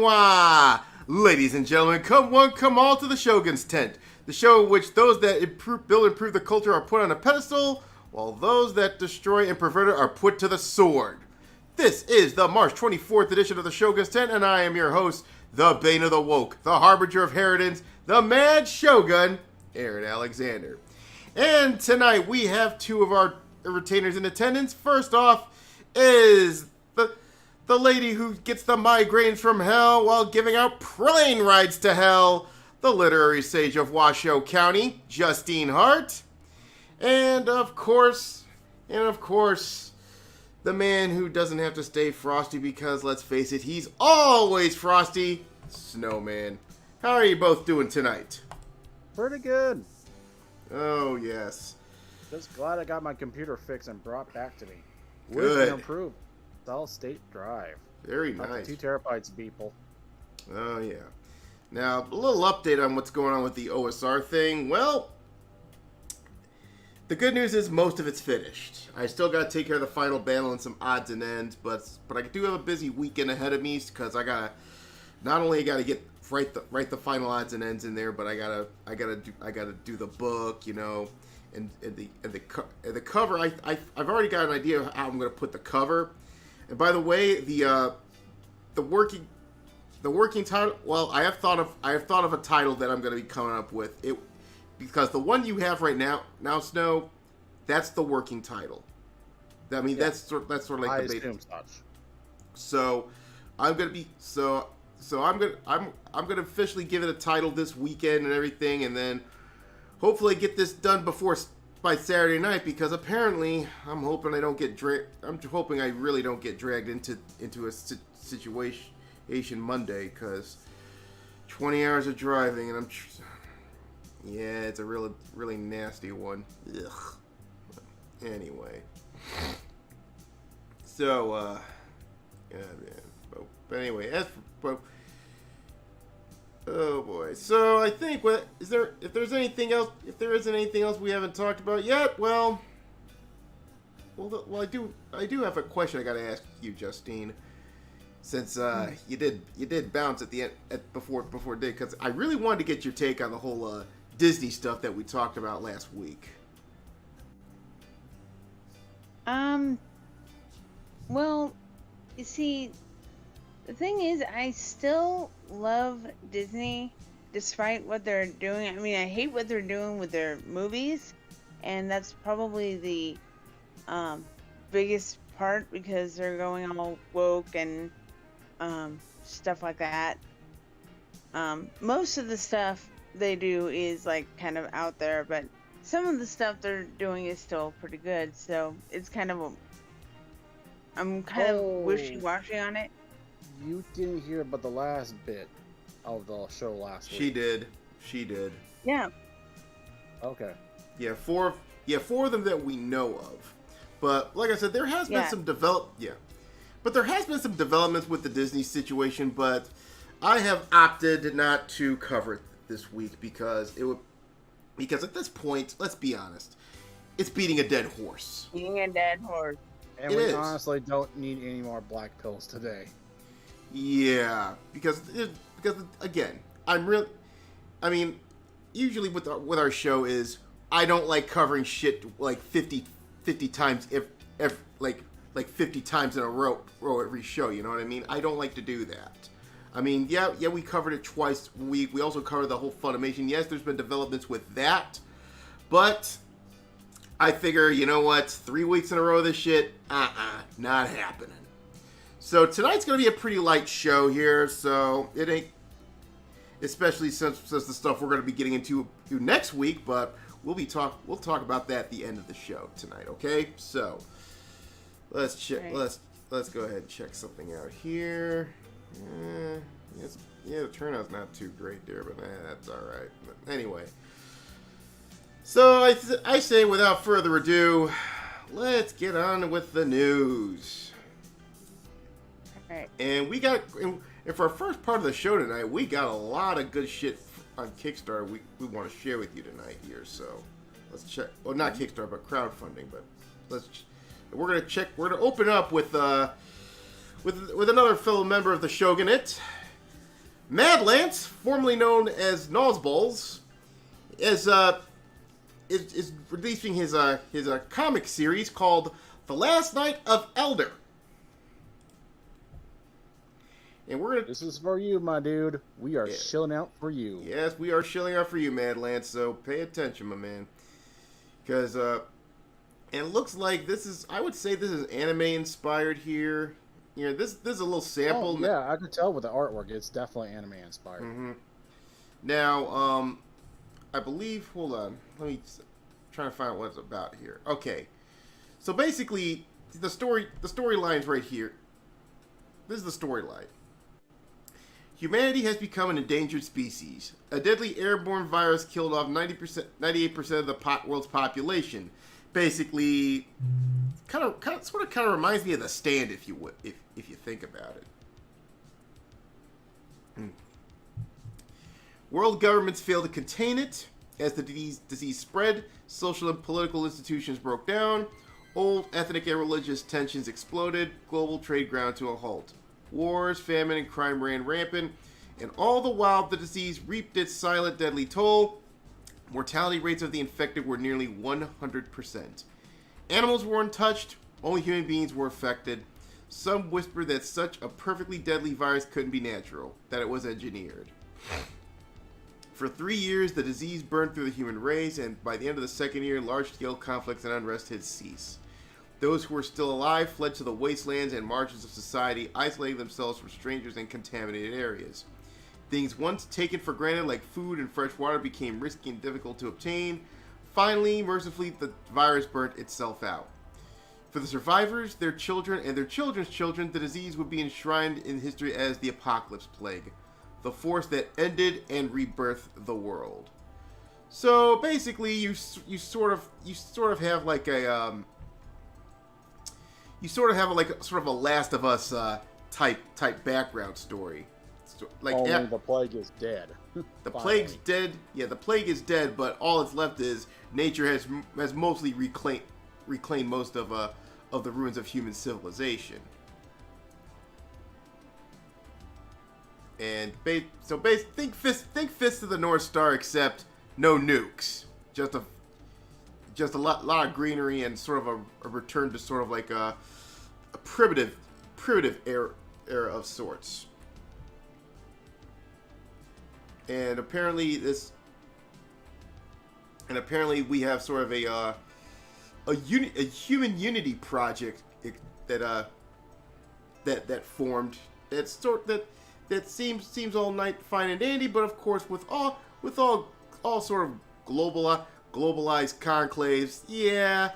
Konnichiwa! Ladies and gentlemen, come one, come all to the Shogun's tent. The show in which those that build and improve the culture are put on a pedestal, while those that destroy and pervert it are put to the sword. This is the March 24th edition of the Shogun's tent, and I am your host, the Bane of the Woke, the Harbinger of Heritance, the Mad Shogun, RealAaronAlexander. And tonight we have two of our retainers in attendance. First off is the lady who gets the migraines from hell while giving out plane rides to hell, the literary sage of Washoe County, Justine Hart. And of course, the man who doesn't have to stay frosty because, let's face it, he's always frosty, Snowman. How are you both doing tonight? Pretty good. Oh, yes. Just glad I got my computer fixed and brought back to me. Good. With an improved solid-state drive. Very Up to nice. 2 terabytes, people. Oh, yeah. Now, a little update on what's going on with the OSR thing. Well, the good news is most of it's finished. I still got to take care of the final battle and some odds and ends, but I do have a busy weekend ahead of me because I gotta not only get write the final odds and ends in there, but I gotta do the book, you know, and the cover. I've already got an idea of how I'm gonna put the cover. And by the way, the working title. Well, I have thought of a title that I'm gonna be coming up with it. Because the one you have right now, Snow, that's the working title. I mean, yeah. that's sort of like I the assume such. So I'm gonna officially give it a title this weekend and everything, and then hopefully get this done by Saturday night. Because apparently, I'm hoping I really don't get dragged into a situation Monday. Because 20 hours of driving and yeah, it's a really nasty one. Ugh. Anyway. So, yeah, man. But anyway, oh boy. So I think if there isn't anything else we haven't talked about yet, well, I do have a question I got to ask you, Justine. Since you did bounce at the end before it did, because I really wanted to get your take on the whole Disney stuff that we talked about last week. Well, you see, the thing is, I still love Disney despite what they're doing. I mean, I hate what they're doing with their movies, and that's probably the biggest part because they're going all woke and stuff like that. Most of the stuff they do is like kind of out there, but some of the stuff they're doing is still pretty good, so it's kind of I'm kind of wishy-washy on it. You didn't hear about the last bit of the show last week. She did. Yeah. Okay. Yeah, four of them that we know of. But like I said, there has been some but there has been some developments with the Disney situation, but I have opted not to cover it this week because at this point, let's be honest, it's beating a dead horse. Beating a dead horse. And we honestly don't need any more black pills today. Yeah, because again, usually with our show is I don't like covering shit like 50 times if like 50 times in a row every show, you know what I mean? I don't like to do that. I mean, yeah, we covered it twice a week. We also covered the whole Funimation. Yes, there's been developments with that, but I figure, you know what? 3 weeks in a row of this shit, not happening. So tonight's going to be a pretty light show here, so it ain't, especially since the stuff we're going to be getting into next week, but we'll talk about that at the end of the show tonight, okay? So let's check. Right. Let's go ahead and check something out here. The turnout's not too great there, but that's all right. But anyway, so I say without further ado, let's get on with the news. All right. And for our first part of the show tonight, we got a lot of good shit on Kickstarter we want to share with you tonight here. So let's check. Well, not Kickstarter, but crowdfunding. But we're gonna open up with another fellow member of the Shogunate, Mad Lance, formerly known as Nosballs, is releasing his comic series called The Last Night of Elder. And we're gonna. This is for you, my dude. We are shilling out for you. Yes, we are shilling out for you, Mad Lance. So pay attention, my man, because and it looks like this is. I would say this is anime inspired here. You know, this is a little sample. Oh, yeah, I can tell with the artwork. It's definitely anime inspired. Mm-hmm. Now, I believe. Hold on, let me try to find out what it's about here. Okay, so basically, the storyline's right here. This is the storyline. Humanity has become an endangered species. A deadly airborne virus killed off 98% of the world's population. Basically, kind of reminds me of The Stand, if you think about it. World governments failed to contain it. As the disease spread, social and political institutions broke down. Old ethnic and religious tensions exploded. Global trade ground to a halt. Wars, famine, and crime ran rampant, and all the while the disease reaped its silent, deadly toll. Mortality rates of the infected were nearly 100%. Animals were untouched, only human beings were affected. Some whispered that such a perfectly deadly virus couldn't be natural, that it was engineered. For 3 years, the disease burned through the human race, and by the end of the second year, large-scale conflicts and unrest had ceased. Those who were still alive fled to the wastelands and margins of society, isolating themselves from strangers in contaminated areas. Things once taken for granted, like food and fresh water, became risky and difficult to obtain. Finally, mercifully, the virus burnt itself out. For the survivors, their children, and their children's children, the disease would be enshrined in history as the Apocalypse Plague, the force that ended and rebirthed the world. So basically, you sort of have like a a Last of Us type background story. Like only the plague is dead. The plague's dead. Yeah, the plague is dead, but all that's left is nature has mostly reclaimed most of the ruins of human civilization. And think Fist of the North Star, except no nukes. Just a lot of greenery and sort of a return to sort of like a primitive era of sorts. And apparently we have sort of a human unity project that formed that seems all fine and dandy, but of course with all sort of globalized conclaves, yeah,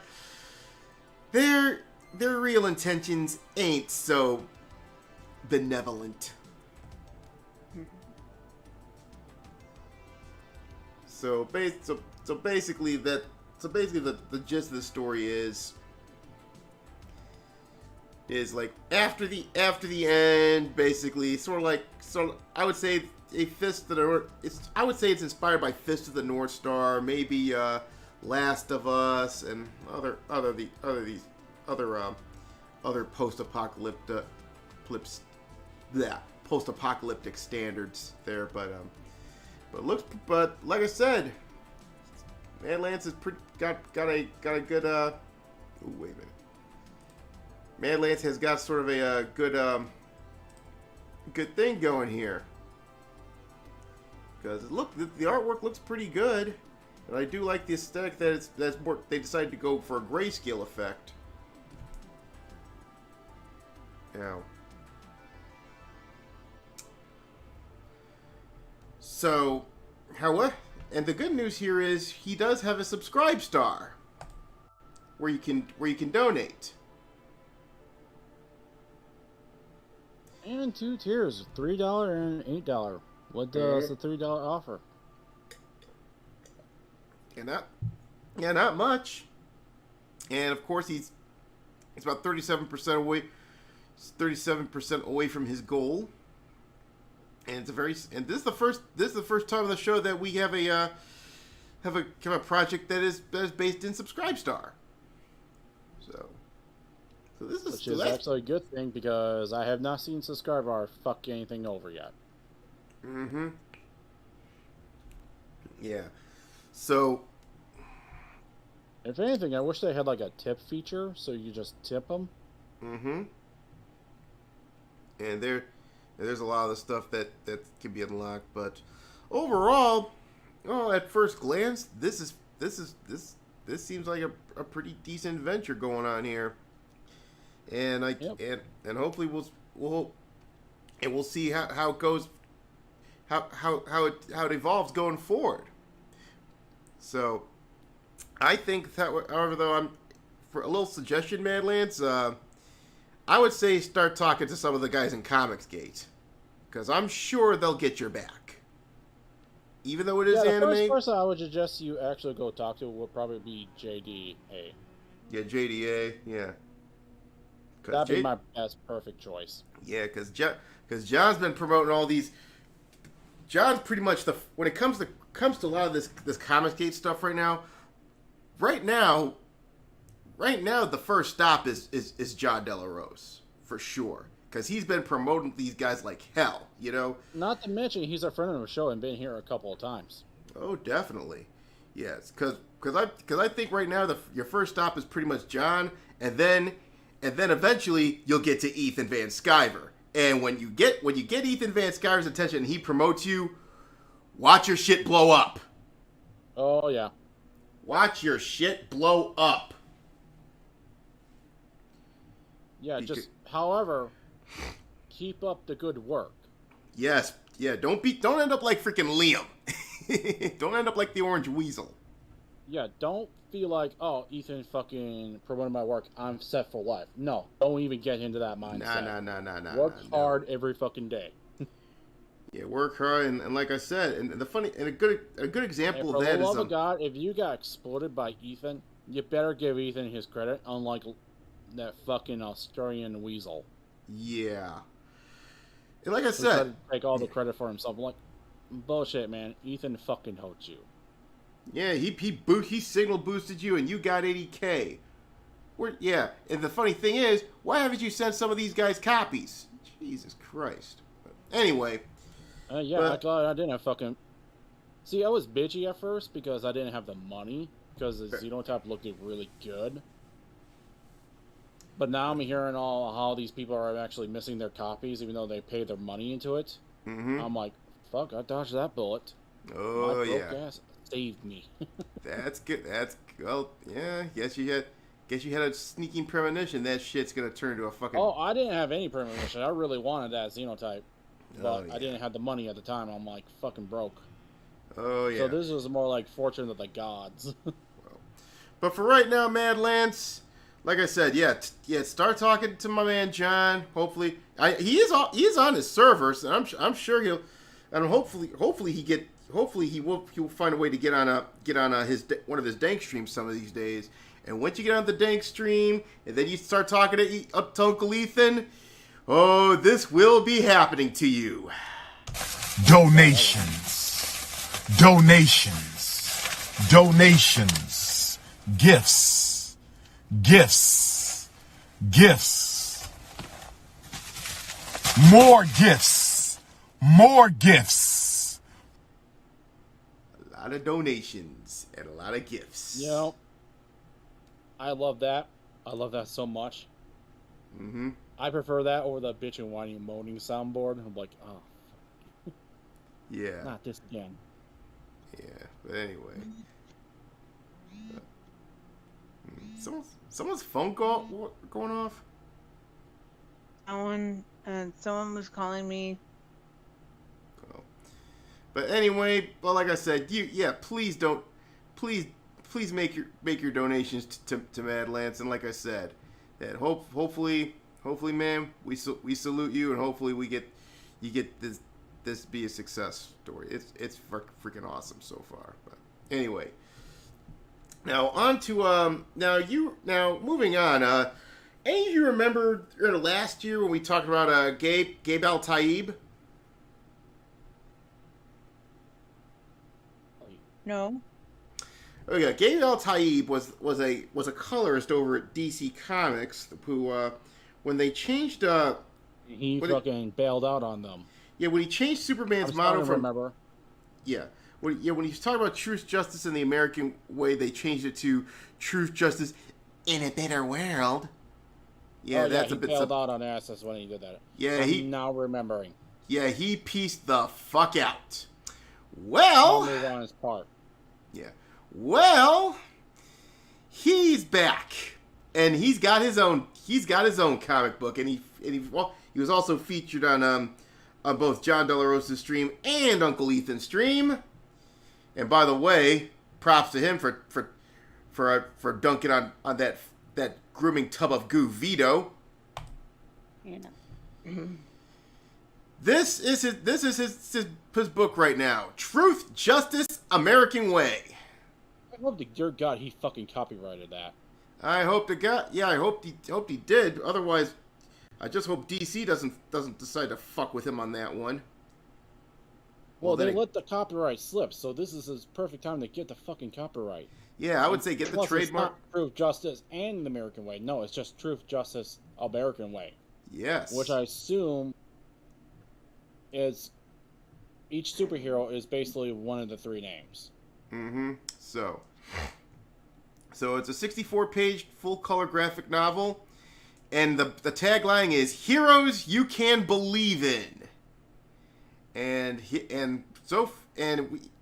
their real intentions ain't so benevolent. So basically the gist of the story is like after the end, basically I would say it's inspired by Fist of the North Star, maybe Last of Us, and other post-apocalyptic standards there, but like I said, Mad Lance has got a good ooh, wait a minute. Mad Lance has got sort of a good thing going here. Because the artwork looks pretty good, and I do like the aesthetic that's more. They decided to go for a grayscale effect. Now, so, however, and the good news here is he does have a Subscribe Star, where you can donate. And 2 tiers, $3 and $8. What does the $3 offer? And not much. And of course it's about 37% away. 37% away from his goal. And this is the first time on the show that we have a project that is based in Subscribe Star. So this is Which is actually a good thing, because I have not seen Subscribe Bar fuck anything over yet. Mm-hmm. Yeah. So. If anything, I wish they had like a tip feature so you just tip them. Mm-hmm. And there's a lot of the stuff that can be unlocked, but overall, at first glance, this seems like a pretty decent adventure going on here, and and hopefully we'll see how it goes, how it evolves going forward. So, I think that, however, though, I'm for a little suggestion, Madlands. I would say start talking to some of the guys in Comicsgate, because I'm sure they'll get your back. Even though it is anime. The first person I would suggest you actually go talk to would probably be JDA. Yeah, JDA, yeah. That'd be my best perfect choice. Yeah, because John's been promoting all these. John's pretty much when it comes to a lot of this Comicsgate stuff right now. Right now, the first stop is John Della Rose, for sure. Because he's been promoting these guys like hell, you know? Not to mention, he's a friend of the show and been here a couple of times. Oh, definitely. Yes, because I think right now your first stop is pretty much John, and then eventually you'll get to Ethan Van Sciver. And when you get Ethan Van Sciver's attention and he promotes you, watch your shit blow up. Oh, yeah. Watch your shit blow up. Yeah, however, keep up the good work. Yes, yeah. Don't end up like freaking Liam. Don't end up like the Orange Weasel. Yeah, don't feel like, oh, Ethan fucking promoted my work, I'm set for life. No, don't even get into that mindset. Nah. Work hard every fucking day. Yeah, work hard, and like I said, and a good example of that is. For the love of God, if you got exploited by Ethan, you better give Ethan his credit, unlike that fucking Australian weasel. Yeah. And like I said, take all the credit for himself. I'm like, bullshit, man. Ethan fucking hoaxed you. Yeah, he signal boosted you, and you got 80K. Yeah, and the funny thing is, why haven't you sent some of these guys copies? Jesus Christ. But anyway. I didn't have fucking. See, I was bitchy at first because I didn't have the money because the Xenotype looked really good. But now I'm hearing all how these people are actually missing their copies, even though they paid their money into it. Mm-hmm. I'm like, fuck! I dodged that bullet. Oh, my broke ass saved me. That's good. Well, yeah. Guess you had a sneaking premonition that shit's gonna turn into a fucking. Oh, I didn't have any premonition. I really wanted that Xenotype, but I didn't have the money at the time. I'm like fucking broke. Oh yeah. So this was more like fortune of the gods. But for right now, Mad Lance, like I said, start talking to my man John. Hopefully, he is on his servers, and I'm sure he'll, and hopefully he will find a way to get on his one of his dank streams some of these days. And once you get on the dank stream, and then you start talking to Uncle Ethan, oh, this will be happening to you. Donations. Gifts. More gifts. A lot of donations and a lot of gifts. You know, I love that. I love that so much. Mm-hmm. I prefer that over the bitch and whining moaning soundboard. I'm like, oh. Yeah. Not this again. Yeah, but anyway. Someone's phone call going off? Someone was calling me. Oh. But anyway, well, like I said, please make your donations to Mad Lance, and like I said, that hopefully, man, we salute you, and hopefully you get this be a success story. It's freaking awesome so far. But anyway, now on to moving on. Any of you remember last year when we talked about Gabe Al-Taib? No. Oh yeah, Gabe Al-Taib was a colorist over at DC Comics who when they changed he fucking bailed out on them. when he changed Superman's I'm motto starting to from remember. when he's talking about truth, justice, and the American way, they changed it to truth, justice, in a better world. Yeah, that's he a bit. failed out on SS when he did that. Yeah, I'm now remembering. Yeah, he pieced the fuck out. Well, I'll move on his part. Yeah. Well, he's back, and he's got his own comic book, and he was also featured on both John De La Rosa's stream and Uncle Ethan's stream. And by the way, props to him for dunking on that grooming tub of goo, Vito. You know. This is his book right now. Truth, Justice, American Way. I hope to dear God he fucking copyrighted that. I hope to God. Yeah, I hope he did. Otherwise, I just hope DC doesn't decide to fuck with him on that one. Well, they let the copyright slip, so this is his perfect time to get the fucking copyright. Yeah, I would say get the Plus, trademark. It's not Truth, Justice, and the American Way. No, it's just Truth, Justice, American Way. Yes. Which I assume is each superhero is basically one of the three names. Mm-hmm. So it's a 64-page full-color graphic novel, and the tagline is "Heroes You Can Believe In."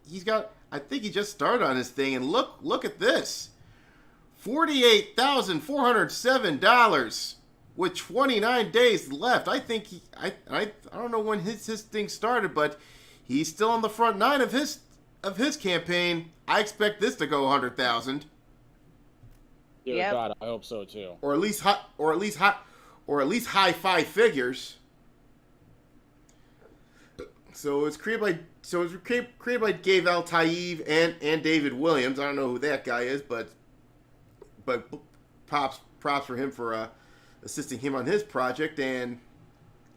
He's got. I think he just started on his thing, and look at this, $48,407 with 29 days left. I think I don't know when his thing started, but he's still on the front nine of his campaign. I expect this to go 100,000. Dear Yep. God, I hope so too. Or at least high five figures. So it's created by Gabe Al-Taib and David Williams. I don't know who that guy is, but props for him for assisting him on his project. And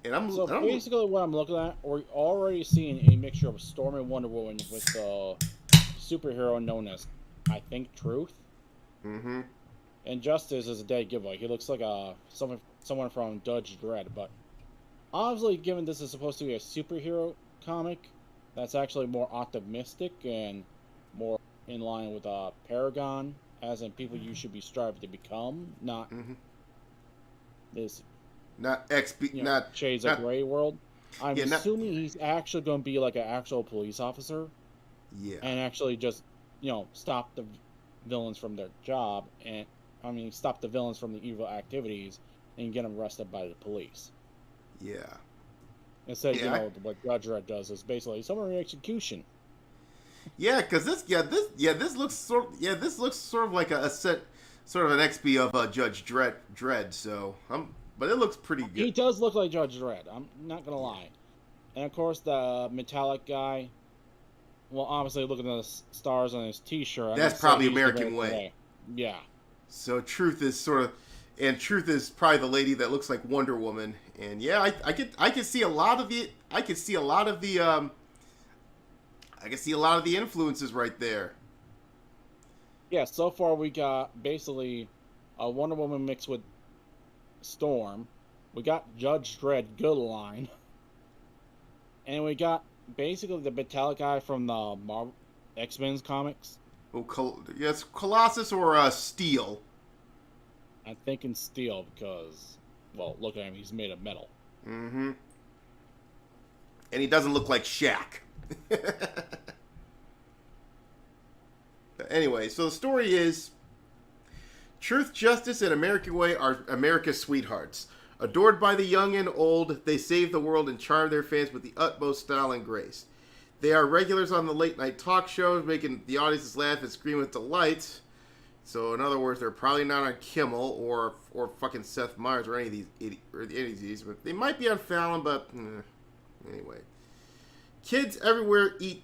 Basically what I'm looking at, we're already seeing a mixture of Storm and Wonder Woman with the superhero known as, I think, Truth. Mm-hmm. And Justice is a dead giveaway. He looks like someone from Judge Dredd, but obviously, given this is supposed to be a superhero comic, that's actually more optimistic and more in line with Paragon, as in people you should be striving to become, not this not XP, not Shades of Grey world. I'm assuming he's actually going to be like an actual police officer. Yeah. And actually just, stop the villains from their job, and stop the villains from the evil activities and get them arrested by the police. Yeah. Instead of, what Judge Dredd does is basically summary execution. Yeah, because this looks sort of like an XP of Judge Dredd. So but it looks pretty good. He does look like Judge Dredd. I'm not gonna lie. And of course, the metallic guy. Well, obviously, looking at the stars on his T-shirt. That's probably American Way. Yeah. So Truth is Truth is probably the lady that looks like Wonder Woman. And yeah, I could see a lot of the influences right there. Yeah, so far we got basically a Wonder Woman mixed with Storm. We got Judge Dredd, good line. And we got basically the metallic guy from the Marvel X-Men's comics. Oh, yes, Colossus or Steel. I'm thinking Steel because, well, look at him, he's made of metal. Mm-hmm. And he doesn't look like Shaq. Anyway, so the story is Truth, Justice, and American Way are America's sweethearts. Adored by the young and old, they save the world and charm their fans with the utmost style and grace. They are regulars on the late-night talk shows, making the audiences laugh and scream with delight. So, in other words, they're probably not on Kimmel or fucking Seth Meyers or any of these, but they might be on Fallon. But anyway, kids everywhere eat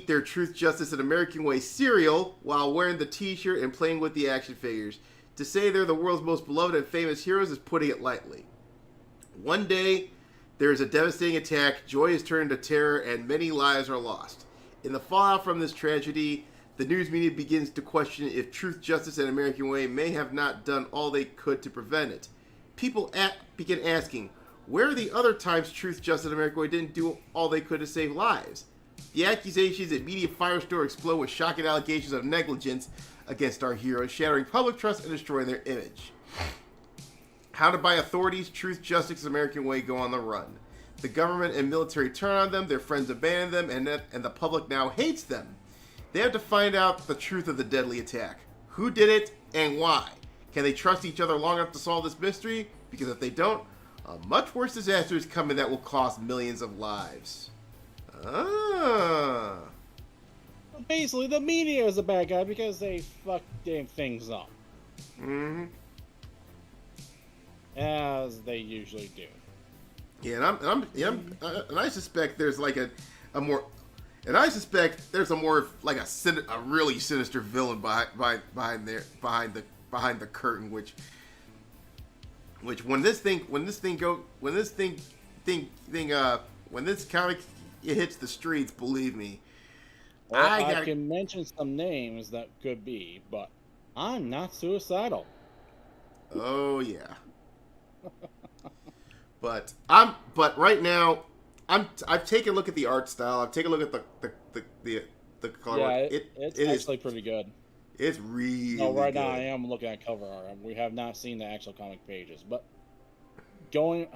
their Truth, Justice, and American Way cereal while wearing the T-shirt and playing with the action figures. To say they're the world's most beloved and famous heroes is putting it lightly. One day, there is a devastating attack, joy is turned to terror, and many lives are lost. In the fallout from this tragedy, the news media begins to question if Truth, Justice, and American Way may have not done all they could to prevent it. People begin asking, Where are the other times Truth, Justice, and American Way didn't do all they could to save lives? The accusations at Media Firestorm explode with shocking allegations of negligence against our heroes, shattering public trust and destroying their image. Hounded by authorities, Truth, Justice, and American Way go on the run. The government and military turn on them, their friends abandon them, and the public now hates them. They have to find out the truth of the deadly attack. Who did it and why? Can they trust each other long enough to solve this mystery? Because if they don't, a much worse disaster is coming that will cost millions of lives. Ah. Basically, the media is the bad guy because they fuck damn things up. Mm-hmm. As they usually do. Yeah, and I suspect there's like a more, and I suspect there's a more like a really sinister villain behind the curtain, which when this comic hits the streets, believe me, Well, I can mention some names that could be, but I'm not suicidal. Oh yeah. But right now, I've taken a look at the art style. I've taken a look at the color. Yeah, it's actually pretty good. It's really No, right good. now I am looking at cover art. We have not seen the actual comic pages, but given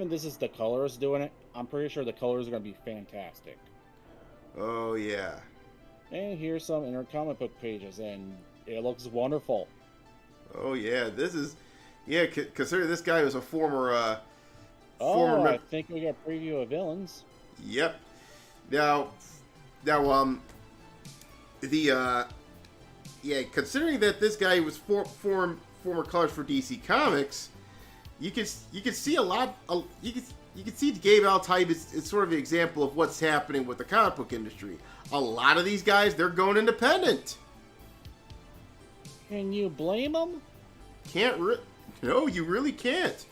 this is the colors doing it, I'm pretty sure the colors are going to be fantastic. Oh yeah. And here's some inner comic book pages, and it looks wonderful. Oh yeah, this is consider this guy was a former I think we got a preview of villains. Yep. Now considering that this guy was former colors for DC Comics, you can see a lot. You can see Gabe Altype is sort of the example of what's happening with the comic book industry. A lot of these guys, they're going independent. Can you blame them? No, you really can't.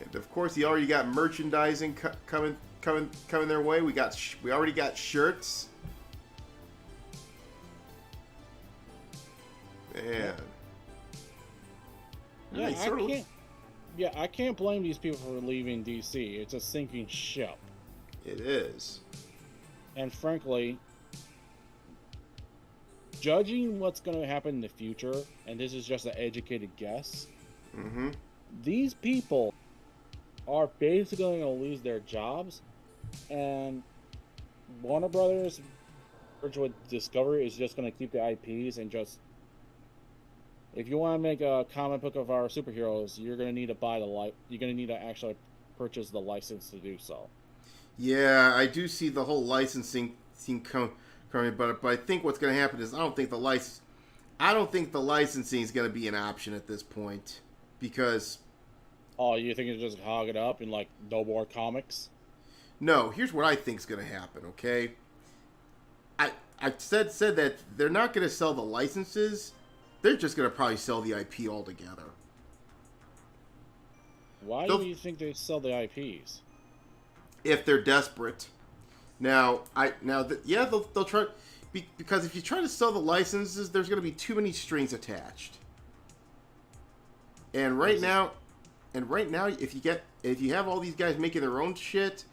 And of course, you already got merchandising coming their way. We already got shirts. Man. I can't blame these people for leaving DC. It's a sinking ship. It is. And frankly, judging what's going to happen in the future, and this is just an educated guess, these people are basically going to lose their jobs, and Warner Brothers, with Discovery, is just going to keep the IPs and just, if you want to make a comic book of our superheroes, you're going to need to you're going to need to actually purchase the license to do so. Yeah, I do see the whole licensing thing coming, but I think what's going to happen is I don't think the licensing is going to be an option at this point, because. Oh, you think it's just hog it up and like no more comics? No, here's what I think is going to happen. Okay, I said that they're not going to sell the licenses. They're just going to probably sell the IP altogether. Why do you think they sell the IPs? If they're desperate. They'll try, because if you try to sell the licenses, there's going to be too many strings attached. And right now, if you have all these guys making their own shit,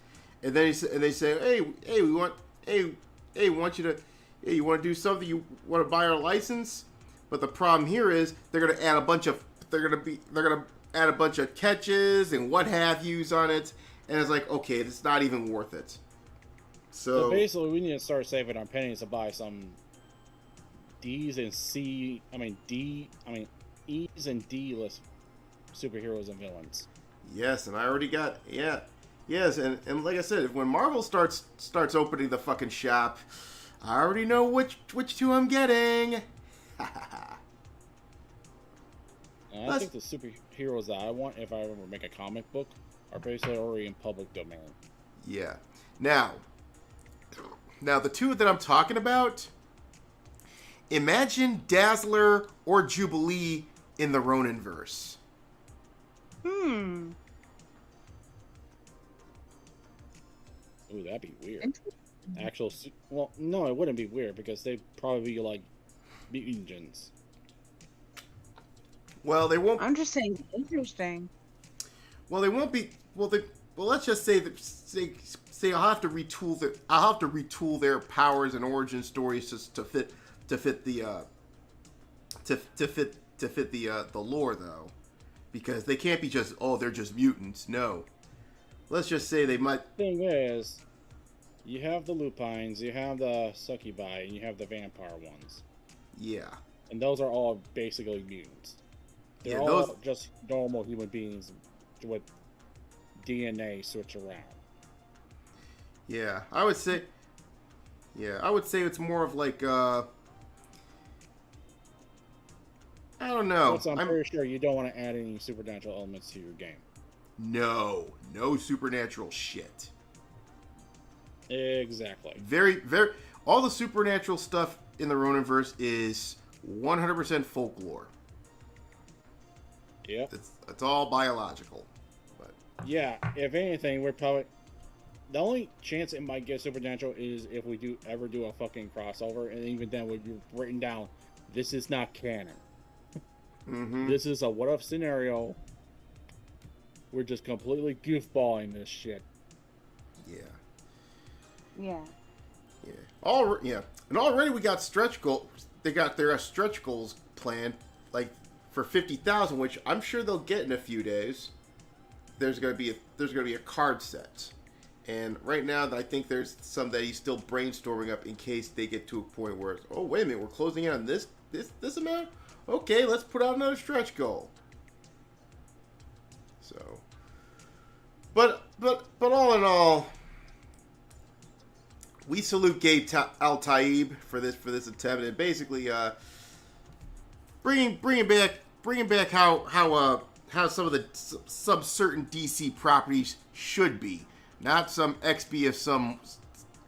and they say, you want to do something, you want to buy our license, but the problem here is they're going to add a bunch of catches and what have yous on it, and it's like, okay, it's not even worth it. So basically, we need to start saving our pennies to buy some E's and D list superheroes and villains. Yes, and I already got and like I said, when Marvel starts opening the fucking shop, I already know which two I'm getting. And I think the superheroes that I want, if I ever make a comic book, are basically already in public domain. Yeah. Now the two that I'm talking about, imagine Dazzler or Jubilee in the Ronin-verse. Ooh, that'd be weird. No, it wouldn't be weird because they'd probably be like mutants. Well, they won't. I'm just saying, interesting. Well, they won't be. Well, let's just say that. Say I'll have to retool their powers and origin stories just to fit the lore though, because they can't be just they're just mutants. No, let's just say they might. Thing is, you have the lupines, you have the succubi, and you have the vampire ones. Yeah. And those are all basically mutants. They're Yeah, all those just normal human beings with DNA switch around. Yeah, I would say. Yeah, I would say it's more of like I don't know. So I'm pretty sure you don't want to add any supernatural elements to your game. No supernatural shit. Exactly. Very all the supernatural stuff in the Roninverse is 100% folklore. Yep. It's all biological. But Yeah, if anything, we're probably... The only chance it might get supernatural is if we ever do a fucking crossover, and even then we'd be written down, this is not canon. mm-hmm. This is a what-if scenario. We're just completely goofballing this shit. Yeah. Yeah. Yeah. And already we got stretch goals. They got their stretch goals planned, like for 50,000, which I'm sure they'll get in a few days. There's gonna be a card set, and right now I think there's some that he's still brainstorming up in case they get to a point where it's, oh wait a minute, we're closing in on this amount. Okay, let's put out another stretch goal. So, but all in all, we salute Gabe Al-Taib for this attempt, and basically bringing back how some of the some certain DC properties should be, not some XP of some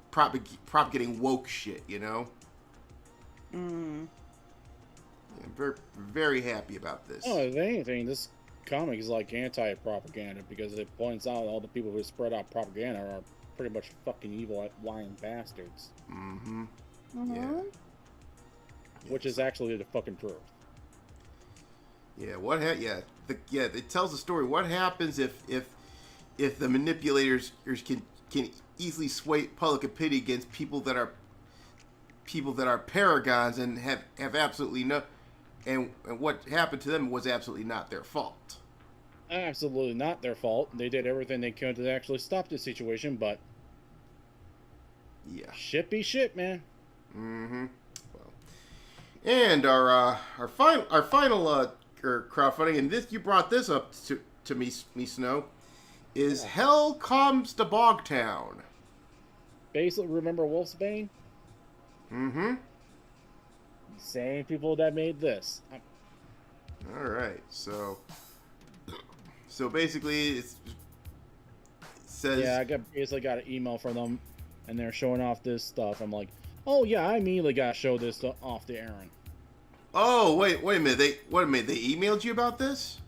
propagating woke shit, you know. Mm. I'm very very happy about this. Oh, if anything, this comic is like anti-propaganda because it points out all the people who spread out propaganda are pretty much fucking evil, lying bastards. Mm-hmm. Mm-hmm. Yeah. Which is actually the fucking truth. Yeah. It tells the story. What happens if the manipulators can easily sway public opinion against people that are paragons and have absolutely no, and what happened to them was absolutely not their fault. Absolutely not their fault. They did everything they could to actually stop the situation, but yeah, shit be shit, man. Mm-hmm. Well, and our final crowdfunding, and this you brought this up to me Snow, is Hell Comes to Bogtown. Basically, remember Wolfsbane? Mm-hmm. Same people that made this. All right, so basically it says, Yeah, I basically got an email from them, and they're showing off this stuff. I'm like, oh yeah, I immediately got to show this stuff off to Aaron. oh wait a minute, they emailed you about this?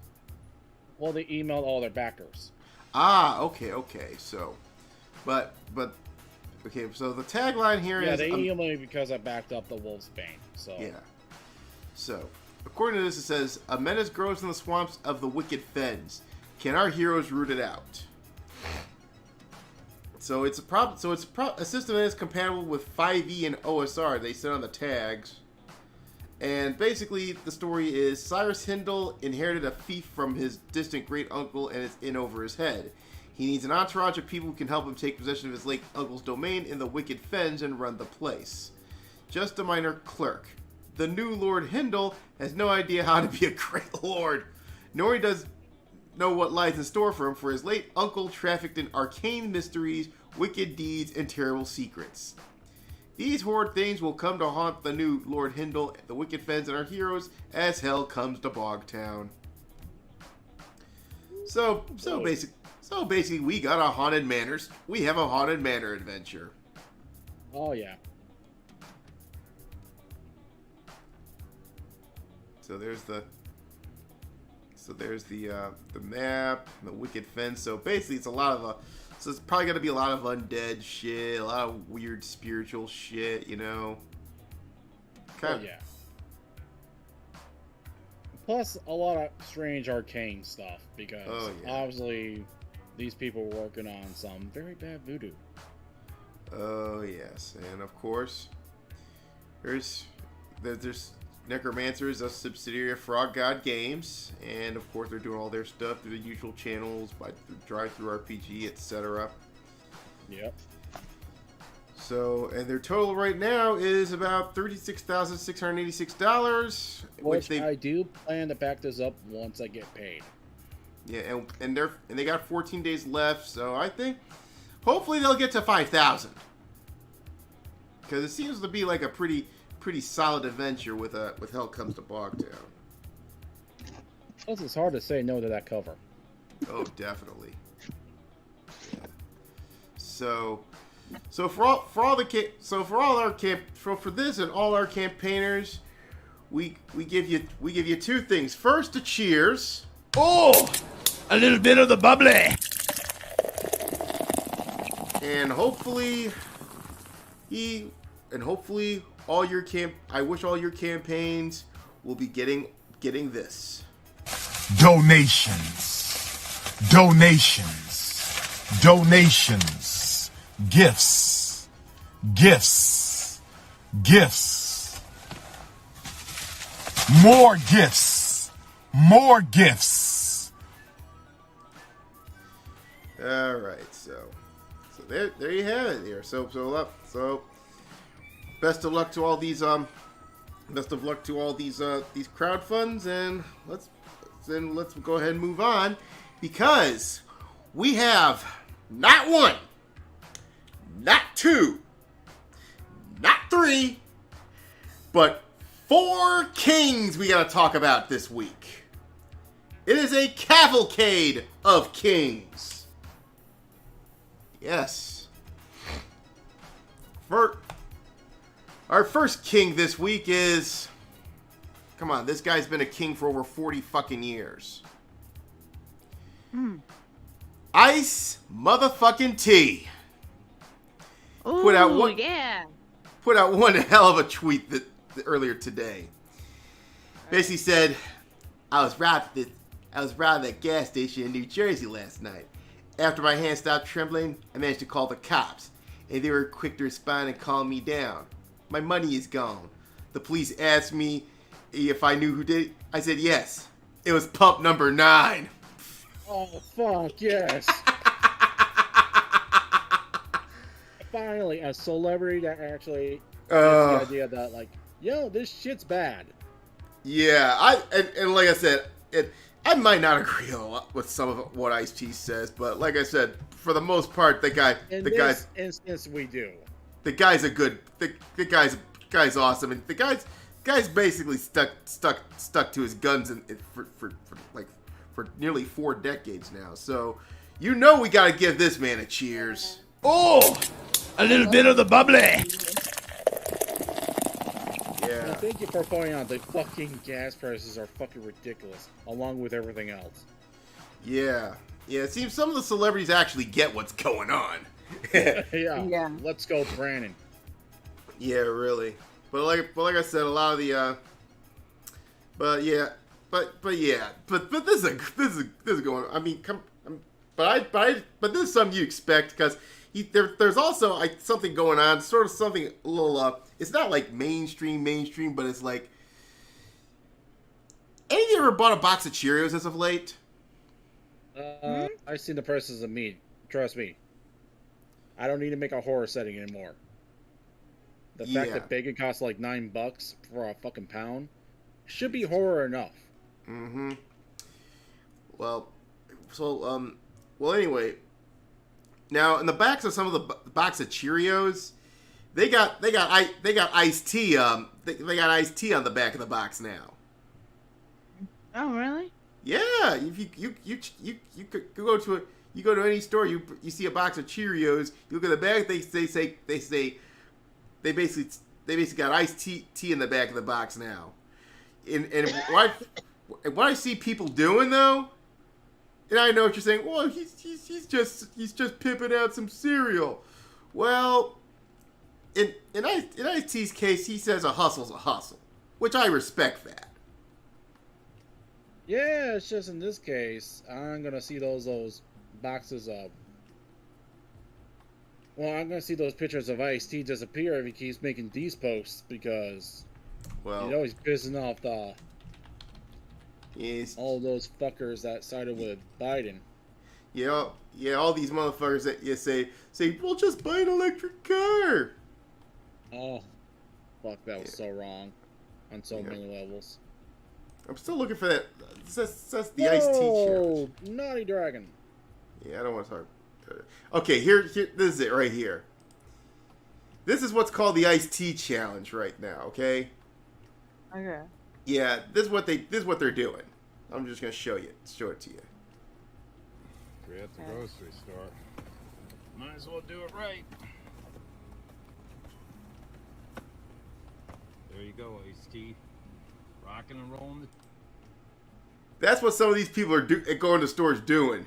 Well, they emailed all their backers. Okay, so but okay, so the tagline here is, Yeah, they emailed me because I backed up the Wolfsbane. So yeah. So, according to this, it says, a menace grows in the swamps of the wicked fens. Can our heroes root it out? So it's a system that is compatible with 5e and OSR. They said on the tags. And basically, the story is Cyrus Hindle inherited a fief from his distant great uncle and it's in over his head. He needs an entourage of people who can help him take possession of his late uncle's domain in the wicked fens and run the place. Just a minor clerk. The new Lord Hindle has no idea how to be a great lord, nor he does know what lies in store for him, for his late uncle trafficked in arcane mysteries, wicked deeds, and terrible secrets. These horrid things will come to haunt the new Lord Hindle, the wicked fens, and our heroes as hell comes to Bogtown. So basically, we got a haunted manor. We have a haunted manor adventure. Oh yeah. So there's the map, the wicked fence. So basically, it's probably gonna be a lot of undead shit, a lot of weird spiritual shit, you know. Oh yeah. Plus, a lot of strange arcane stuff, because obviously these people were working on some very bad voodoo. Oh, yes. And, of course, there's Necromancer is a subsidiary of Frog God Games, and, of course, they're doing all their stuff through the usual channels, by Drive-Thru RPG, etc. Yep. So, and their total right now is about $36,686, which I do plan to back this up once I get paid. Yeah, and they got 14 days left, so I think hopefully they'll get to 5,000, because it seems to be like a pretty solid adventure with Hell Comes to Bogtown. Plus, it's hard to say no to that cover. Oh, definitely. Yeah. So for this and all our campaigners, we give you two things. First, a cheers. Oh, a little bit of the bubbly. And hopefully all your I wish all your campaigns will be getting this. Donations, gifts, more gifts. All right, so there you have it. Here, so best of luck to all these these crowd funds, and let's go ahead and move on, because we have not one, not two, not three, but 4 kings we gotta talk about this week. It is a cavalcade of kings. Yes. Our first king this week is... Come on, this guy's been a king for over 40 fucking years. Ice motherfucking T. Ooh, Put out one hell of a tweet earlier today. Basically said, I was robbed at that gas station in New Jersey last night. After my hand stopped trembling, I managed to call the cops, and they were quick to respond and calm me down. My money is gone. The police asked me if I knew who did it. I said yes. It was pump number 9. Oh, fuck, yes. Finally, a celebrity that actually has the idea that, like, yo, this shit's bad. Yeah, and like I said, I might not agree a lot with some of what Ice-T says, but like I said, for the most part, In this instance, we do. The guy's a good. The guy's awesome, and the guy's basically stuck to his guns for nearly 4 decades now. So, we gotta give this man a cheers. Oh, a little bit of the bubbly. Yeah. And thank you for pointing out the fucking gas prices are fucking ridiculous, along with everything else. Yeah. It seems some of the celebrities actually get what's going on. Yeah. Let's go, Brandon. Yeah, really. But like I said, a lot of the but this is going. I mean, but this is something you expect, because there's also something going on, sort of something a little it's not like mainstream, but it's like, any of you ever bought a box of Cheerios as of late? I've seen the prices of meat. Trust me. I don't need to make a horror setting anymore. The fact that bacon costs like $9 for a fucking pound should be horror enough. Mm-hmm. Well, anyway. Now, in the backs of some of the box of Cheerios, they got iced tea. They got iced tea on the back of the box now. Oh, really? Yeah. If you could go to any store, you see a box of Cheerios, you look at the back, they basically got iced tea in the back of the box now. And what I see people doing, though, and I know what you're saying, well, he's just pimping out some cereal. Well, in Ice-T's case, he says a hustle's a hustle, which I respect that. Yeah, it's just in this case, I'm gonna see those boxes of. Well, I'm gonna see those pictures of Ice-T disappear if he keeps making these posts because Well, he's always pissing off yes, all those fuckers that sided with Biden. yeah, all these motherfuckers that you say, well, just buy an electric car. Oh, fuck, that was so wrong on so many levels. I'm still looking for that. That's the Ice-T challenge. Naughty Dragon. Yeah, I don't want to talk. Okay, here, this is it right here. This is what's called the Ice-T challenge right now. Okay. Okay. Yeah, this is what they're doing. I'm just gonna show it to you. We're at the grocery store. Might as well do it right. There you go, Ice-T. Rocking and rolling. That's what some of these people are going to stores doing.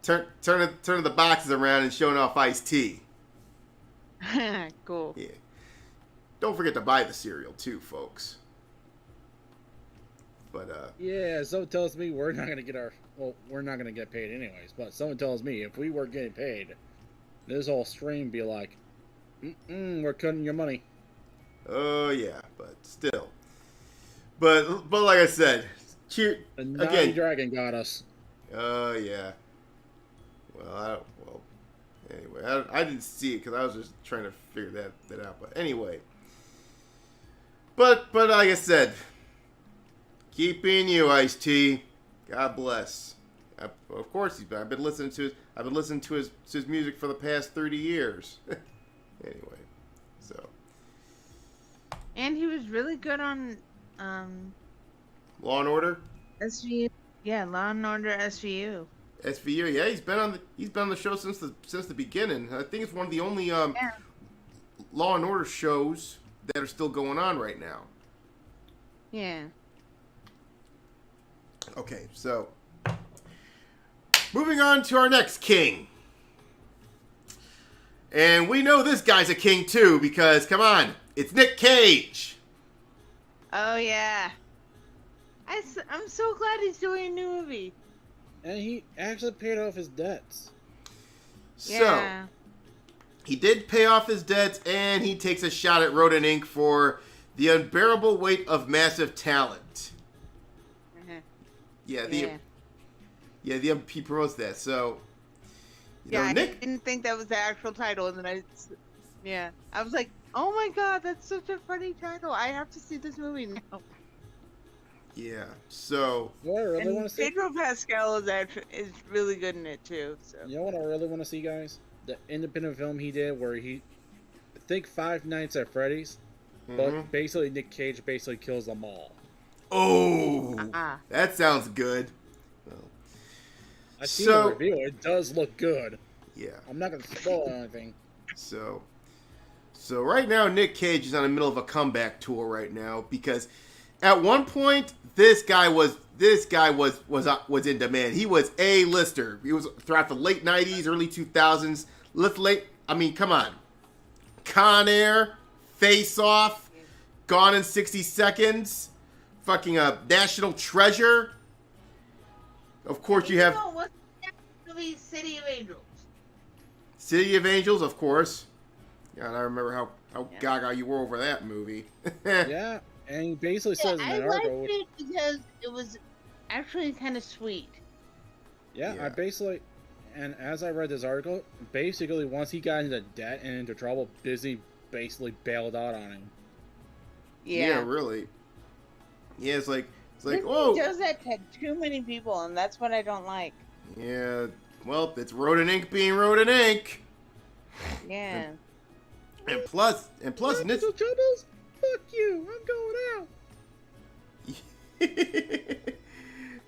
Turning the boxes around and showing off Ice-T. Cool. Yeah. Don't forget to buy the cereal too, folks. But Yeah, someone tells me we're not gonna get paid anyways. But someone tells me if we were getting paid, this whole stream be like, we're cutting your money. oh yeah, but still. But like I said, The Naughty again. Dragon got us. Oh yeah. Anyway, I didn't see it because I was just trying to figure that out. But anyway, but like I said, keep being you, Ice-T. God bless. Of course, I've been listening to his music for the past 30 years. Anyway, so. And he was really good on Law and Order. SVU. Yeah, Law and Order SVU. SVU, yeah, he's been on the show since the beginning. I think it's one of the only Law and Order shows that are still going on right now. Yeah. Okay, so moving on to our next king. And we know this guy's a king too because come on, it's Nick Cage. Oh yeah. I'm so glad he's doing a new movie. And he actually paid off his debts. So Yeah. he did pay off his debts, and he takes a shot at Rodent Inc. for The Unbearable Weight of Massive Talent. Yeah, he promotes that. So, I Nick. didn't think that was the actual title, and then I was like, oh my god, that's such a funny title. I have to see this movie now. Yeah. So. You know what I really want And to see? Pedro Pascal is really good in it too. So. You know what I really want to see, guys? The independent film he did where I think Five Nights at Freddy's, but basically Nick Cage basically kills them all. Oh, that sounds good. Well, I've seen the review. It does look good. Yeah. I'm not going to spoil anything. So right now, Nick Cage is on the middle of a comeback tour right now because at one point this guy was in demand. He was A-lister. He was throughout the late 90s, early 2000s. I mean, come on. Con Air, Face Off, Gone in 60 Seconds, fucking National Treasure. Of course, you have What's that movie? City of Angels. City of Angels, of course. God, I remember how gaga you were over that movie. Yeah, and he basically says in I that liked article. it because it was actually kind of sweet. Yeah, Yeah. And as I read this article, basically once he got into debt and into trouble, Disney basically bailed out on him. Yeah, really. Yeah, it's like, Disney whoa. does that to too many people, and that's what I don't like. Yeah, well, it's Rodent Inc. being Rodent Inc. Yeah. And plus, Nick. Troubles? Fuck you! I'm going out.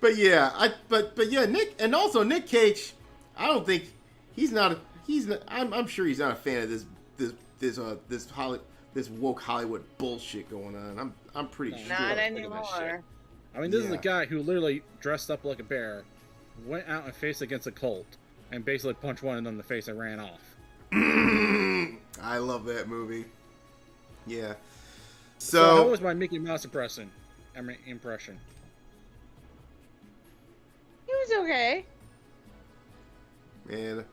But yeah, Nick, and also Nick Cage. I don't think I'm sure he's not a fan of this woke Hollywood bullshit going on. I'm pretty sure. Not Look at this anymore. I mean, this is Yeah. a guy who literally dressed up like a bear, went out and faced against a cult, and basically punched one of them in the face and ran off. I love that movie. Yeah. So that So was my Mickey Mouse impression. okay. And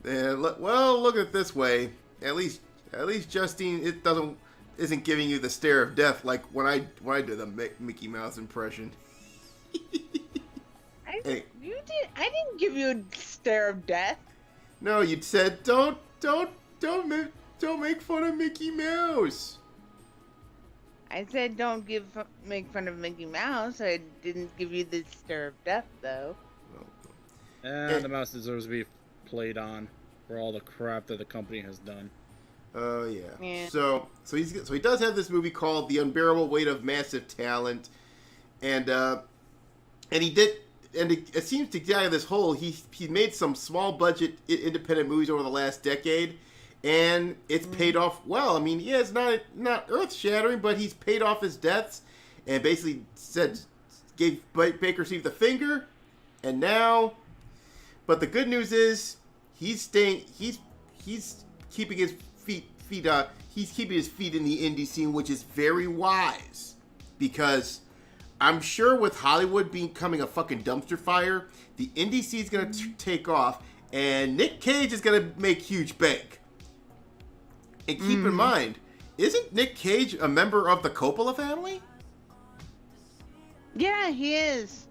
well, look at it this way. At least Justine, isn't giving you the stare of death like when I did the Mickey Mouse impression. Hey. I didn't give you a stare of death. No, you said don't make fun of Mickey Mouse. I said don't make fun of Mickey Mouse. I didn't give you the stare of death, though. And the mouse deserves to be played on for all the crap that the company has done. Oh yeah. So he does have this movie called The Unbearable Weight of Massive Talent, and it seems to get out of this hole. He made some small budget independent movies over the last decade, and it's paid off well. I mean, yeah, it's not earth shattering, but he's paid off his debts, and basically gave Baker Steve the finger, and now. But the good news is he's keeping his feet in the indie scene, which is very wise, because I'm sure with Hollywood becoming a fucking dumpster fire, the indie scene's gonna take off, and Nick Cage is gonna make huge bank. And keep in mind, isn't Nick Cage a member of the Coppola family? Yeah, he is.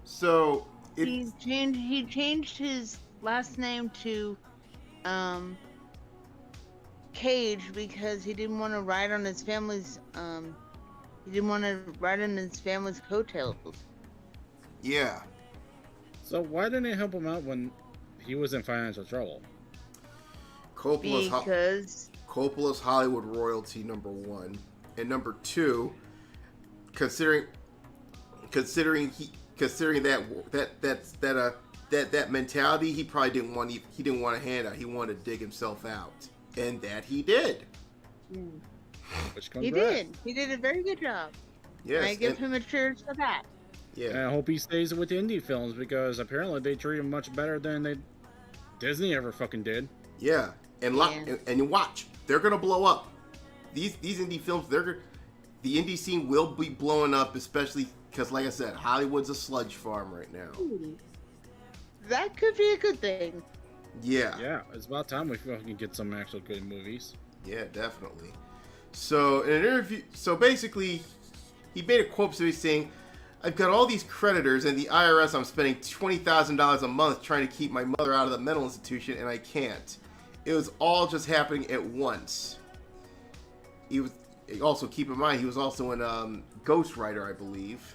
So He changed his last name to Cage because he didn't want to ride on his family's coattails. Yeah. So why didn't they help him out when he was in financial trouble? Coppola's Hollywood royalty, number one, and number two, considering that mentality, he probably didn't want a handout. He wanted to dig himself out, and that he did. He did. He did a very good job. Yes, and I give him a cheers for that. Yeah. And I hope he stays with indie films, because apparently they treat him much better than Disney ever fucking did. Yeah, and you watch, they're gonna blow up. These indie films, the indie scene will be blowing up, especially because, like I said, Hollywood's a sludge farm right now. That could be a good thing. Yeah. Yeah, it's about time we fucking get some actual good movies. Yeah, definitely. So in an interview, basically, he made a quote saying, "I've got all these creditors, and the IRS. I'm spending $20,000 a month trying to keep my mother out of the mental institution, and I can't. It was all just happening at once." He was also, keep in mind, he was also in Ghost Rider, I believe.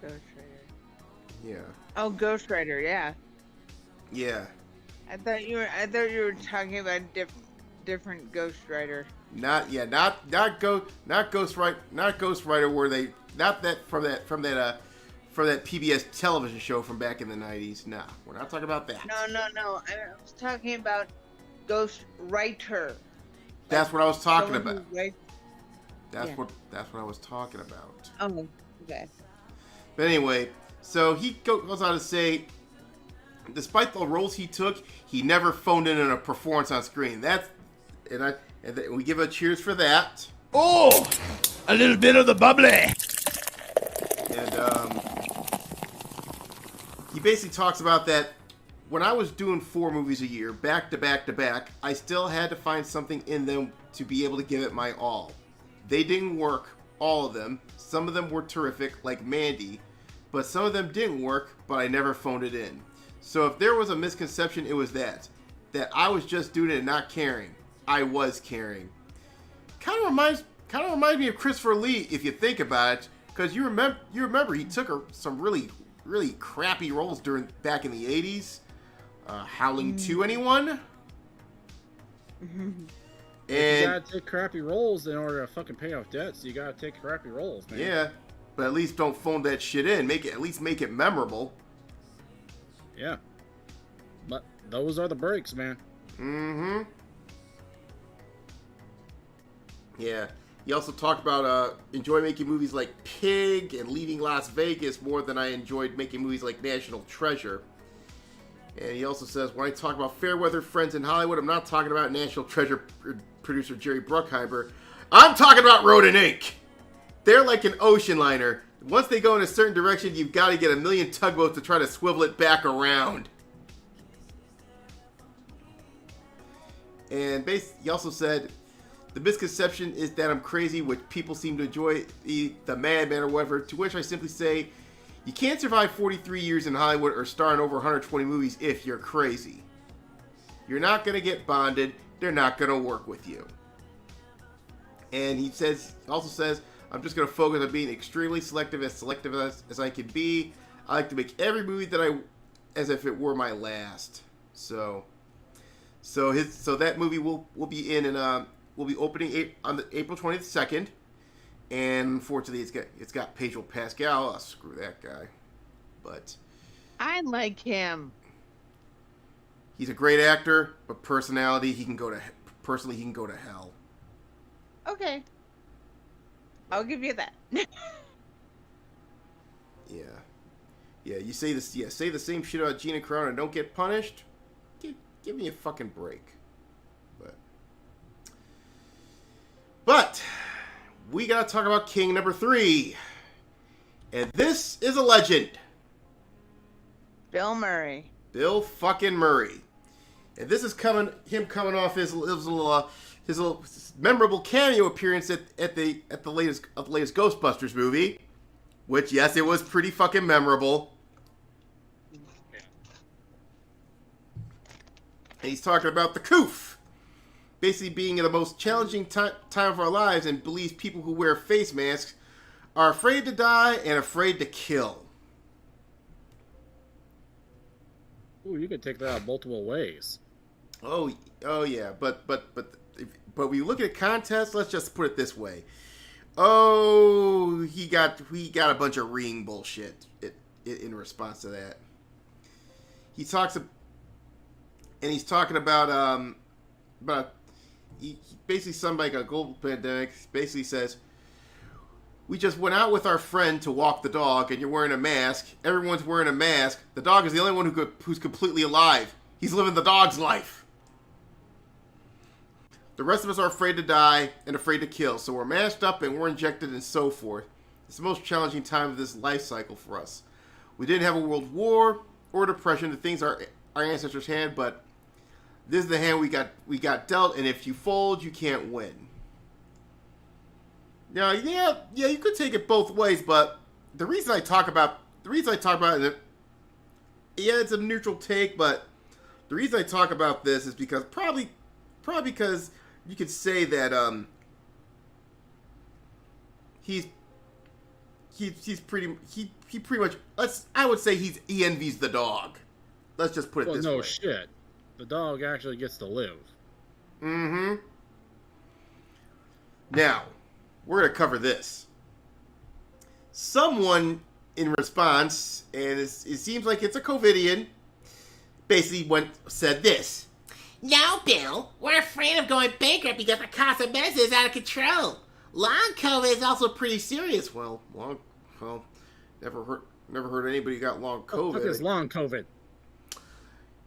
Ghost Rider. Yeah. Oh, Ghost Rider, yeah. Yeah. I thought you were talking about different Ghost Rider. Not Ghost Rider, where they from that PBS television show from back in the 90s. Nah, we're not talking about that. No. I was talking about Ghost Writer. That's what I was talking about. That's Yeah. what I was talking about. Oh, okay. But anyway, so he goes on to say, despite the roles he took, he never phoned in a performance on screen. And we give a cheers for that. Oh, a little bit of the bubbly. And he basically talks about that when I was doing 4 movies a year, back to back to back, I still had to find something in them to be able to give it my all. They didn't work, all of them. Some of them were terrific, like Mandy, but some of them didn't work, but I never phoned it in. So if there was a misconception, it was that I was just doing it and not caring. I was caring. Kind of reminds me of Christopher Lee, if you think about it, because you remember he took some really, really crappy roles back in the 80s. Howling 2, anyone? And And you gotta take crappy roles in order to fucking pay off debts. You gotta take crappy roles, man. yeah, but at least don't phone that shit in. At least make it memorable. Yeah. But those are the breaks, man. Mm-hmm. Yeah. He also talked about enjoy making movies like Pig and Leaving Las Vegas more than I enjoyed making movies like National Treasure. And he also says, when I talk about Fairweather Friends in Hollywood, I'm not talking about National Treasure producer Jerry Bruckheimer. I'm talking about Rodin Inc. they're like an ocean liner. Once they go in a certain direction, you've got to get a million tugboats to try to swivel it back around. And he also said, the misconception is that I'm crazy, which people seem to enjoy the madman or whatever, to which I simply say, you can't survive 43 years in Hollywood or star in over 120 movies if you're crazy. You're not going to get bonded. They're not going to work with you. And he also says, I'm just going to focus on being extremely selective as I can be. I like to make every movie as if it were my last. So that movie will be in and will be opening on the April 22nd. And unfortunately, it's got Pedro Pascal. Oh, screw that guy. But I like him. He's a great actor, but personally, he can go to hell. Okay. I'll give you that. Yeah. You say this. Yeah, say the same shit about Gina Carano and don't get punished. Give me a fucking break. But we gotta talk about King number 3, and this is a legend. Bill Murray. Bill fucking Murray, and this is him coming off his little memorable cameo appearance at the latest Ghostbusters movie, which, yes, it was pretty fucking memorable. And he's talking about the Coof, basically being in the most challenging time of our lives, and believes people who wear face masks are afraid to die and afraid to kill. Ooh, you could take that out multiple ways. Oh yeah, but when you look at contest, let's just put it this way. Oh, he got a bunch of ring bullshit in response to that. He's talking about he basically something like a global pandemic. Basically says, we just went out with our friend to walk the dog, and you're wearing a mask. Everyone's wearing a mask. The dog is the only one who's completely alive. He's living the dog's life. The rest of us are afraid to die and afraid to kill, so we're masked up and we're injected and so forth. It's the most challenging time of this life cycle for us. We didn't have a world war or depression, the things our ancestors had, but this is the hand we got dealt, and if you fold, you can't win. Now, yeah, you could take it both ways, but the reason I talk about it, yeah, it's a neutral take, but the reason I talk about this is because probably because you could say that he pretty much, I would say he envies the dog. Let's just put it this way. Well, no shit. The dog actually gets to live. Mm-hmm. Now, we're going to cover this. Someone in response, and it seems like it's a COVIDian, basically said this. No, Bill, we're afraid of going bankrupt because the cost of medicine is out of control. Long COVID is also pretty serious. Well, never heard anybody got long COVID. What is long COVID?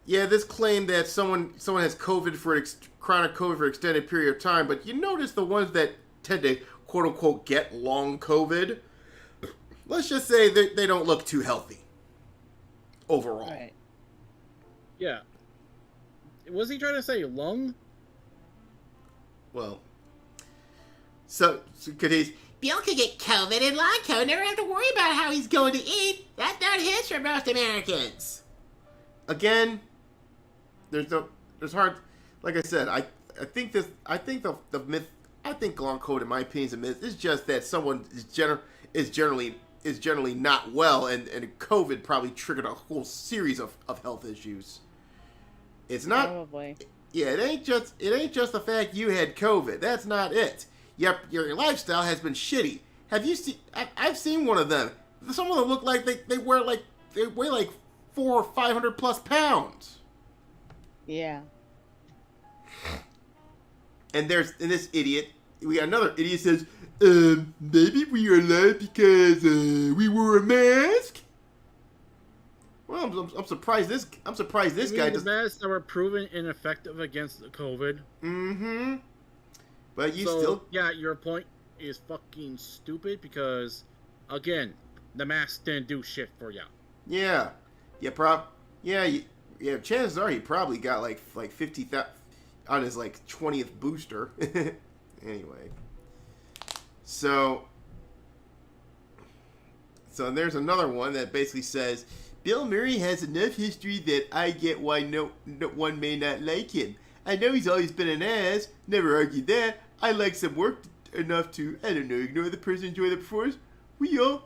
Yeah, this claim that someone has COVID chronic COVID for an extended period of time, but you notice the ones that tend to quote unquote get long COVID, let's just say that they don't look too healthy overall. Right. Yeah. Was he trying to say lung? Well, so could he? Bill could get COVID and long COVID, never have to worry about how he's going to eat. That's not his for most Americans. Again, there's hard. Like I said, I think the myth. I think long COVID, in my opinion, is a myth. It's just that someone is generally not well, and COVID probably triggered a whole series of health issues. It's not. Probably. Yeah, it ain't just the fact you had COVID. That's not it. Yep, your lifestyle has been shitty. Have you seen? I've seen one of them. Some of them look like they weigh like 400 or 500 plus pounds. Yeah. And this idiot, we got another idiot says, maybe we are alive because we wore a mask. Well, I'm surprised this guy the masks that were proven ineffective against COVID. Mm-hmm. But yeah, your point. is fucking stupid because, again, the mask didn't do shit for you. Yeah. Chances are he probably got like 50,000 on his like 20th booster. Anyway. So there's another one that basically says, Bill Murray has enough history that I get why no one may not like him. I know he's always been an ass. Never argued that. I like some work enough to, I don't know, ignore the person, enjoy the performance. We all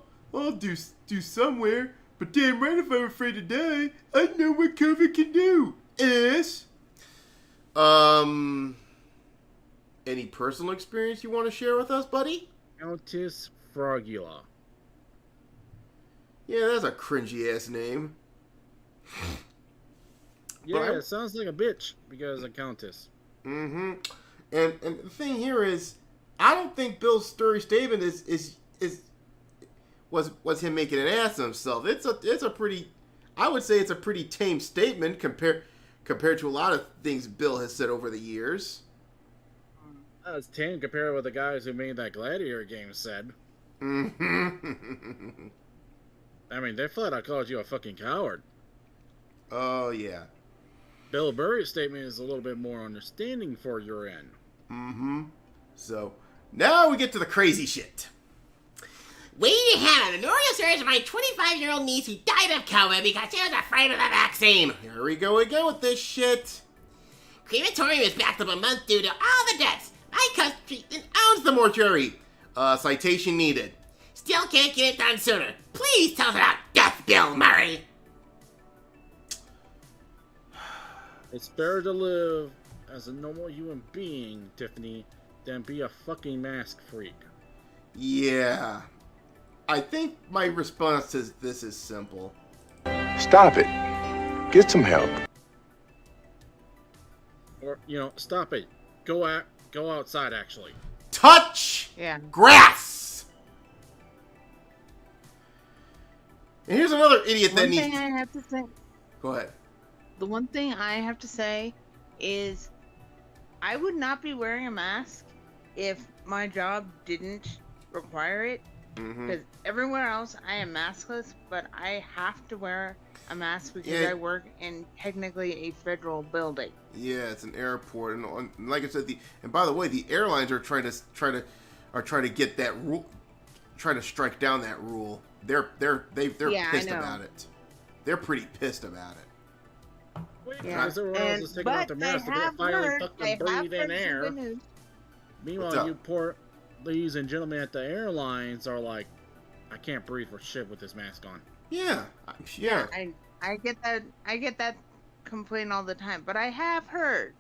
do somewhere. But damn right, if I'm afraid to die, I know what COVID can do. Ass. Any personal experience you want to share with us, buddy? Countess Frogula. Yeah, that's a cringy ass name. Yeah, it sounds like a bitch because of Countess. Mm-hmm. And the thing here is, I don't think Bill's story statement was him making an ass of himself. It's a pretty, I would say it's a pretty tame statement compared to a lot of things Bill has said over the years. It's tame compared to what the guys who made that Gladiator game said. Mm-hmm. I mean, they flat out called you a fucking coward. Oh, yeah. Bill Burry's statement is a little bit more understanding for your end. Mm-hmm. So, now we get to the crazy shit. We have an memorial service of my 25-year-old niece who died of COVID because she was afraid of the vaccine. Here we go again with this shit. Crematorium is backed up a month due to all the deaths. My country Owns the mortuary. Citation needed. still can't get it done sooner. Please tell us about Death Bill Murray. It's better to live as a normal human being, Tiffany, than be a fucking mask freak. Yeah. I think my response to this is simple. Stop it. Get some help. Or, stop it. Go outside, actually. Touch Yeah. grass. And here's another idiot that One needs. thing I have to say. Go ahead. The one thing I have to say is I would not be wearing a mask if my job didn't require it. Mm-hmm. Because everywhere else I am maskless, but I have to wear a mask because Yeah. I work in technically a federal building. Yeah, it's an airport, and like I said, and by the way, the airlines are trying to get that rule, trying to strike down that rule. They're Yeah, pissed I know. about it. They're pretty pissed about it. Yeah. Because everyone else is taking off their mask to get finally fucking breathe in air. What's Meanwhile, up? you poor ladies and gentlemen at the airlines are like, I can't breathe for shit with this mask on. Yeah. I get that complaint all the time, but I have heard.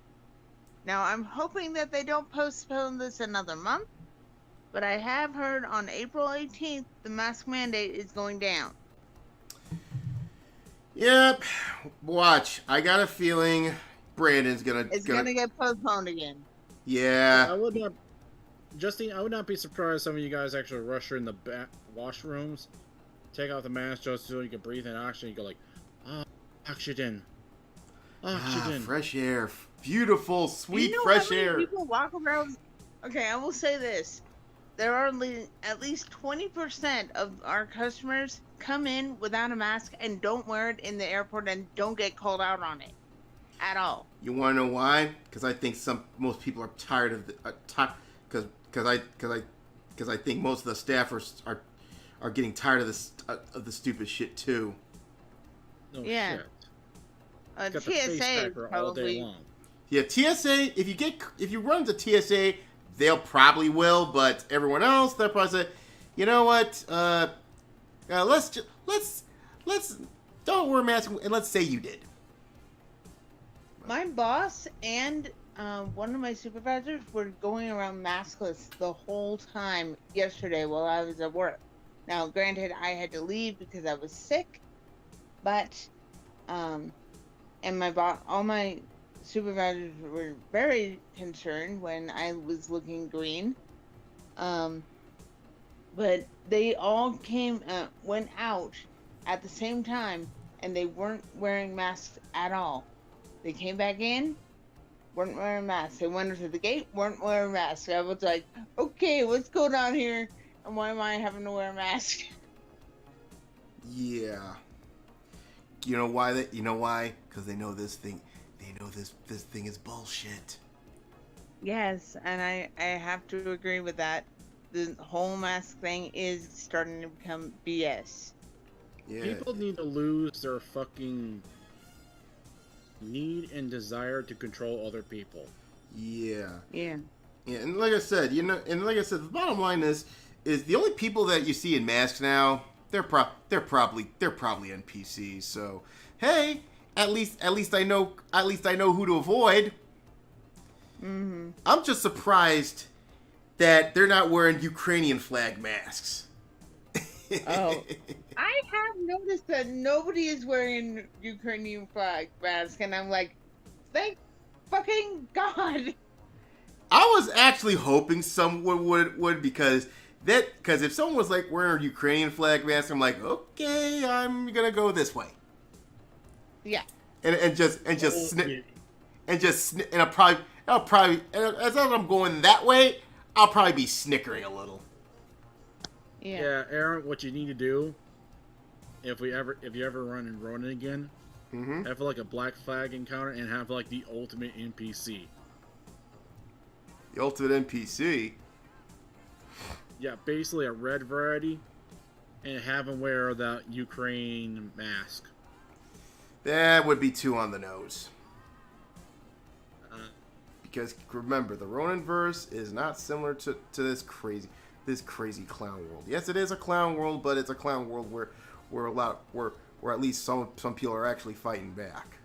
Now I'm hoping that they don't postpone this another month, but I have heard on April 18th the mask mandate is going down. Yep. Watch. I got a feeling Brandon's gonna. It's gonna get postponed again. Yeah. I would not, Justine, I would not be surprised if some of you guys actually rush her in the washrooms, take off the mask just so you can breathe in oxygen. You go like, oxygen. Fresh air. Beautiful, sweet, You know fresh how many air. people walk around? Okay, I will say this. There are at least 20% of our customers come in without a mask and don't wear it in the airport and don't get called out on it at all. You want to know why? Because I think most people are tired of the because I think most of the staff are getting tired of the stupid shit too. No Yeah. shit. Got the face TSA packer all day probably. long. Yeah, TSA. If you run to TSA, they'll probably will, but everyone else, they'll probably say, you know what? Let's don't wear a mask and let's say you did. My boss and one of my supervisors were going around maskless the whole time yesterday while I was at work. Now, granted, I had to leave because I was sick, but and all my supervisors were very concerned when I was looking green. But they all went out at the same time, and they weren't wearing masks at all. They came back in, weren't wearing masks. They went to the gate, weren't wearing masks. I was like, okay, what's going on here? And why am I having to wear a mask? Yeah. You know why? You know why? Because they know this thing. They know this thing is bullshit. Yes, and I have to agree with that. The whole mask thing is starting to become BS. Yeah. People need to lose their fucking need and desire to control other people. Yeah. Yeah. Yeah, and like I said, the bottom line is the only people that you see in masks now, they're probably NPCs. So, hey, at least I know who to avoid. Mm-hmm. I'm just surprised that they're not wearing Ukrainian flag masks. Oh, I have noticed that nobody is wearing Ukrainian flag mask, and I'm like, thank fucking God. I was actually hoping someone would because if someone was like wearing a Ukrainian flag mask, I'm like, okay, I'm gonna go this way. Yeah. And I'll probably as I'm going that way, I'll probably be snickering a little. Yeah, Aaron, what you need to do, if you ever run in Ronin again, have like a black flag encounter and have like the ultimate NPC. The ultimate NPC. Yeah, basically a red variety, and have him wear the Ukraine mask. That would be too on the nose. Because remember, the Ronin verse is not similar to this crazy clown world. Yes, it is a clown world, but it's a clown world where at least some people are actually fighting back.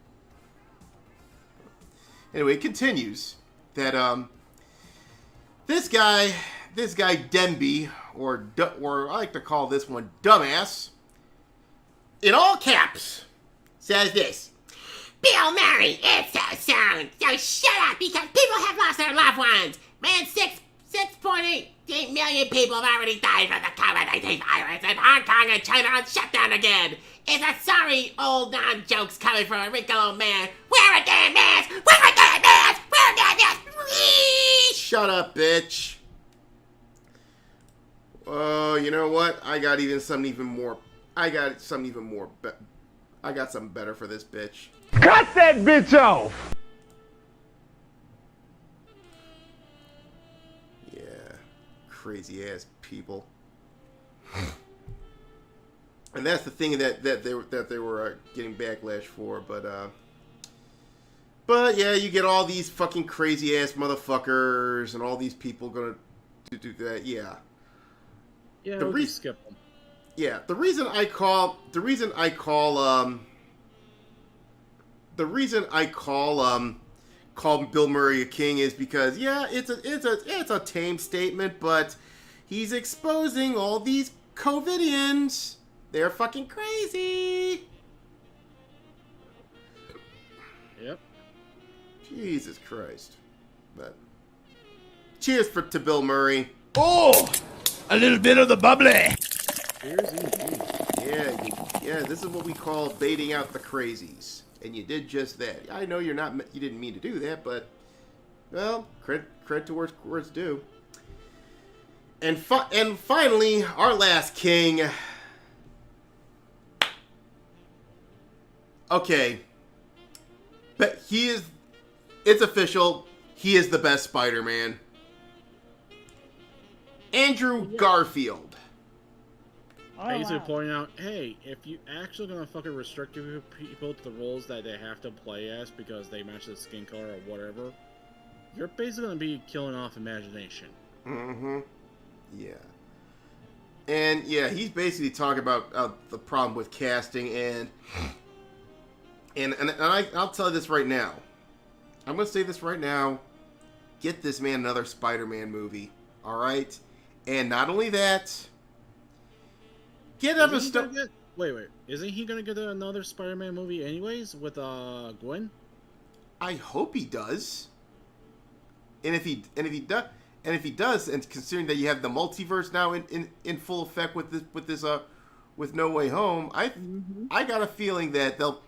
Anyway, it continues that this guy Denby, or I like to call this one Dumbass, in all caps, says this: Bill Murray, it's so soon. So shut up, because people have lost their loved ones. Man, 6.8 million people have already died from the COVID-19 virus, and Hong Kong and China on shutdown again. It's a sorry old non-jokes coming from a wrinkled old man. Wear a damn mask! Wear a damn mask! Wear a damn mask! Shut up, bitch. Oh, you know what? I got something better for this bitch. Cut that bitch off! Yeah, crazy ass people. And that's the thing that they were getting backlash for, but yeah, you get all these fucking crazy ass motherfuckers and all these people gonna do that. Yeah. Yeah, The we reason, skip them. yeah, the reason I call Bill Murray a king is because yeah, it's a tame statement, but he's exposing all these COVIDians. They're fucking crazy. Yep. Jesus Christ. But cheers to Bill Murray. Oh, a little bit of the bubbly. Cheers indeed. Yeah, this is what we call baiting out the crazies. And you did just that. I know you didn't mean to do that, but well, credit to where it's due. And finally, our last king. Okay. But it's official, he is the best Spider-Man. Andrew Garfield. Basically pointing out, hey, if you actually gonna fucking restrict people to the roles that they have to play as because they match the skin color or whatever, you're basically gonna be killing off imagination. Mm-hmm. Yeah. And yeah, he's basically talking about the problem with casting, and I'll tell you this right now. I'm gonna say this right now. Get this man another Spider-Man movie, all right? And not only that, get Emma Stone. Wait, isn't he gonna get another Spider-Man movie anyways with Gwen? I hope he does. And if he does, and considering that you have the multiverse now in full effect with No Way Home, I got a feeling that they'll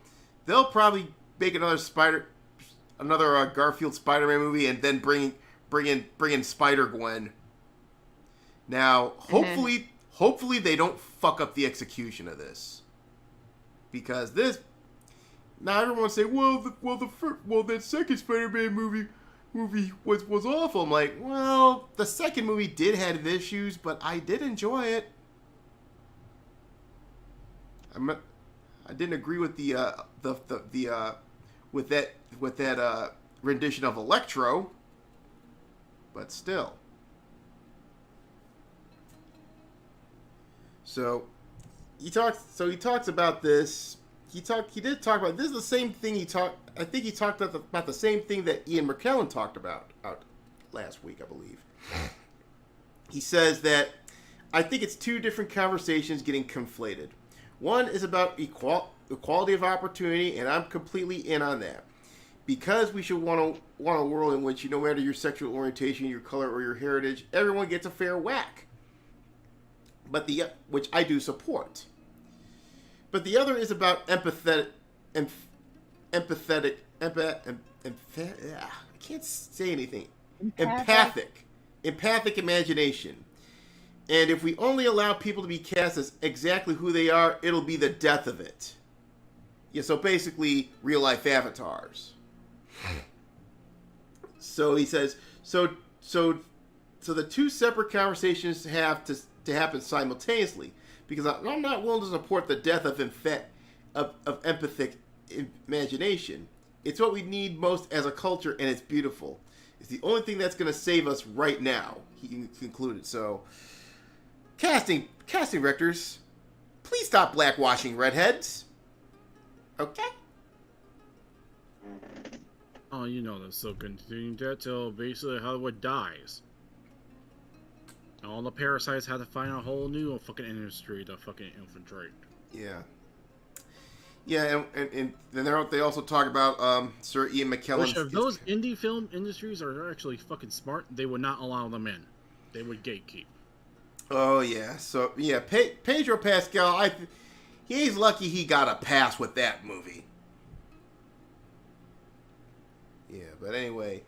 probably make another another Garfield Spider-Man movie, and then bring in Spider-Gwen. Now, hopefully they don't fuck up the execution of this, because this. Now everyone's saying, well, that second Spider-Man movie was awful. I'm like, well, the second movie did have issues, but I did enjoy it. I didn't agree with with that rendition of Electro, but still. So he talks about this. He did talk about this. Is the same thing I think he talked about the same thing that Ian McKellen talked about last week, I believe. He says that I think it's two different conversations getting conflated. One is about equality of opportunity, and I'm completely in on that. Because we should want a world in which, no matter your sexual orientation, your color, or your heritage, everyone gets a fair whack. Which I do support. But the other is about I can't say anything. Empathic imagination. And if we only allow people to be cast as exactly who they are, it'll be the death of it. Yeah, so basically, real-life avatars. So he says, so the two separate conversations have to happen simultaneously, because I'm not willing to support the death of empathic imagination. It's what we need most as a culture, and it's beautiful. It's the only thing that's going to save us right now, he concluded. So, casting directors, please stop blackwashing redheads. Okay? Oh, they'll continue that till basically Hollywood dies. And all the parasites have to find a whole new fucking industry to fucking infiltrate. Yeah. Yeah, and then they also talk about Sir Ian McKellen. Which, if those indie film industries are actually fucking smart, they would not allow them in. They would gatekeep. Oh, yeah. So, yeah, Pedro Pascal, he's lucky he got a pass with that movie. Yeah, but anyway,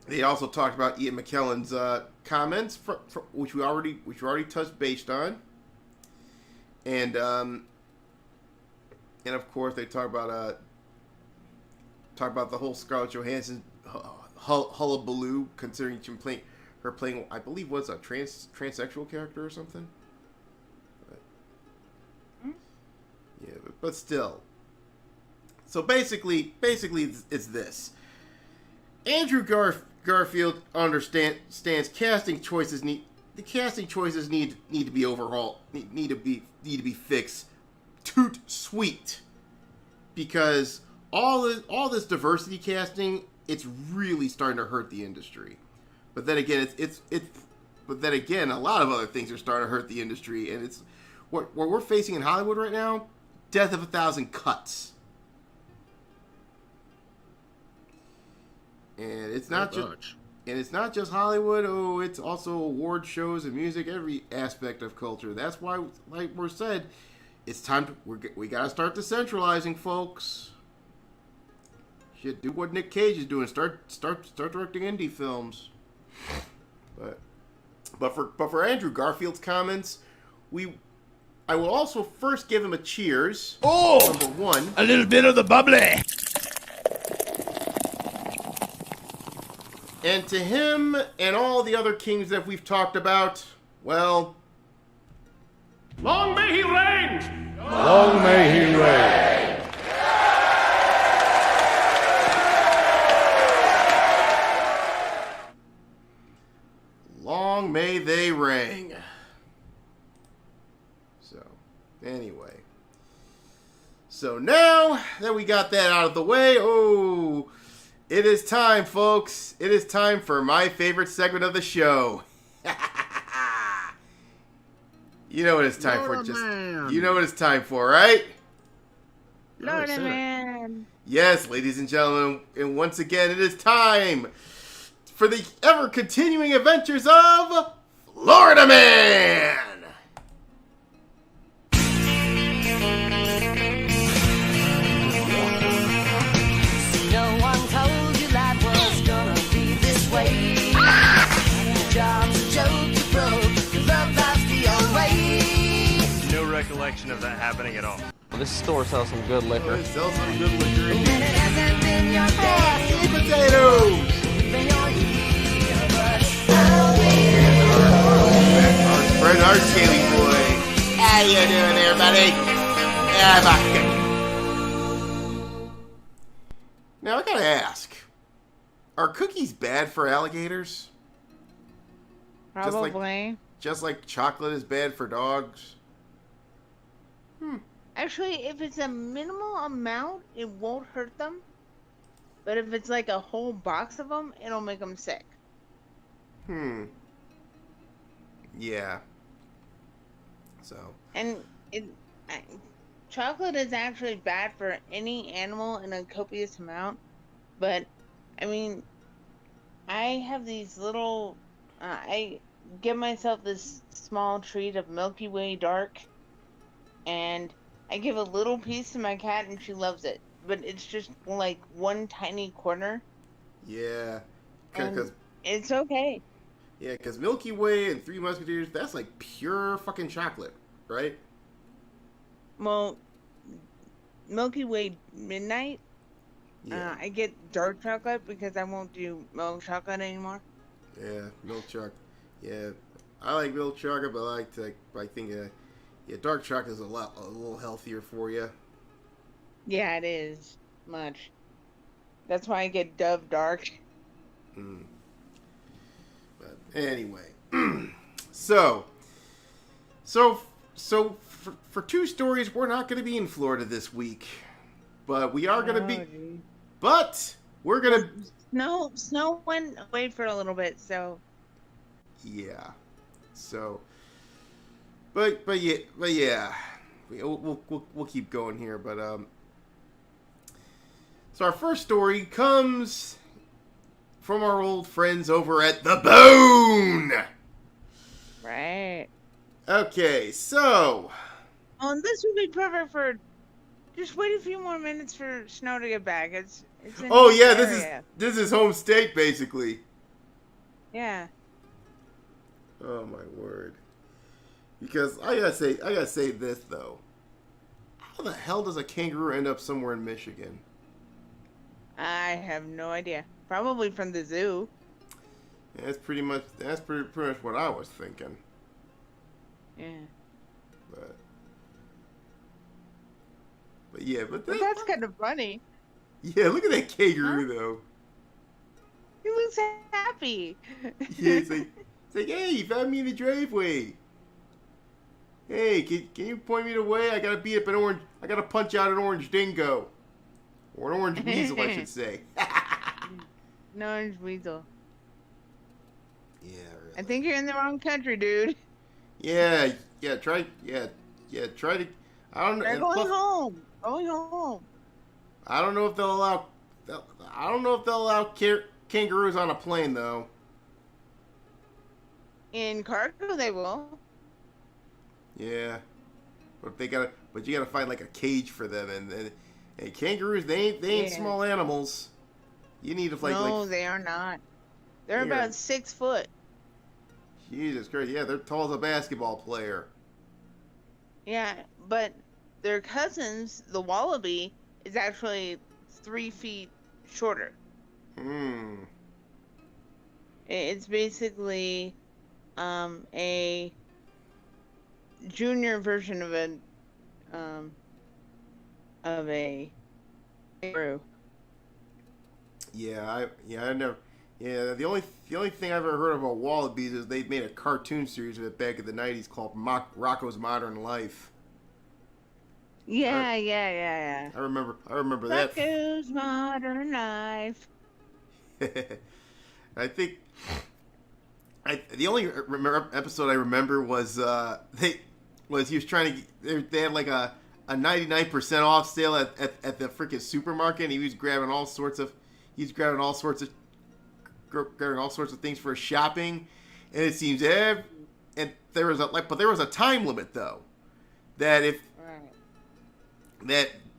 they also talked about Ian McKellen's comments, which we already touched based on, and of course they talk about the whole Scarlett Johansson hullabaloo, considering her playing I believe was a transsexual character or something. Yeah, but still. So basically, it's this. Andrew Garfield understands casting choices need to be overhauled, need to be fixed. Toot sweet, because all this diversity casting, it's really starting to hurt the industry. But then again, a lot of other things are starting to hurt the industry, and it's what we're facing in Hollywood right now. Death of 1,000 cuts. And it's not just Hollywood. Oh, it's also award shows and music, every aspect of culture. That's why, like we said, it's time to we gotta start decentralizing, folks. Shit, do what Nick Cage is doing. Start directing indie films. But for Andrew Garfield's comments, I will also first give him a cheers. Oh, number one, a little bit of the bubbly. And to him and all the other kings that we've talked about, well, Long may he reign! Long may he reign! long may they reign. So, anyway. So now that we got that out of the way, it is time, folks. It is time for my favorite segment of the show. You know what it's time for. You know what it's time for, right? Florida Man. Yes, ladies and gentlemen, and once again, it is time for the ever-continuing adventures of Florida Man. No recollection of that happening at all. This store sells some good liquor. It sells some good liquor. Sweet potatoes! Our friend, our scaly boy. How you doing there, buddy? Now, I gotta ask. Are cookies bad for alligators? Probably. Just like chocolate is bad for dogs? Actually, if it's a minimal amount, it won't hurt them. But if it's like a whole box of them, it'll make them sick. Yeah. So. And chocolate is actually bad for any animal in a copious amount. But, I mean, I have these little... I give myself this small treat of Milky Way Dark. And I give a little piece to my cat and she loves it. But it's just like one tiny corner. Yeah. And it's okay. Yeah, because Milky Way and Three Musketeers, that's like pure fucking chocolate, right? Well, Milky Way Midnight, Yeah. I get dark chocolate because I won't do milk chocolate anymore. Yeah, milk chocolate. Yeah, I like milk chocolate, but I think dark chocolate is a little healthier for you. Yeah, it is. Much. That's why I get Dove Dark. But anyway, so for two stories, we're not going to be in Florida this week, but we are going to be. Geez. But we're going to. Snow went away for a little bit, so. Yeah. So. But yeah, we'll keep going here. But so our first story comes from our old friends over at The Bone. Right. Okay, so. Oh, this would be perfect for. Just wait a few more minutes for snow to get back. It's in this area. This is home state basically. Yeah. Oh my word. Because I gotta say this though. How the hell does a kangaroo end up somewhere in Michigan? I have no idea. Probably from the zoo. Yeah, that's pretty much what I was thinking. Yeah. But yeah, but that's kind of funny. Yeah, look at that kangaroo though. He looks happy. Yeah, it's like, hey, you found me in the driveway. Hey, can you point me the way? I gotta beat up an orange. I gotta punch out an orange dingo, or an orange weasel, I should say. An orange weasel. Yeah, really. I think you're in the wrong country, dude. Yeah. Try to. I don't know. They're going home. Going home. I don't know if they'll allow. Kangaroos on a plane though. In cargo, they will. Yeah, but you gotta find like a cage for them, and kangaroos they ain't small animals. You need to No, they are not. They're about 6 foot. Jesus Christ, yeah, they're tall as a basketball player. Yeah, but their cousins, the wallaby, is actually 3 feet shorter. It's basically a junior version of a kangaroo. I never. Yeah, the only thing I've ever heard about wallabies is they made a cartoon series of it back in the '90s called Rocco's Modern Life. Yeah. I remember that. Rocco's Modern Life. I think the only episode I remember was he was trying to they had like a 99% off sale at the freaking supermarket, and he was grabbing all sorts of things for shopping, and it seems and there was a time limit though,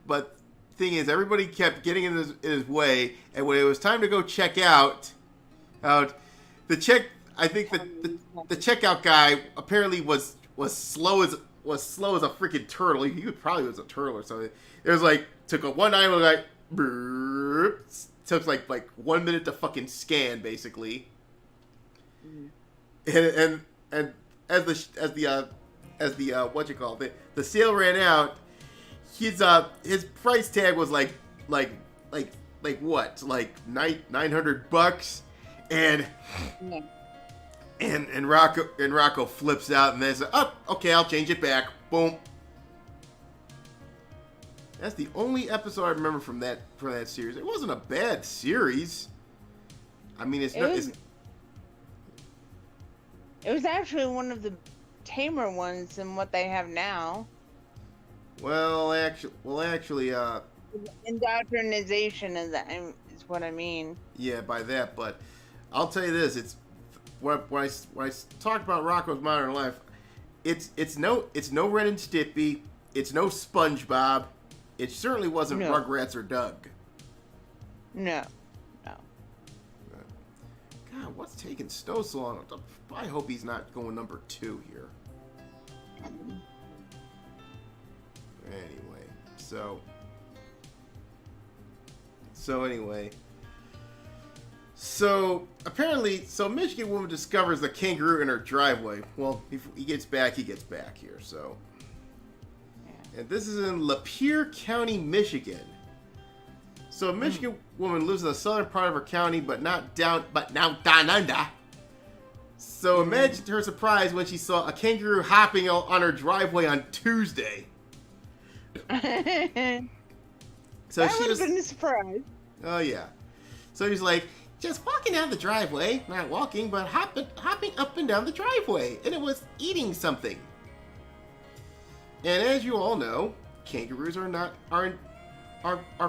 but thing is everybody kept getting in his way, and when it was time to go check out the checkout guy apparently was slow as was slow as a freaking turtle. He probably was a turtle or something. It was like took a one eye like took like 1 minute to fucking scan basically. And as the what you call it, the sale ran out. His price tag was like what, like $900, and Rocco flips out and then says, "Oh, okay, I'll change it back." Boom. That's the only episode I remember from that series. It wasn't a bad series. I mean, it was actually one of the tamer ones than what they have now. Well, actually, Indoctrination is what I mean. yeah, by that. But I'll tell you this: it's when I talk about Rocco's Modern Life, it's no Ren and Stimpy, it's no SpongeBob, it certainly wasn't Rugrats or Doug. No. God, what's taking Stowe so long? I hope he's not going number 2 here. Anyway, so apparently, Michigan woman discovers the kangaroo in her driveway. Well, if he gets back here. So, and this is in Lapeer County, Michigan. So, a Michigan woman lives in the southern part of her county, but now down under. So, imagine her surprise when she saw a kangaroo hopping on her driveway on Tuesday. So that would have been a surprise. Oh yeah. So he's like, just walking down the driveway, not walking, but hopping up and down the driveway, and it was eating something. And as you all know, kangaroos are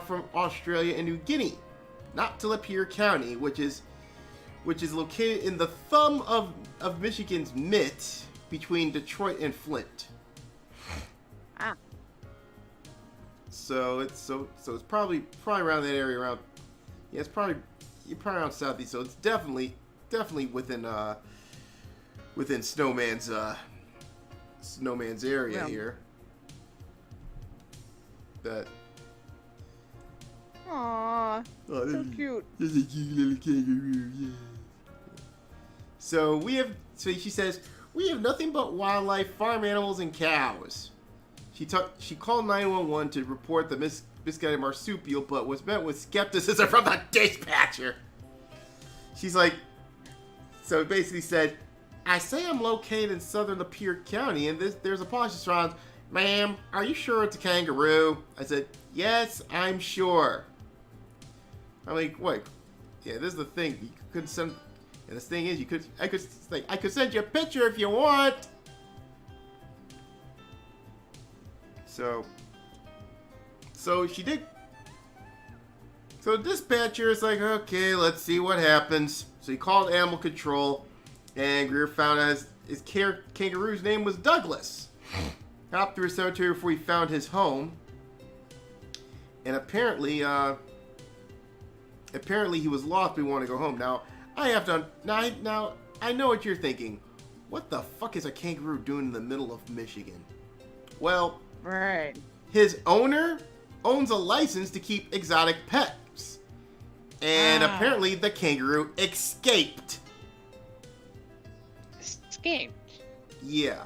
from Australia and New Guinea, not to Lapeer County, which is located in the thumb of Michigan's mitt between Detroit and Flint. Ah. So it's probably around that area around. Yeah, it's probably around southeast. So it's definitely within Snowman's area here. That. Aww, so cute. Just a cute little kangaroo, yeah. So she says, we have nothing but wildlife, farm animals, and cows. She called 911 to report the misguided marsupial, but was met with skepticism from the dispatcher. She's like, so it basically said, I say I'm located in southern Lapeer County, and there's a police response, ma'am, are you sure it's a kangaroo? I said, yes, I'm sure. I'm like, what? Yeah, this is the thing. You couldn't send, and this thing is, I could send you a picture if you want. So she did. So the dispatcher is like, okay, let's see what happens. So he called animal control, and Greer found out his kangaroo's name was Douglas. Hopped through a cemetery before he found his home, and apparently he was lost. But he wanted to go home. Now I know what you're thinking. What the fuck is a kangaroo doing in the middle of Michigan? Well, right. His owner owns a license to keep exotic pets, and apparently the kangaroo escaped. Yeah.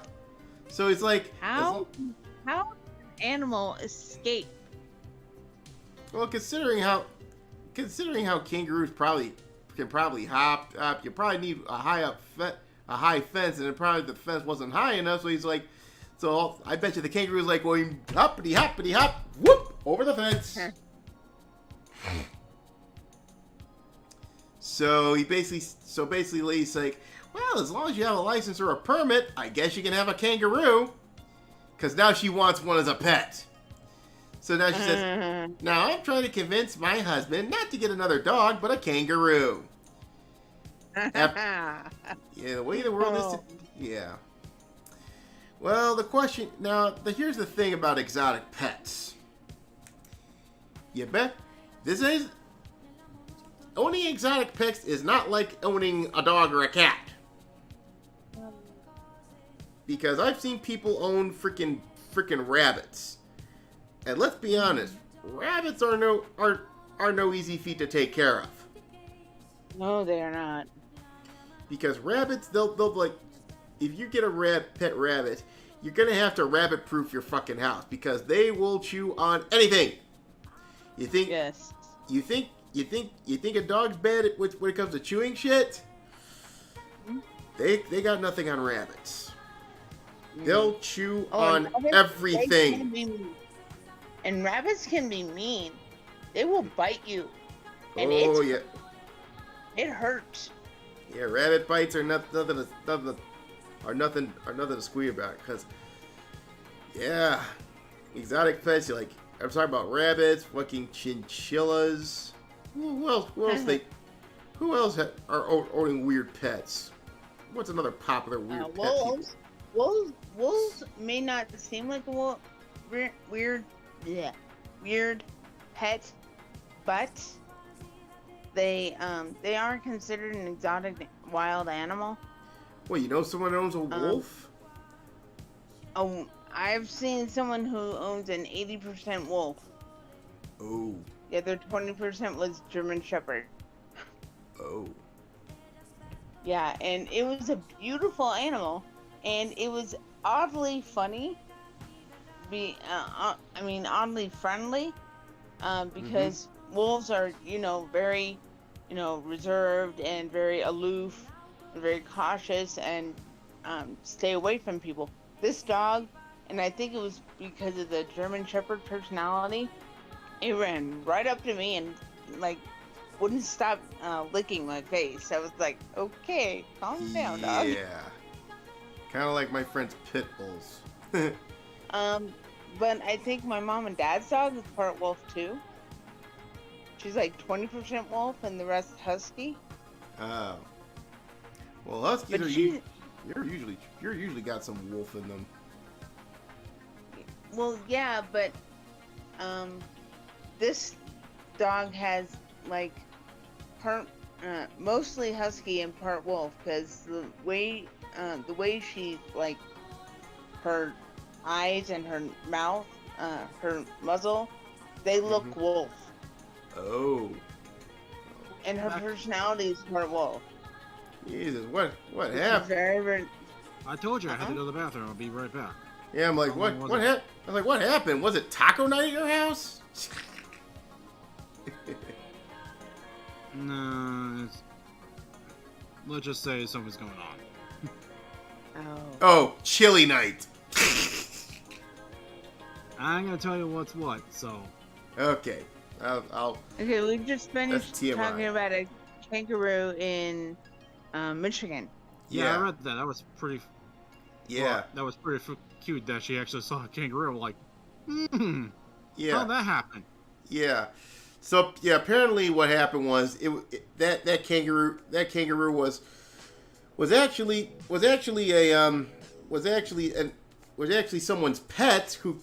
So it's like, how animal escape? Well, considering how kangaroos can probably hop, you probably need a high fence, and probably the fence wasn't high enough. So he's like, so I bet you the kangaroo's like going hoppity hop, whoop, over the fence. So basically he's like, well, as long as you have a license or a permit, I guess you can have a kangaroo. Because now she wants one as a pet. So now she says, now I'm trying to convince my husband not to get another dog, but a kangaroo. Yeah, the way the world is. Yeah. Well, the question now. Here's the thing about exotic pets. You bet. This is owning exotic pets is not like owning a dog or a cat. because I've seen people own freaking rabbits, and let's be honest, rabbits are no easy feat to take care of. No, they are not. Because rabbits, they'll like, if you get a pet rabbit, you're gonna have to rabbit-proof your fucking house because they will chew on anything. You think? Yes. You think a dog's bad when it comes to chewing shit? They got nothing on rabbits. They'll chew on rabbits, everything. And rabbits can be mean. They will bite you. And yeah. It hurts. Yeah, rabbit bites are nothing to squeal about. Cause yeah, exotic pets. Like I'm talking about rabbits, fucking chinchillas. Who else are owning weird pets? What's another popular weird pet? Wolves may not seem like a weird pet, but they are considered an exotic wild animal. Well, you know someone owns a wolf? I've seen someone who owns an 80% wolf. Oh. The other 20% was German Shepherd. Oh. Yeah, and it was a beautiful animal, and it was oddly funny. Oddly friendly, because wolves are, very, reserved and very aloof and very cautious and stay away from people. This dog, and I think it was because of the German Shepherd personality, it ran right up to me and wouldn't stop licking my face. I was like, okay, calm down, dog. Yeah. Kind of like my friend's pit bulls. But I think my mom and dad's dog is part wolf too. She's like 20% wolf and the rest husky. Oh. Well, huskies you're usually got some wolf in them. Well, yeah, but this dog has part mostly husky and part wolf, because the way she her eyes and her mouth, her muzzle, they look wolf. Oh. And her personality is part wolf. Jesus, what happened? Very, very. I told you I had to go to the bathroom. I'll be right back. Yeah, I'm like, what happened? I was like, what happened? Was it taco night at your house? No, let's just say something's going on. Oh, chili night. I'm gonna tell you what's what. So. Okay, I'll. Okay, we just finished TMI. talking about a kangaroo in Michigan. Yeah, I read that. That was pretty. Yeah. Well, that was pretty cute that she actually saw a kangaroo. I'm like, yeah. How'd that happen? Yeah. So yeah, apparently what happened was that kangaroo was actually someone's pet who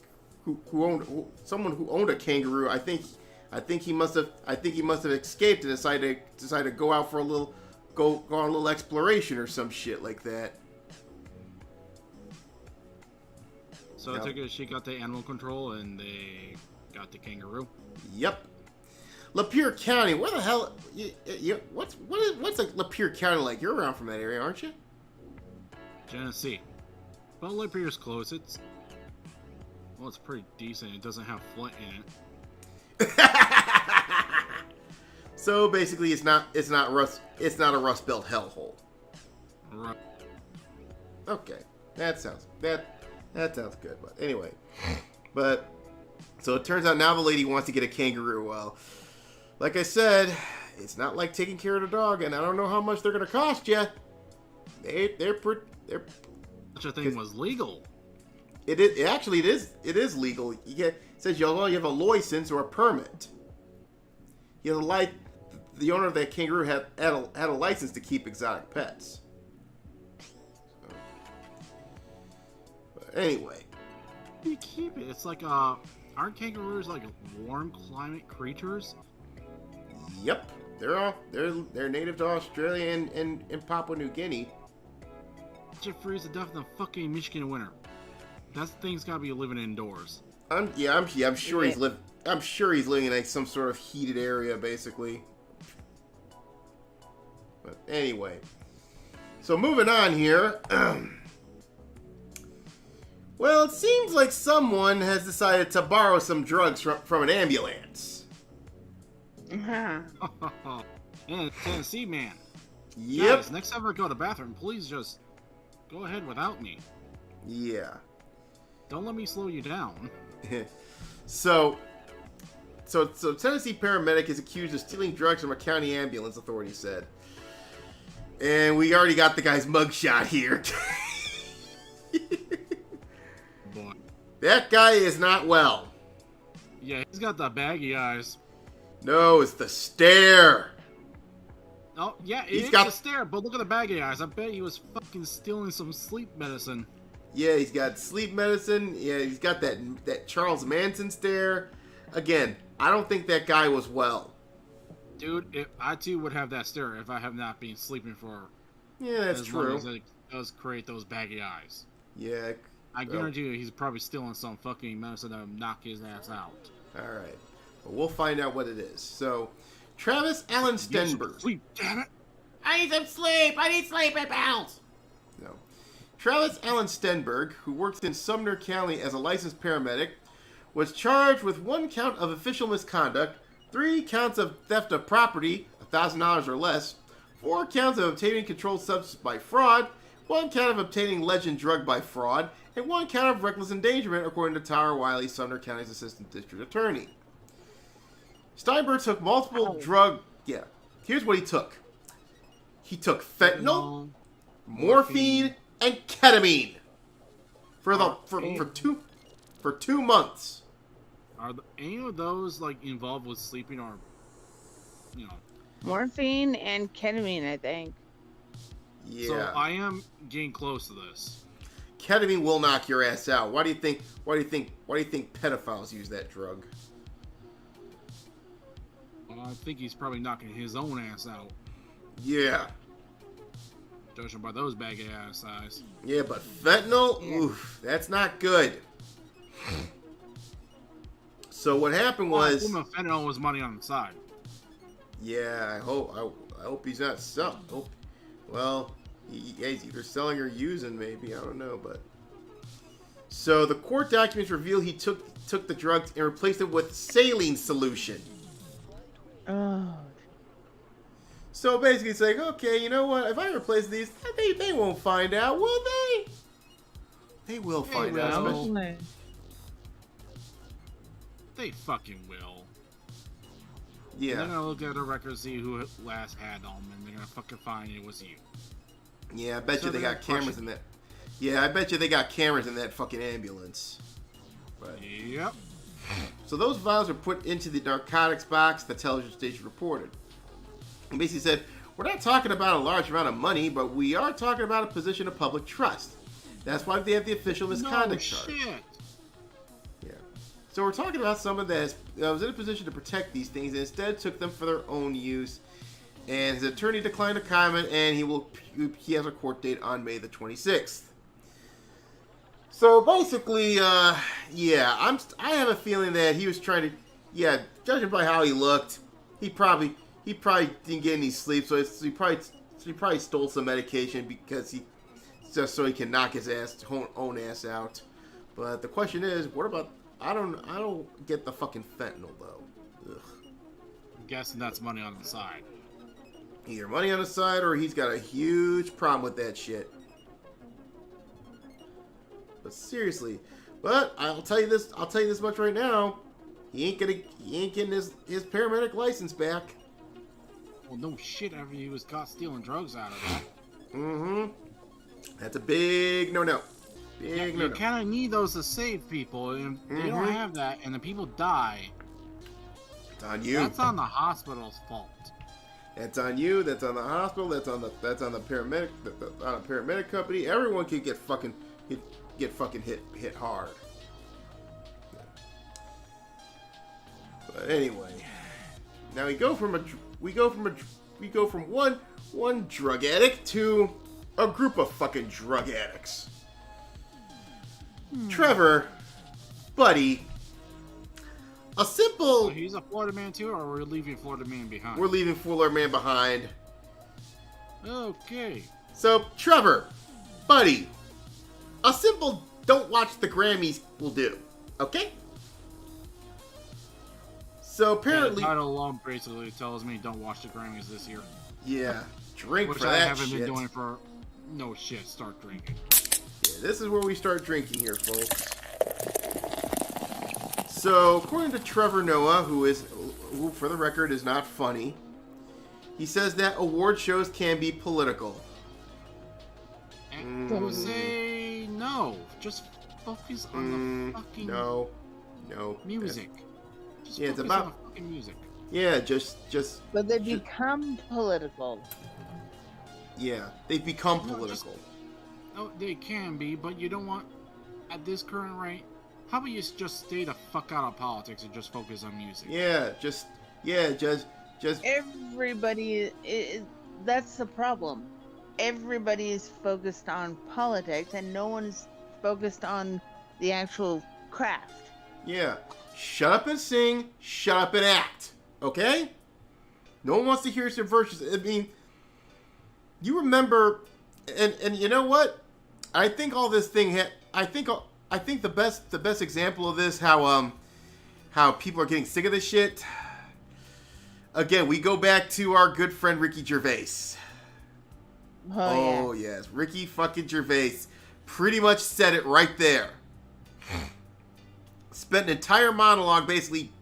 owned a kangaroo. I think he must have escaped and decided to go out for go on a little exploration or some shit like that. So I take it she got the animal control and they got the kangaroo. Yep. Lapeer County, where the hell? What's Lapeer County like? You're around from that area, aren't you? Genesee. But Lapeer's close. It's pretty decent. It doesn't have Flint in it. So basically, it's not a Rust Belt hellhole. Right. Okay, that sounds good. But anyway, so it turns out now the lady wants to get a kangaroo. Well, like I said, it's not like taking care of the dog, and I don't know how much they're gonna cost you. They're Such a thing was legal. It is legal. It says you have a license or a permit. The owner of that kangaroo had a license to keep exotic pets. So, but anyway, You keep it. It's like aren't kangaroos like warm climate creatures? Yep, they're native to Australia and Papua New Guinea. Shit freeze to death in the fucking Michigan winter. That thing's gotta be living indoors. I'm sure he's living in like some sort of heated area, basically. But anyway, so moving on here. Well, it seems like someone has decided to borrow some drugs from an ambulance. Uh-huh. And Tennessee man. Yep. Guys, next time I go to the bathroom, please just go ahead without me. Yeah. Don't let me slow you down. So Tennessee paramedic is accused of stealing drugs from a county ambulance, authorities said. And we already got the guy's mugshot here. Boy. That guy is not well. Yeah, he's got the baggy eyes. No, it's the stare. Oh, yeah, He's it's got- a stare, but look at the baggy eyes. I bet he was fucking stealing some sleep medicine. Yeah, he's got sleep medicine. Yeah, he's got that Charles Manson stare. Again, I don't think that guy was well. Dude, I too would have that stare if I have not been sleeping for Yeah, that's as long true. as it does create those baggy eyes. Yeah. I guarantee you he's probably stealing some fucking medicine that'll knock his ass out. All right. Well, we'll find out what it is. So, Travis Allen Stenberg. Sleep, damn it! I need some sleep. I need sleeping pills. No. Travis Allen Stenberg, who works in Sumner County as a licensed paramedic, was charged with 1 count of official misconduct, 3 counts of theft of property, $1,000 or less, 4 counts of obtaining controlled substance by fraud, 1 count of obtaining legend drug by fraud, and 1 count of reckless endangerment, according to Tara Wiley, Sumner County's assistant district attorney. Steinberg took multiple drug... Yeah. Here's what he took. He took fentanyl, morphine, and ketamine for 2 months. Are any of those like involved with sleeping or, you know? Morphine and ketamine, I think. Yeah. So I am getting close to this. Ketamine will knock your ass out. Why do you think pedophiles use that drug? Well, I think he's probably knocking his own ass out. Yeah. Judging by those baggy ass eyes. Yeah, but fentanyl, oof, that's not good. So what happened was, Fentanyl was money on the side. yeah, I hope he's not selling. Well, he's either selling or using, maybe, I don't know, but. So the court documents reveal he took the drugs and replaced it with saline solution. Oh. So basically, it's like, okay, you know what? If I replace these, they won't find out, will they? They will find out. will. Especially- They fucking will. Yeah. They're gonna look at the record, see who last had them, and they're gonna fucking find it was you. Yeah, I bet So you they they're got cameras in that. Yeah, I bet you they got cameras in that fucking ambulance. But, Yep. so those vials were put into the narcotics box, the television station reported. And basically said, we're not talking about a large amount of money, but we are talking about a position of public trust. That's why they have the official misconduct charge. Shit. Yeah. So we're talking about someone that was in a position to protect these things and instead took them for their own use. And his attorney declined to comment, and he has a court date on May the 26th. So basically, yeah, I have a feeling that he was trying to, yeah, judging by how he looked, he probably didn't get any sleep, so he probably stole some medication because just so he can knock his own ass out. But the question is, what about? I don't get the fucking fentanyl though. Ugh. I'm guessing that's money on the side. Either money on the side or he's got a huge problem with that shit. But seriously, but I'll tell you this much right now. He ain't getting his paramedic license back. Well, no shit, after he was caught stealing drugs out of that. Mm-hmm. That's a big no-no. Big no-no. You kind of need those to save people, and if they don't have that, and the people die. It's on you. That's on the hospital's fault. That's on you. That's on the hospital. That's on the paramedic. On a paramedic company. Everyone can get fucking hit hard. But anyway, now we go from one drug addict to a group of fucking drug addicts. Trevor, buddy, a simple... He's a Florida man too, or we're leaving Florida man behind? We're leaving Florida man behind. Okay. So, Trevor, buddy, a simple don't watch the Grammys will do, okay? So apparently... The title alone basically tells me don't watch the Grammys this year. Yeah, drink Which for I that haven't shit. been doing for... No shit, start drinking. Yeah, this is where we start drinking here, folks. So, according to Trevor Noah, who for the record is not funny, he says that award shows can be political. And say no. Just focus on the fucking no. music. Just Yeah, it's focus about on the fucking music. Yeah, just. But they become political. Yeah, they've become political. No, they can be, but you don't want at this current rate. How about you just stay the fuck out of politics and just focus on music? Just. Everybody, that's the problem. Everybody is focused on politics, and no one's focused on the actual craft. Yeah, shut up and sing. Shut up and act. Okay? No one wants to hear some verses. I mean, you remember, and you know what? I think all this thing I think the best example of this, how people are getting sick of this shit. Again, we go back to our good friend Ricky Gervais. Oh yeah. Yes, Ricky fucking Gervais pretty much said it right there. Spent an entire monologue basically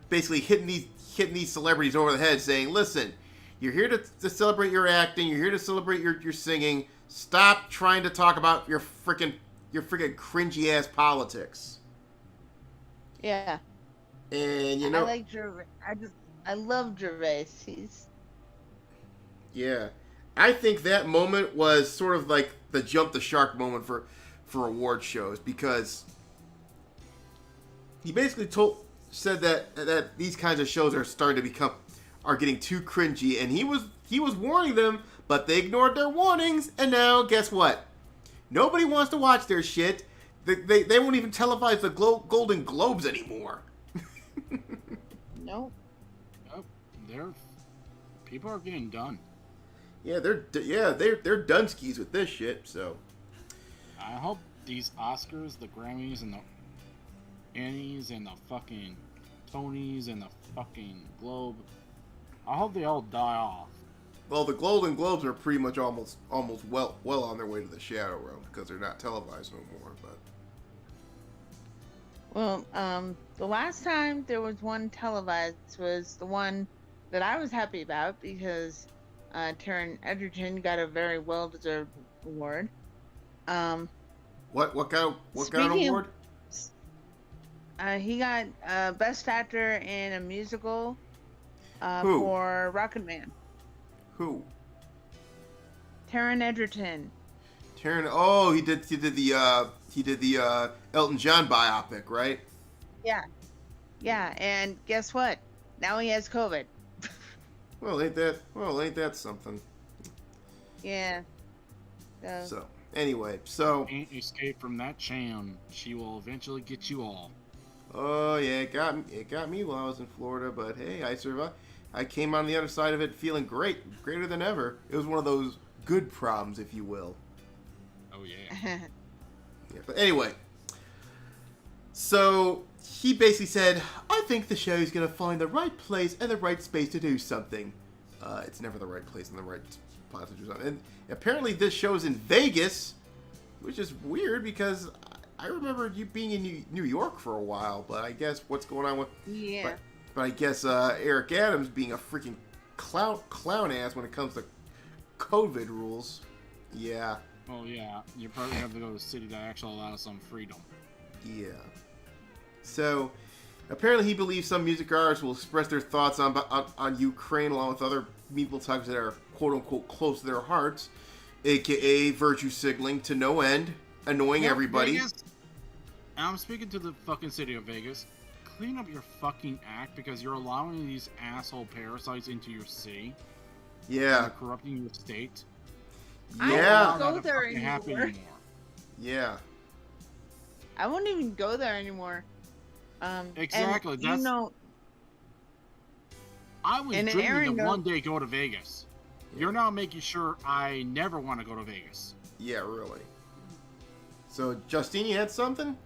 hitting these celebrities over the head, saying, "Listen, you're here to celebrate your acting. You're here to celebrate your singing. Stop trying to talk about your freaking cringy ass politics." Yeah. And you know, I like Gervais. I love Gervais. Yeah, I think that moment was sort of like the jump the shark moment for award shows, because he basically said that these kinds of shows are getting too cringy, and he was warning them, but they ignored their warnings, and now guess what? Nobody wants to watch their shit. They won't even televise the Golden Globes anymore. Nope. People are getting done. Yeah, they're done skis with this shit. So I hope these Oscars, the Grammys, and the Annies, and the fucking Tonys, and the fucking Globe, I hope they all die off. Well, the Golden Globes are pretty much almost well on their way to the shadow realm, because they're not televised no more. But Well, the last time there was one televised was the one that I was happy about, because Taron Egerton got a very well-deserved award. what kind of award? He got Best Actor in a Musical Who? for Rocket Man. Who? Taron Egerton. Taron. Oh, he did the Elton John biopic, right? Yeah, and guess what? Now he has COVID. Well, ain't that something? Yeah. So anyway, so Ain't escape from that Cham. She will eventually get you all. oh yeah, it got me while I was in Florida, but hey, I survived. I came on the other side of it feeling greater than ever. It was one of those good problems, if you will. Oh yeah. Yeah, but anyway, so he basically said, "I think the show is going to find the right place and the right space to do something." It's never the right place and the right spot to do something. And apparently this show's in Vegas, which is weird, because I remember you being in New York for a while, but I guess what's going on with... Yeah. But I guess Eric Adams being a freaking clown ass when it comes to COVID rules. Yeah. Oh yeah. You probably have to go to a city that actually allows some freedom. Yeah. So, apparently he believes some music artists will express their thoughts on Ukraine along with other people topics that are quote-unquote close to their hearts, a.k.a. virtue signaling to no end, annoying everybody. Vegas, I'm speaking to the fucking city of Vegas. Clean up your fucking act, because you're allowing these asshole parasites into your city. Yeah. And corrupting your state. Yeah. I won't go there Fucking happy anymore. anymore. Yeah. I won't even go there anymore. Exactly. And, That's. you know, I was and dreaming Aaron to knows- one day go to Vegas. You're now making sure I never want to go to Vegas. Yeah, really. So, Justine, you had something?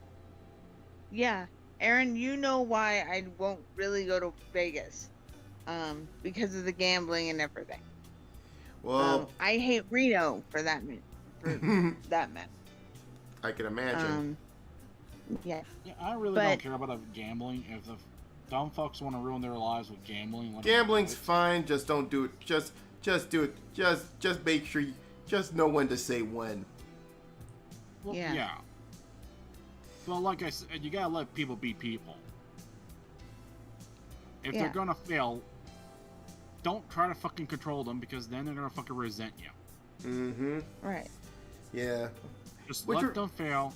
yeah, Aaron, you know why I won't really go to Vegas. Because of the gambling and everything. Well, I hate Reno for that that man. I can imagine. Yeah. Yeah, I really But- don't care about the gambling. If the dumb fucks want to ruin their lives with gambling, let them Gambling's do it. fine. Just don't do it. Just do it. Just make sure you just know when to say when. Well, Yeah. yeah. But like I said, you gotta let people be people. If Yeah. they're gonna fail, don't try to fucking control them because then they're gonna fucking resent you. Mm-hmm. Right. Yeah. Just Would let you- them fail,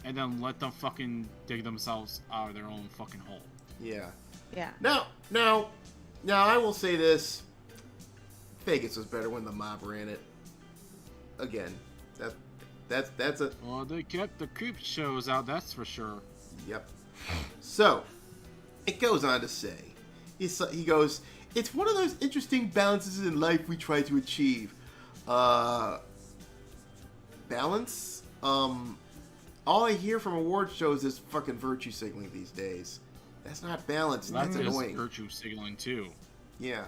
and then let them fucking dig themselves out of their own fucking hole. Yeah. Yeah. Now, I will say this. Vegas was better when the mob ran it. Again, that's a Well, they kept the creep shows out, that's for sure. yep. So, it goes on to say, he goes, it's one of those interesting balances in life we try to achieve. Balance? All I hear from award shows is fucking virtue signaling these days. That's not balance. That's That is annoying. virtue signaling too. Yeah.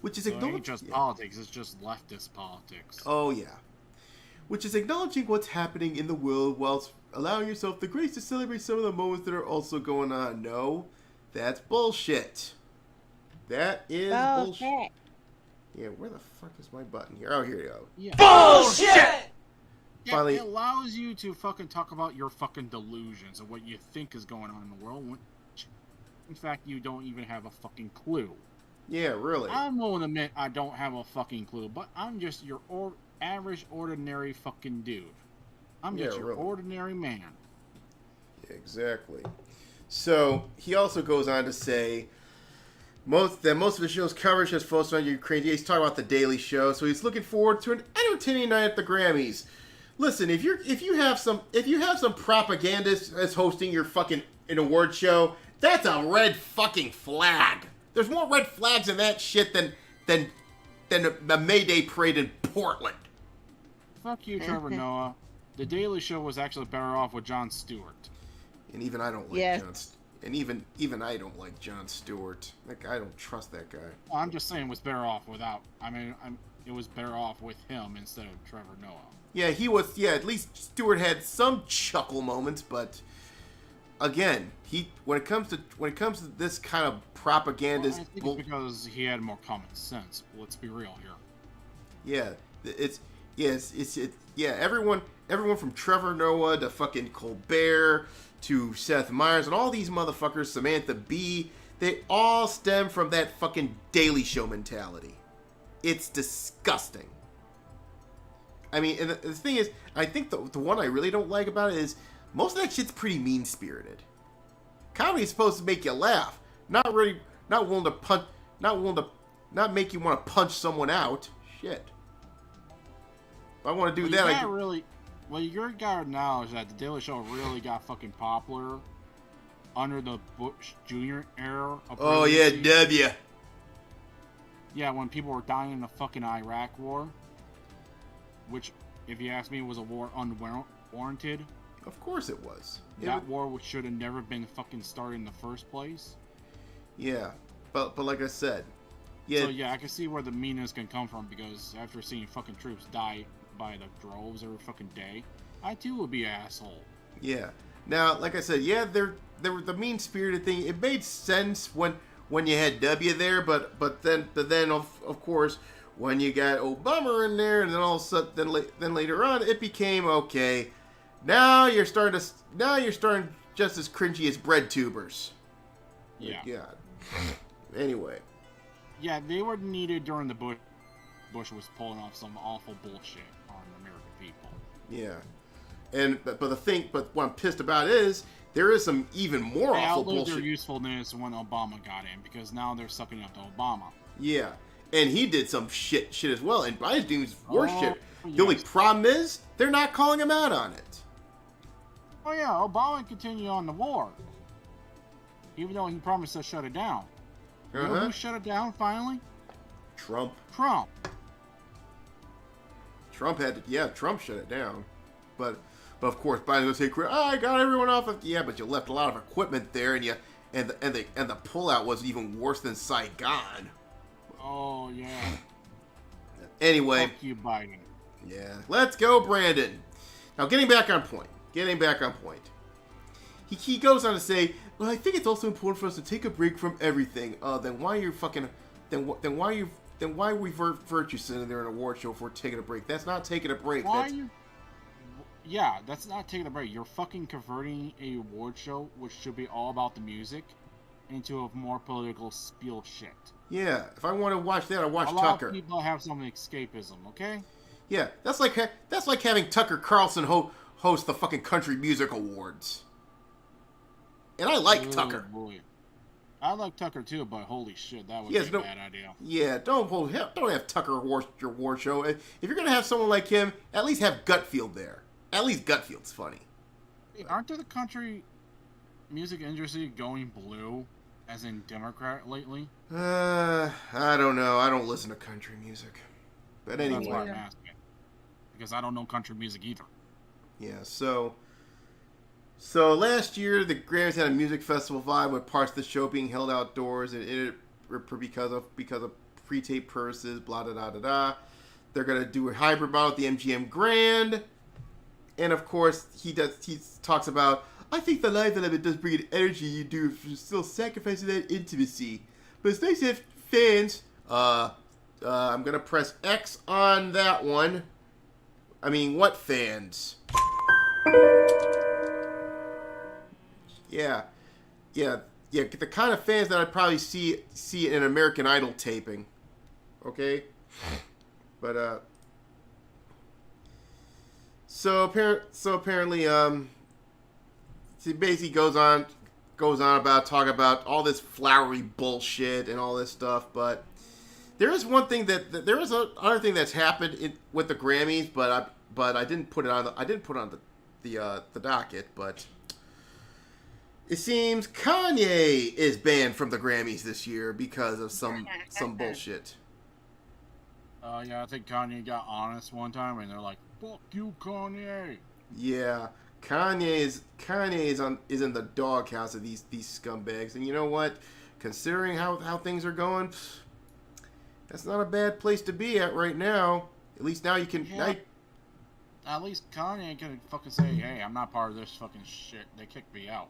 Which is So it ain't acknowledging. just politics, it's just leftist politics. Oh, yeah. Which is acknowledging what's happening in the world whilst allowing yourself the grace to celebrate some of the moments that are also going on. No, that's bullshit. That is bullshit. Yeah, where the fuck is my button here? Oh, here you go. Yeah. Bullshit! Yeah, Finally- it allows you to fucking talk about your fucking delusions of what you think is going on in the world, which, in fact, you don't even have a fucking clue. Yeah, really. I'm willing to admit I don't have a fucking clue, but I'm just your average, ordinary fucking dude. I'm just Yeah, your really. ordinary man. Exactly. So he also goes on to say most of the show's coverage has focused on Ukraine. He's talking about the Daily Show, so he's looking forward to an entertaining night at the Grammys. Listen, if you have some propagandist that's hosting your fucking an award show, that's a red fucking flag. There's more red flags in that shit than a May Day parade in Portland. Fuck you, Trevor Noah. The Daily Show was actually better off with Jon Stewart. And even I don't like Yeah. even I don't like Jon Stewart. Like, I don't trust that guy. Well, I'm just saying it was better off without. It was better off with him instead of Trevor Noah. Yeah, he was. Yeah, at least Stewart had some chuckle moments, but again, when it comes to this kind of Well, propagandist I think bull- it's because he had more common sense. Let's be real here. yeah, everyone from Trevor Noah to fucking Colbert to Seth Meyers and all these motherfuckers, Samantha Bee, they all stem from that fucking Daily Show mentality. It's disgusting. I mean, and the thing is, I think the one I really don't like about it is most of that shit's pretty mean-spirited. Comedy's supposed to make you laugh, not make you want to punch someone out. Shit. If I want to do that, you gotta acknowledge that the Daily Show really got fucking popular under the Bush Jr. era of Oh yeah, presidency. W. Yeah, when people were dying in the fucking Iraq war, which, if you ask me, was a war unwarranted. Of course it was. That war should have never been fucking started in the first place. Yeah, but like I said, yeah. So yeah, I can see where the meanness can come from, because after seeing fucking troops die by the droves every fucking day, I too would be an asshole. Yeah. Now, like I said, yeah, there were the mean-spirited thing. It made sense when you had W there, but then of course when you got Obama in there, and then all of a sudden, then later on, it became okay. Now you're starting just as cringy as bread tubers. Yeah. God. Anyway. Yeah, they were needed during the Bush. Bush was pulling off some awful bullshit on the American people. Yeah. But what I'm pissed about is there is some even more They awful outlived bullshit. their usefulness when Obama got in, because now they're sucking up to Obama. Yeah. and he did some shit as well. And Biden's doing worse shit. yes. The only problem is they're not calling him out on it. Oh yeah, Obama continued on the war, even though he promised to shut it down. You know who shut it down finally? Trump. Trump. Trump shut it down. But of course Biden's gonna say, I got everyone off of but you left a lot of equipment there, and the pullout was even worse than Saigon. Oh yeah. Anyway. Fuck you, Biden. Yeah. Let's go, Brandon. Now getting back on point. He goes on to say, well, I think it's also important for us to take a break from everything. Then why are we virtue sitting there in an award show for taking a break? That's not taking a break. Yeah, that's not taking a break. You're fucking converting a award show, which should be all about the music, into a more political spiel shit. Yeah, if I want to watch that, I watch Tucker. A lot of people have some escapism, okay? Yeah, that's like having Tucker Carlson host the fucking Country Music Awards. And I like Tucker. Boy. I like Tucker too, but holy shit, that would be a bad idea. Yeah, don't have Tucker host your award show. If you're gonna have someone like him, at least have Gutfield there. At least Gutfield's funny. Hey, aren't the country music industry going blue, as in Democrat lately? I don't know. I don't listen to country music. But anyway. That's why I'm asking. Because I don't know country music either. Yeah, so last year the Grammys had a music festival vibe with parts of the show being held outdoors and because of pre-tape purses, blah da da da da. They're gonna do a hybrid model at the MGM Grand, and of course he talks about, I think the live element does bring an energy you do for still sacrificing that intimacy, but it's nice to have fans. I'm gonna press X on that one. I mean, what fans? Yeah, the kind of fans that I'd probably see in an American Idol taping. Okay? But, so apparently, he basically goes on about talking about all this flowery bullshit and all this stuff, but there is one thing there is another thing that's happened with the Grammys, but I didn't put it on the docket, but it seems Kanye is banned from the Grammys this year because of some bullshit. Yeah, I think Kanye got honest one time, and they're like, "Fuck you, Kanye." Yeah, Kanye is in the doghouse of these scumbags, and you know what? Considering how things are going, that's not a bad place to be at right now. At least now you can. Yeah. At least Kanye can fucking say, "Hey, I'm not part of this fucking shit. They kicked me out."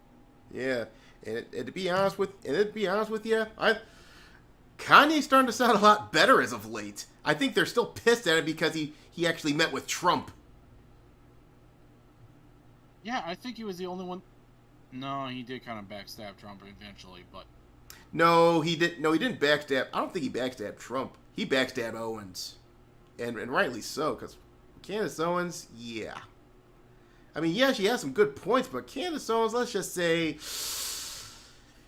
Yeah, and to be honest with you, Kanye's starting to sound a lot better as of late. I think they're still pissed at him because he actually met with Trump. Yeah, I think he was the only one. No, he did kind of backstab Trump eventually, but No, he didn't. No, he didn't backstab. I don't think he backstabbed Trump. He backstabbed Owens, and rightly so, because Candace Owens, yeah. I mean, yeah, she has some good points, but Candace Owens, let's just say,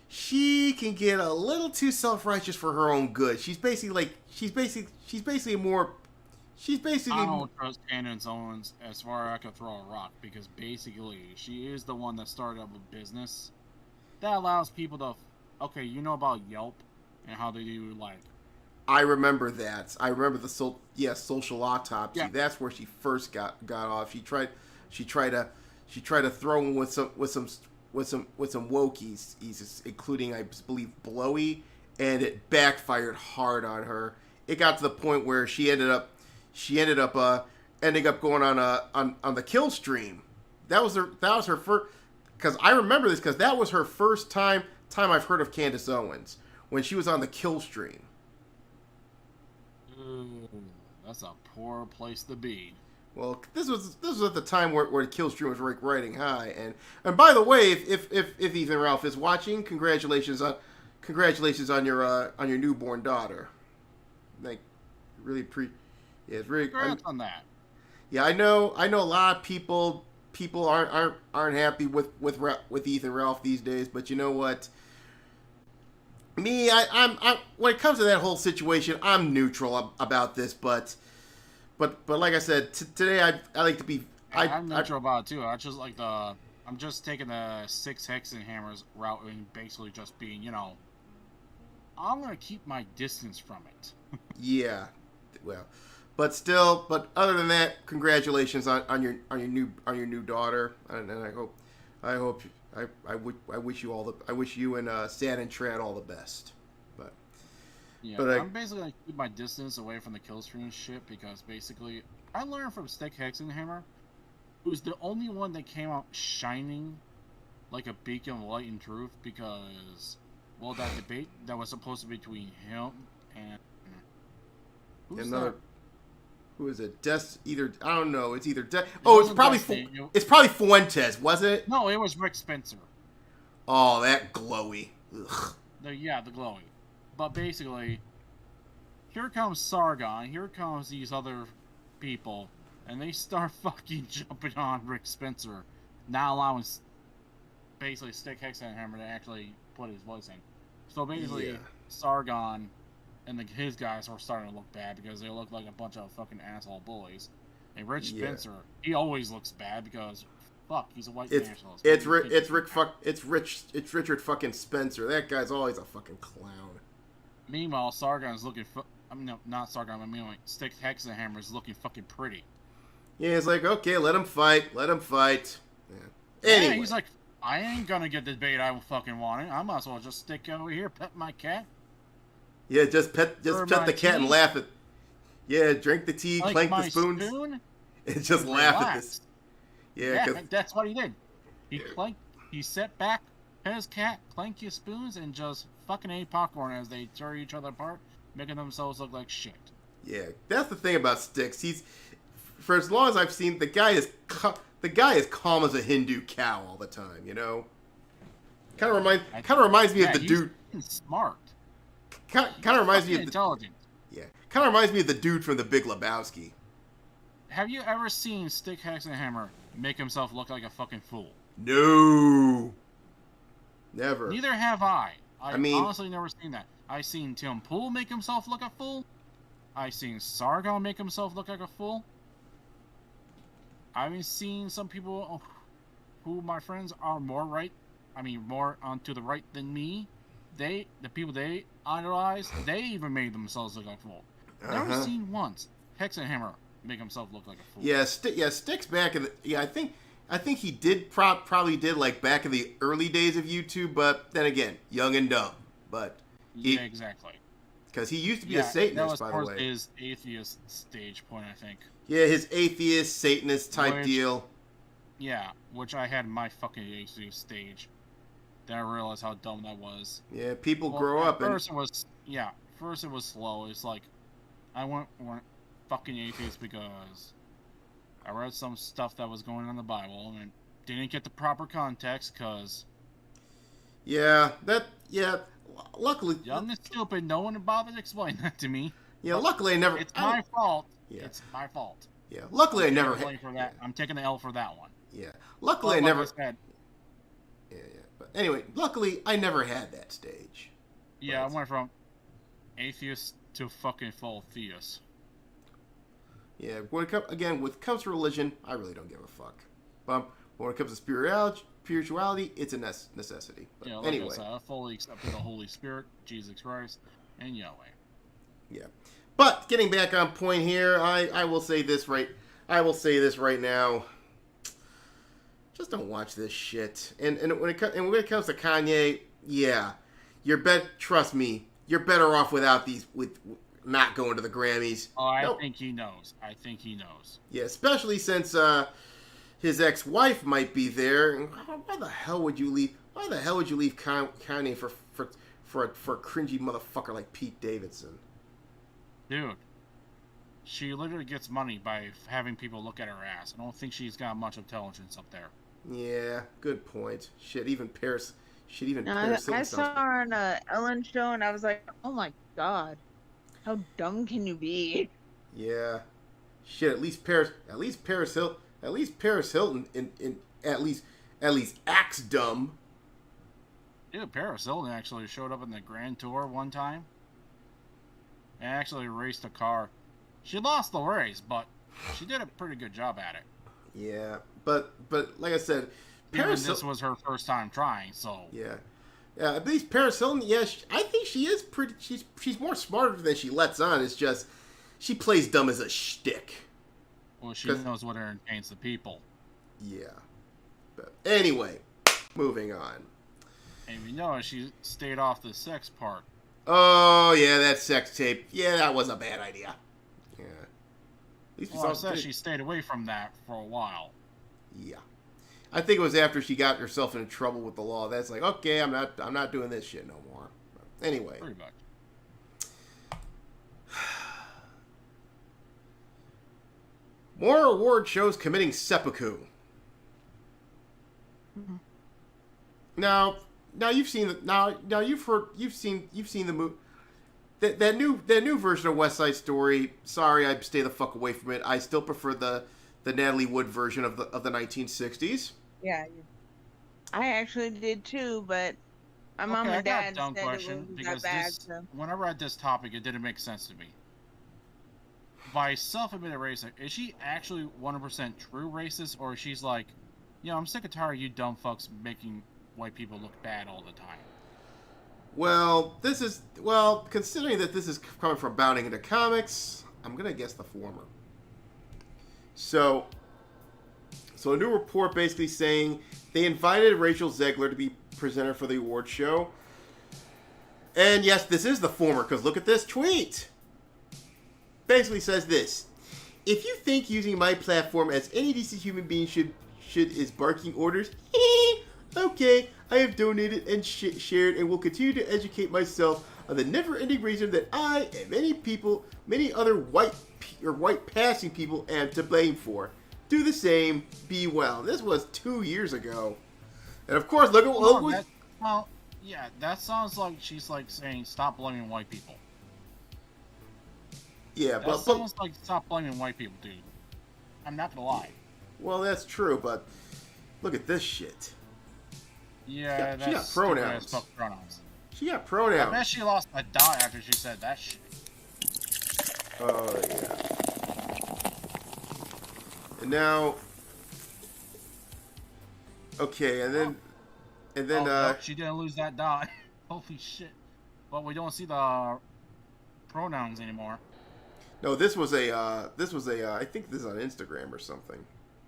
she can get a little too self-righteous for her own good. She's basically I don't trust Candace Owens as far as I could throw a rock, because basically she is the one that started up a business that allows people to. Okay, you know about Yelp and how they do like. I remember that. I remember the social autopsy. Yeah. That's where she first got off. She tried to throw him with some wokies, including, I believe, Blowy, and it backfired hard on her. It got to the point where she ended up going on the kill stream. That was her first, because I remember this because that was her first time I've heard of Candace Owens, when she was on the kill stream. That's a poor place to be. Well, this was at the time where the kill stream was riding high, and by the way, if Ethan Ralph is watching, congratulations on your newborn daughter. Like, really it's really Congrats on that. Yeah, I know a lot of people aren't happy with Ethan Ralph these days, but you know what? Me, I'm when it comes to that whole situation, I'm neutral about this, but like I said, today I like to be. I'm neutral about it too. I'm just taking the 6 Hexen Hammers route and basically just being, I'm gonna keep my distance from it. Yeah, well, but other than that, congratulations on your new daughter, and I wish you and Stan and Trad all the best. Yeah, but I'm basically gonna keep my distance away from the kill screen shit because basically I learned from Stick Hexenhammer, who's the only one that came out shining like a beacon of light and truth because, well, that debate that was supposed to be between him and who is it? I don't know. It's either it's probably Fuentes, was it? No, it was Rick Spencer. Oh, that glowy. Ugh. The glowy. But basically, here comes Sargon, here comes these other people, and they start fucking jumping on Rick Spencer, not allowing basically Stick Hexenhammer to actually put his voice in. So basically, Sargon and his guys were starting to look bad because they look like a bunch of fucking asshole bullies. And Rich Spencer, he always looks bad because fuck, he's a white nationalist. It's Richard fucking Spencer. That guy's always a fucking clown. Meanwhile, Sargon's looking. Not Sargon. I mean, like Stick Hexenhammer is looking fucking pretty. Yeah, it's like, okay, let him fight. Yeah. Anyway, he's like, I ain't gonna get the bait I fucking wanted. I might as well just stick over here, pet my cat. Yeah, just pet the cat and laugh at. Yeah, drink the tea, like clank the spoons, and just laugh at this. Yeah, that's what he did. He sat back, pet his cat, clanked his spoons, and just fucking ate popcorn as they tore each other apart, making themselves look like shit. Yeah, that's the thing about Sticks. He's, for as long as I've seen, the guy is calm as a Hindu cow all the time. Kind of reminds me of the dude. Smart. Kind of reminds me of intelligent. Yeah, kind of reminds me of the dude from The Big Lebowski. Have you ever seen Stick Hexenhammer make himself look like a fucking fool? No. Never. Neither have I. I mean, honestly never seen that. I seen Tim Pool make himself look a fool. I seen Sargon make himself look like a fool. I've seen some people who my friends are more onto the right than me. The people they idolize, they even made themselves look like a fool. Never seen once Hexenhammer make himself look like a fool. Yeah, Sticks back in the, I think he did probably did like back in the early days of YouTube, but then again, young and dumb. But yeah, exactly. Because he used to be a Satanist, by the way. His atheist stage point, I think. Yeah, his atheist Satanist type deal. Yeah, which I had my fucking atheist stage. Then I realized how dumb that was. Yeah, people grow up. First it was slow. It's like I went fucking atheist because I read some stuff that was going on in the Bible and didn't get the proper context because. Luckily. Young and stupid, no one bothered to explain that to me. Yeah, luckily I never. It's my fault. Yeah. It's my fault. Yeah, luckily I never. I'm taking the L for that one. Yeah, luckily I never. Yeah. But anyway, luckily I never had that stage. Yeah, I went from atheist to fucking full theist. Yeah, when it comes to religion, I really don't give a fuck. But when it comes to spirituality, it's a necessity. But yeah, like anyway, I fully accepted the Holy Spirit, Jesus Christ, and Yahweh. Yeah, but getting back on point here, I will say this right now. Just don't watch this shit. And when it comes to Kanye, yeah, trust me, you're better off without these with not going to the Grammys. Oh, I think he knows. Yeah, especially since his ex-wife might be there. Why the hell would you leave Kanye for a cringy motherfucker like Pete Davidson? Dude, she literally gets money by having people look at her ass. I don't think she's got much intelligence up there. Yeah, good point. Even Paris I saw her on a Ellen show and I was like, oh my god, how dumb can you be? Yeah, shit. At least Paris Hilton acts dumb. Dude, Paris Hilton actually showed up in the Grand Tour one time and actually raced a car. She lost the race, but she did a pretty good job at it. Yeah, but like I said, Paris. Even this was her first time trying, so Yeah, at least Paris Hilton. Yeah, I think she is pretty. She's more smarter than she lets on. It's just she plays dumb as a shtick. well, she knows what entertains the people. Yeah, but anyway, moving on. And if you know, she stayed off the sex part. Oh yeah, that sex tape. Yeah, that was a bad idea. Yeah. At least Well, I said she stayed away from that for a while. Yeah. I think it was after she got herself into trouble with the law. That's like, okay, I'm not doing this shit no more. Anyway. Pretty much. More award shows committing seppuku. Mm-hmm. Now you've seen you've seen the movie. That new version of West Side Story. Sorry, I stay the fuck away from it. I still prefer the Natalie Wood version of the 1960s. Yeah, I actually did too, but my mom and dad I got a dumb said question, it wasn't because that bad. So. when I read this topic, it didn't make sense to me. By self-admitted racist, is she actually 100% true racist, or she's like, I'm sick and tired of you dumb fucks making white people look bad all the time? Well, considering that this is coming from Bounding into Comics, I'm gonna guess the former. So a new report basically saying they invited Rachel Zegler to be presenter for the award show. And yes, this is the former, because look at this tweet. Basically says this: if you think using my platform as any decent human being should is barking orders, okay, I have donated and shared and will continue to educate myself on the never-ending reason that I and many other white passing people am to blame for. Do the same. Be well. This was 2 years ago, and of course, look at that sounds like she's like saying stop blaming white people. Yeah, that sounds like stop blaming white people, dude. I'm not gonna lie. Well, that's true, but look at this shit. Yeah, she got pronouns. She got pronouns. I bet she lost a dot after she said that shit. Oh yeah. And now, okay, and then no, she didn't lose that dot. Holy shit! But we don't see the pronouns anymore. No, this was a I think this is on Instagram or something.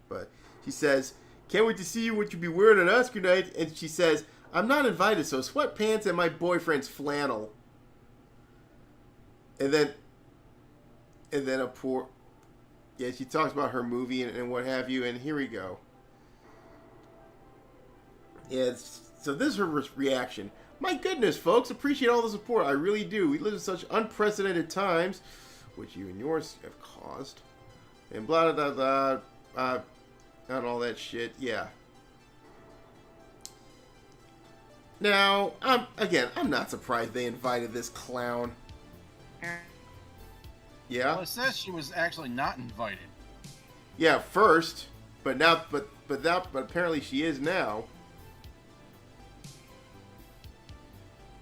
But she says, "Can't wait to see what you'll be wearing on Oscar night." And she says, "I'm not invited, so sweatpants and my boyfriend's flannel." And then she talks about her movie and what have you. And here we go. Yeah, so this is her reaction. My goodness, folks, appreciate all the support. I really do. We live in such unprecedented times, which you and yours have caused, and blah blah blah blah, and all that shit. Yeah. Now, I'm not surprised they invited this clown. Yeah. Well, it says she was actually not invited. Yeah, first, but apparently she is now.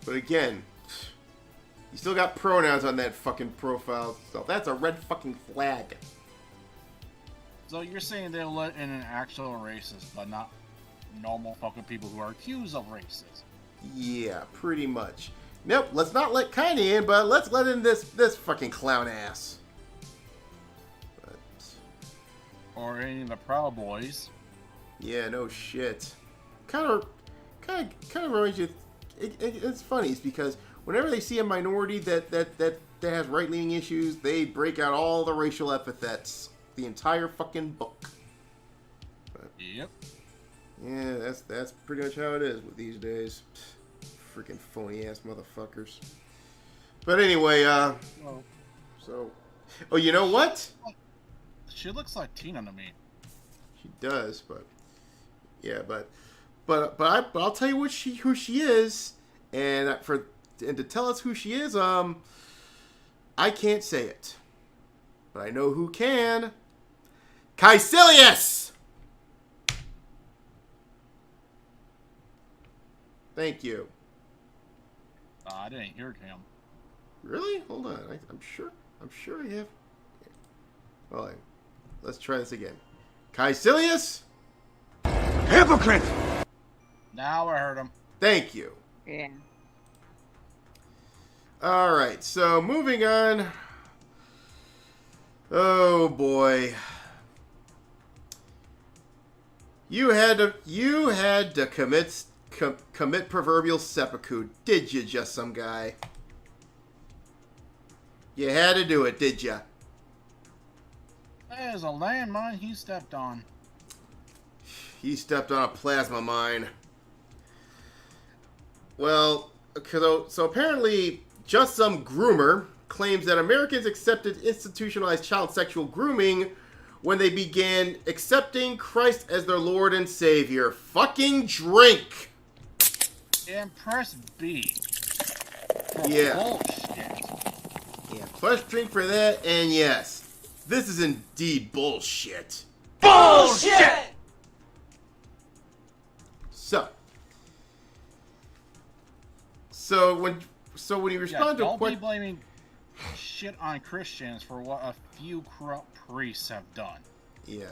But again, you still got pronouns on that fucking profile. So that's a red fucking flag. So you're saying they'll let in an actual racist, but not normal fucking people who are accused of racism? Yeah, pretty much. Nope, let's not let Kanye in, but let's let in this fucking clown ass. But... Or any of the Proud Boys. Yeah, no shit. Kind of reminds you. It's funny, it's because whenever they see a minority that has right-leaning issues, they break out all the racial epithets, the entire fucking book. But, yep. Yeah, that's pretty much how it is with these days. Freaking phony ass motherfuckers. But anyway, so, oh, you know what? She looks like Tina to me. She does, but yeah, but I'll tell you who she is, and to tell us who she is, I can't say it, but I know who can. Caecilius. Thank you. I didn't hear him. Really? Hold on. I'm sure I have. All right. Let's try this again. Caecilius? Hypocrite! Now I heard him. Thank you. Yeah. All right. So moving on. Oh boy. You had to commit proverbial seppuku, did you, just some guy? You had to do it, did you? There's a landmine he stepped on. He stepped on a plasma mine. Well, so apparently, just some groomer claims that Americans accepted institutionalized child sexual grooming when they began accepting Christ as their Lord and Savior. Fucking drink! And press B. Yeah. Bullshit. Yeah, plus drink for that, and yes, this is indeed bullshit. Bullshit! So when you respond to a don't be question, blaming shit on Christians for what a few corrupt priests have done. yeah.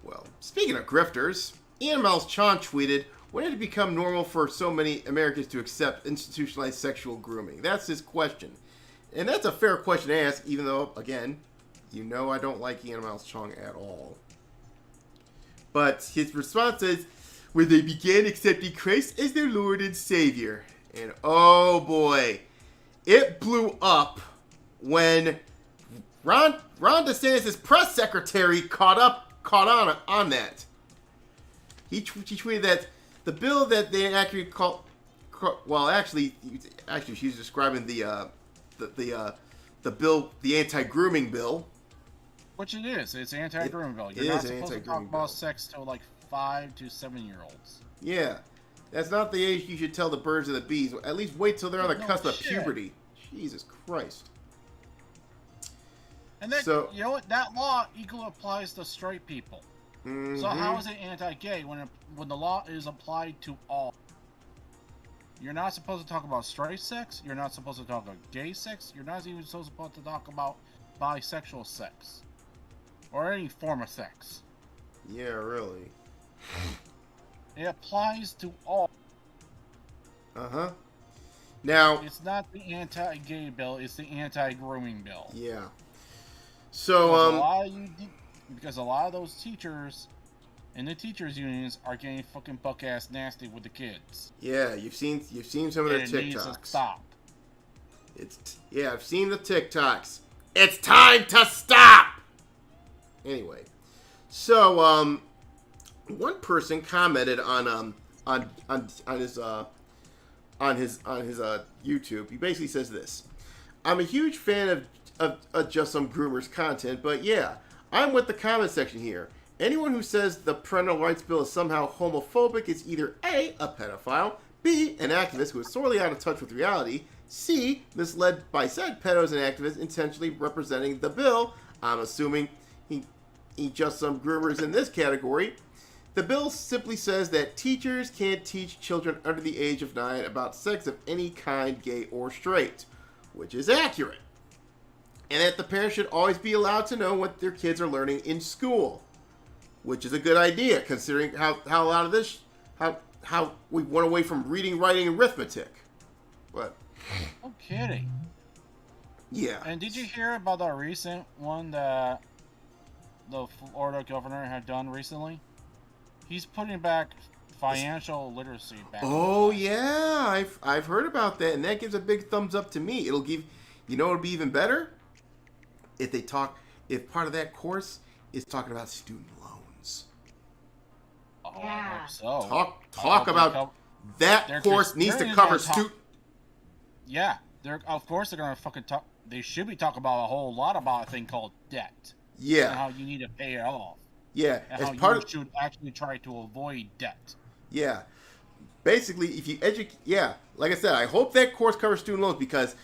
Well, speaking of grifters, Ian Miles Chon tweeted, "When did it become normal for so many Americans to accept institutionalized sexual grooming?" That's his question, and that's a fair question to ask. Even though, again, I don't like Ian Miles Chong at all. But his response is, "When they began accepting Christ as their Lord and Savior." And oh boy, it blew up when Ron DeSantis' press secretary caught on that. He tweeted that the bill that they actually call, well, actually she's describing the bill, the anti-grooming bill. Which it is. It's an anti-grooming bill. You're not supposed to talk about sex to like 5 to 7-year-olds. Yeah. That's not the age you should tell the birds and the bees. At least wait till they're on the cusp of puberty. Jesus Christ. And then, you know what? That law equally applies to straight people. Mm-hmm. So how is it anti-gay when the law is applied to all? You're not supposed to talk about straight sex. You're not supposed to talk about gay sex. You're not even supposed to talk about bisexual sex. Or any form of sex. Yeah, really. It applies to all. Uh-huh. Now... It's not the anti-gay bill, it's the anti-grooming bill. Yeah. So, because a lot of those teachers and the teachers unions are getting fucking buck-ass nasty with the kids. Yeah, you've seen some of their TikToks. It needs to stop. I've seen the TikToks. It's time to stop! Anyway. So, one person commented on his YouTube. He basically says this: "I'm a huge fan of Just Some Groomers content, but yeah, I'm with the comment section here. Anyone who says the parental rights bill is somehow homophobic is either A, a pedophile, B, an activist who is sorely out of touch with reality, C, misled by said pedos and activists intentionally representing the bill. I'm assuming he Just Some Groomers in this category. The bill simply says that teachers can't teach children under the age of 9 about sex of any kind, gay or straight," which is accurate. "And that the parents should always be allowed to know what their kids are learning in school," which is a good idea, considering how a lot of this, how we went away from reading, writing, and arithmetic. But no kidding. Yeah. And did you hear about the recent one that the Florida governor had done recently? He's putting back financial literacy back. Oh yeah, I've heard about that, and that gives a big thumbs up to me. It'll give, it'll be even better if part of that course is talking about student loans. Oh, yeah. I hope so. Talk about that course needs to cover student. Yeah, of course they're gonna fucking talk. They should be talking about a whole lot about a thing called debt. Yeah. And how you need to pay it off. Yeah, and how you should actually try to avoid debt. Yeah. Basically, if you educate... Yeah, like I said, I hope that course covers student loans, because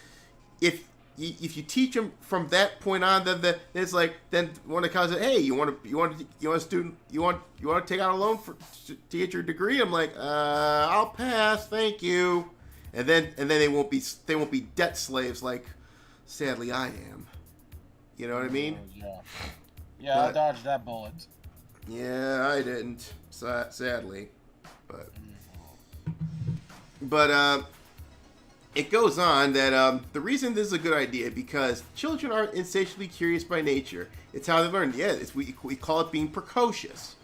if if you teach them from that point on, then it's like, then when it comes to, hey, you want a student, you want to take out a loan to get your degree? I'm like, I'll pass, thank you. And then they won't be debt slaves like, sadly, I am. You know what I mean? Yeah, I dodged that bullet. Yeah, I didn't, sadly, but it goes on that the reason this is a good idea because children are insatiably curious by nature. It's how they learn. Yeah, we call it being precocious.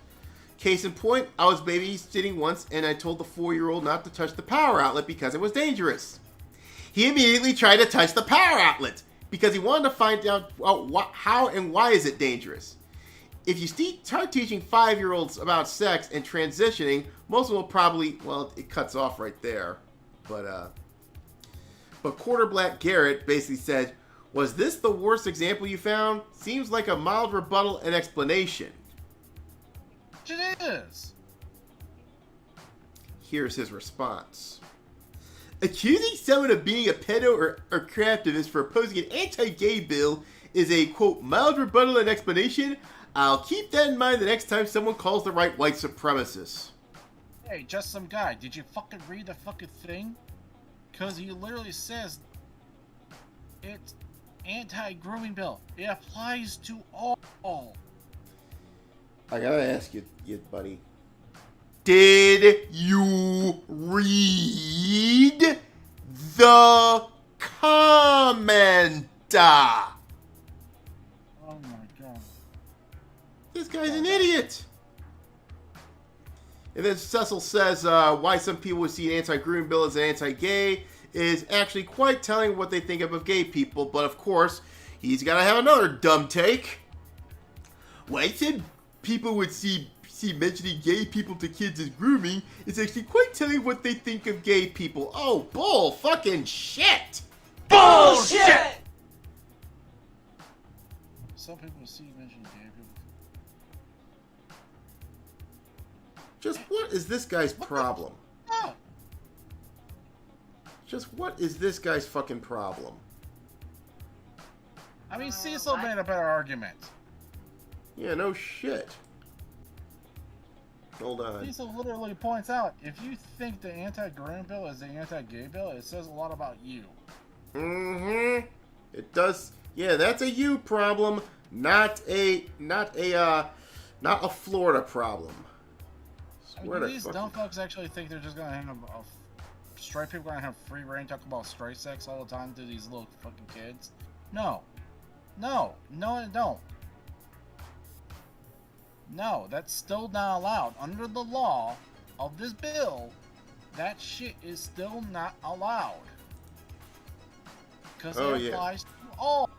Case in point, I was babysitting once and I told the 4-year-old not to touch the power outlet because it was dangerous. He immediately tried to touch the power outlet because he wanted to find out how and why is it dangerous. If you start teaching 5-year-olds about sex and transitioning, most of them will probably, well, it cuts off right there. But Quarter Black Garrett basically said, was this the worst example you found? Seems like a mild rebuttal and explanation. It is. Here's his response. Accusing someone of being a pedo or craftivist for opposing an anti-gay bill is a, quote, mild rebuttal and explanation. I'll keep that in mind the next time someone calls the right white supremacist. Hey, just some guy. Did you fucking read the fucking thing? Because he literally says it's anti-grooming bill. It applies to all. I gotta ask you, buddy. Did you read the comment? Oh my god. This guy's an idiot. And then Cecil says why some people would see an anti-grooming bill as an anti-gay is actually quite telling what they think of gay people. But of course, he's got to have another dumb take. Why some people would see mentioning gay people to kids as grooming is actually quite telling what they think of gay people. Oh, bull fucking shit. Bullshit! Some people see mentioning gay people. Just what is this guy's problem? Oh. Just what is this guy's fucking problem? I mean, Cecil made a better argument. Yeah, no shit. Hold on. Cecil literally points out, if you think the anti-grooming bill is the anti-gay bill, it says a lot about you. Mm-hmm. It does. Yeah, that's a you problem, not a Florida problem. I mean, do these dumb fucks actually think they're just gonna have straight people gonna have free reign talk about straight sex all the time to these little fucking kids? No, they don't. No, that's still not allowed. Under the law of this bill, that shit is still not allowed. Because it applies to all.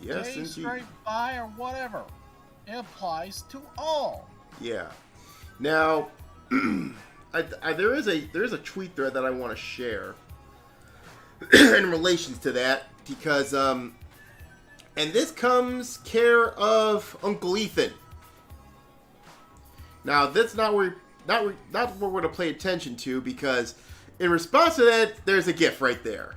Yes, gay, indeed. straight, bi, or whatever. It applies to all. Yeah. Now, there is a tweet thread that I want to share in relation to that because and this comes care of Uncle Ethan. Now, that's not what we're going to pay attention to because in response to that, there's a GIF right there.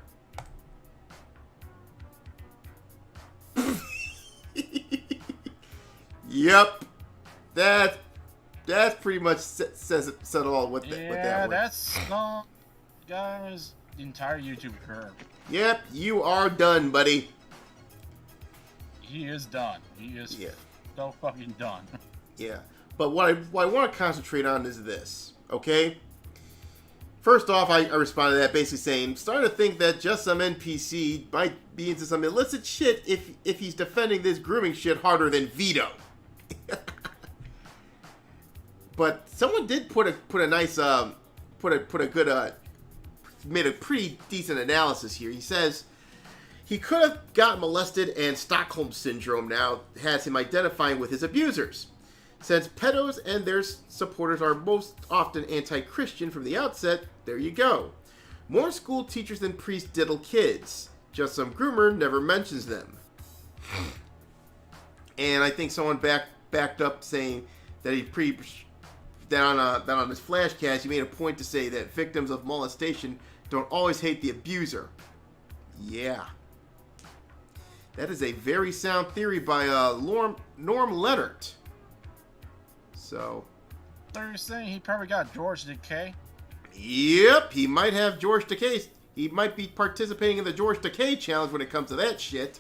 Yep, that's pretty much said all with that. Yeah, with that that's guys' entire YouTube career. Yep, you are done, buddy. He is done. He is so fucking done. Yeah, but what I want to concentrate on is this, okay? First off, I responded to that basically saying, starting to think that just some NPC might be into some illicit shit if he's defending this grooming shit harder than Vito. But someone did put a nice made a pretty decent analysis here. He says he could have got molested and Stockholm Syndrome now has him identifying with his abusers. Since pedos and their supporters are most often anti-Christian from the outset, there you go. More school teachers than priests diddle kids. Just some groomer never mentions them. And I think someone backed up saying that that on his flashcast he made a point to say that victims of molestation don't always hate the abuser. Yeah. That is a very sound theory by Norm Leonard. So. So you're saying he probably got George Takei? Yep, he might have George Takei. He might be participating in the George Takei challenge when it comes to that shit.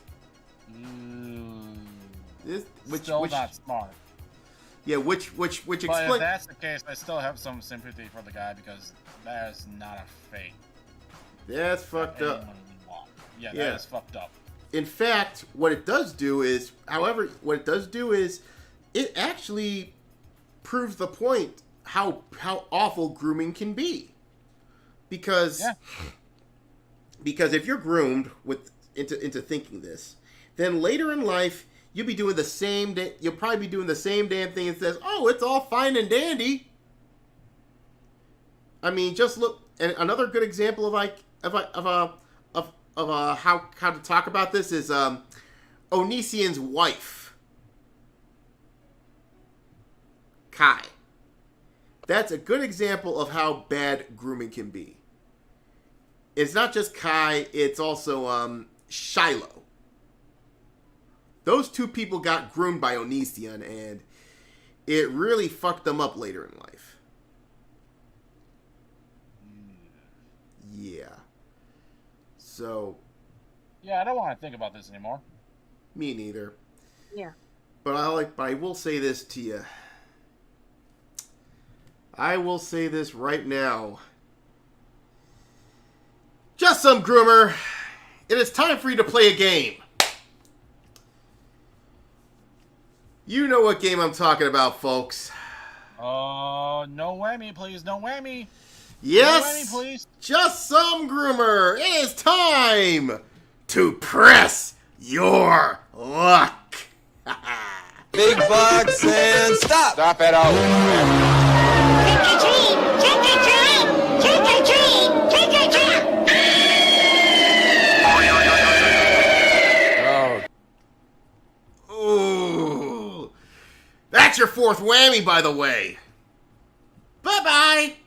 Still not smart. Yeah, which But explains. if that's the case, I still have some sympathy for the guy because that is not a fate. That's fucked up. Yeah, that is fucked up. In fact, what it does do is, it actually proves the point how awful grooming can be. Because if you're groomed into thinking this, then later in life you'll be doing the same. You'll probably be doing the same damn thing and says, "Oh, it's all fine and dandy." I mean, just look. And another good example of how to talk about this is Onision's wife, Kai. That's a good example of how bad grooming can be. It's not just Kai; it's also Shiloh. Those two people got groomed by Onision, and it really fucked them up later in life. Yeah. So. Yeah, I don't want to think about this anymore. Me neither. Yeah. But I will say this to you. I will say this right now. Just some groomer. It is time for you to play a game. You know what game I'm talking about, folks. Oh, no whammy, please. No whammy. Yes. No whammy, please. Just some groomer. It is time to press your luck. Big bucks and stop. Stop it all. Trick or treat! Trick or treat! Trick or treat! Trick or treat! Oh. Ooh. That's your fourth whammy, by the way. Bye-bye.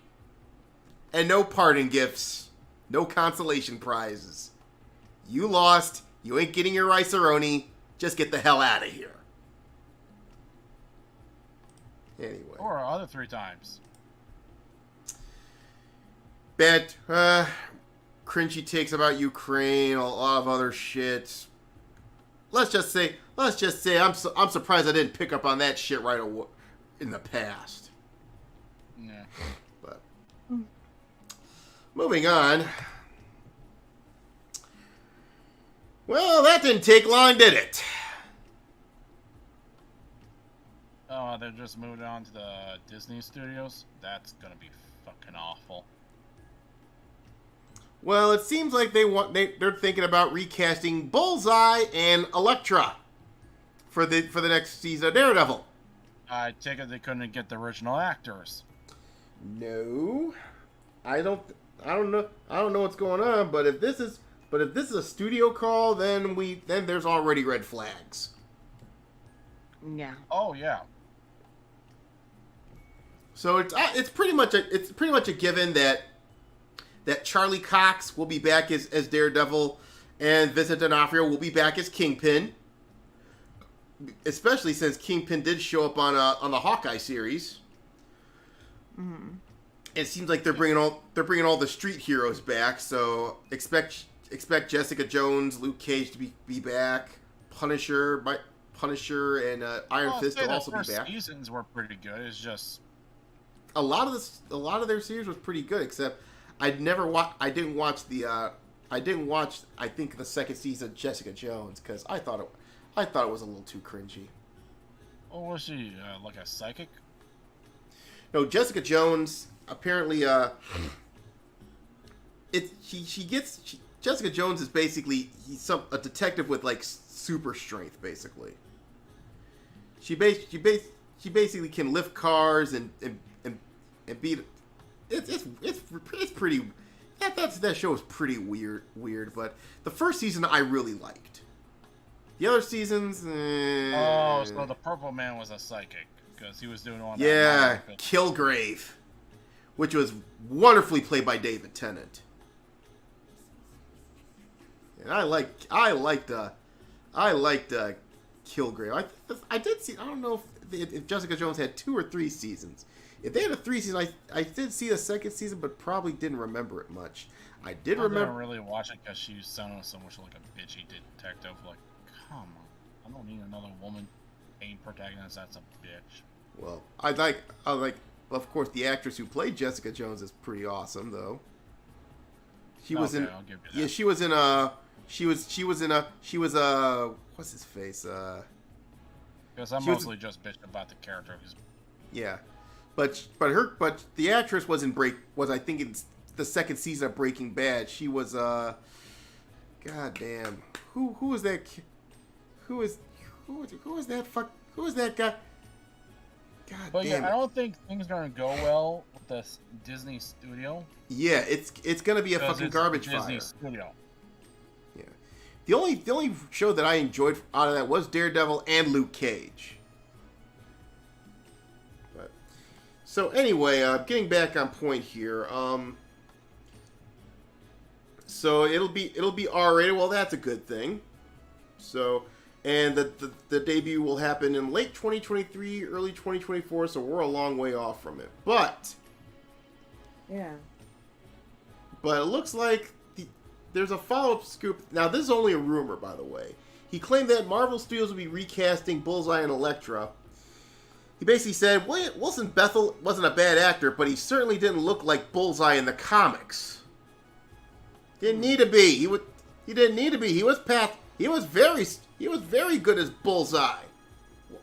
And no parting gifts. No consolation prizes. You lost. You ain't getting your rice-a-roni. Just get the hell out of here. Anyway. Or other 3 times. Bad, cringy takes about Ukraine, a lot of other shit. Let's just say, I'm surprised I didn't pick up on that shit right away in the past. Yeah. But moving on. Well, that didn't take long, did it? Oh, they're just moving on to the Disney studios? That's gonna be fucking awful. Well, it seems like they're thinking about recasting Bullseye and Elektra for the next season of Daredevil. I take it they couldn't get the original actors. No, I don't know what's going on. But if this is a studio call, then there's already red flags. Yeah. Oh yeah. So it's pretty much a given that Charlie Cox will be back as Daredevil, and Vincent D'Onofrio will be back as Kingpin. Especially since Kingpin did show up on the Hawkeye series. Mm-hmm. It seems like they're bringing all the street heroes back. So expect Jessica Jones, Luke Cage to be back. Punisher and Iron Fist will also be back. Seasons were pretty good. It's just a lot of their series was pretty good, except I didn't watch I think the second season of Jessica Jones because I thought it was a little too cringy. Oh, was she like a psychic? No, Jessica Jones apparently Jessica Jones is basically a detective with like super strength basically. She basically can lift cars and beat. It's pretty. That show is pretty weird. But the first season I really liked. The other seasons. Oh, so the Purple Man was a psychic because he was doing all that. Yeah, Kilgrave, which was wonderfully played by David Tennant. And I liked Kilgrave. I did see. I don't know if Jessica Jones had 2 or 3 seasons. If they had a 3 season, I did see the second season, but probably didn't remember it much. I didn't really watch it because she sounded so much like a bitchy detective. Like, come on, I don't need another woman main protagonist. That's a bitch. Well, I like. Of course, the actress who played Jessica Jones is pretty awesome, though. She was in. I'll give you that. Yeah, she was in what's his face? Because I'm mostly just bitching about the character. Yeah, but the actress was I think it's the second season of Breaking Bad. She was god damn, who is that? Who is that guy? God But damn yeah, I it. don't think things are gonna go well with this Disney studio. Yeah, it's gonna be a Because fucking it's garbage Disney fire. studio. Yeah, the only show that I enjoyed out of that was Daredevil and Luke Cage. But so anyway, getting back on point here. So it'll be R-rated. Well, that's a good thing. So, and the debut will happen in late 2023, early 2024. So we're a long way off from it. But Yeah. it looks like there's a follow-up scoop. Now, this is only a rumor, by the way. He claimed that Marvel Studios will be recasting Bullseye and Elektra. He basically said, Wilson Bethel wasn't a bad actor, but he certainly didn't look like Bullseye in the comics. Didn't need to be. He didn't need to be. He was very good as Bullseye.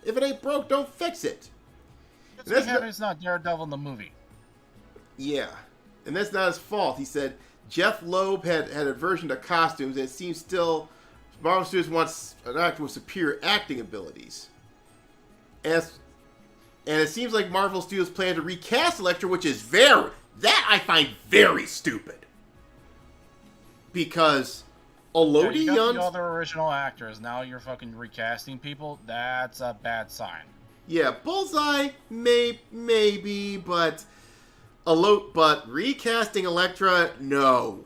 If it ain't broke, don't fix it. It's not Daredevil in the movie. Yeah, and that's not his fault. He said Jeff Loeb had aversion to costumes, and it seems still Marvel Studios wants an actor with superior acting abilities. And it seems like Marvel Studios plan to recast Elektra, which is that I find very stupid. Because Elodie you got Young's... the other original actors. Now you're fucking recasting people. That's a bad sign. Yeah, Bullseye, maybe, but recasting Elektra, no.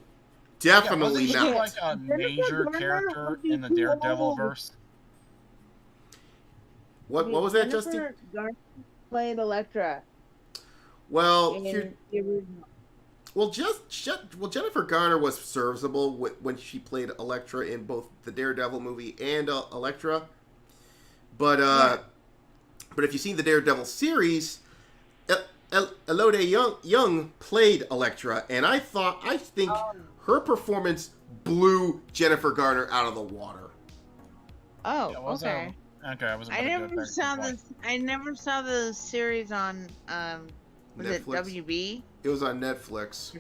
Definitely wasn't she not. like a major character in the Daredevil verse? What was that, Justin? Jennifer Garner played Elektra Well, in the original. Jennifer Garner was serviceable when she played Elektra in both the Daredevil movie and Elektra. But if you've seen the Daredevil series, Elodie Young played Elektra, and I think her performance blew Jennifer Garner out of the water. Oh, Yeah, was okay. Okay, I was. I never saw this. I never saw the series on was it Netflix. WB? It was on Netflix.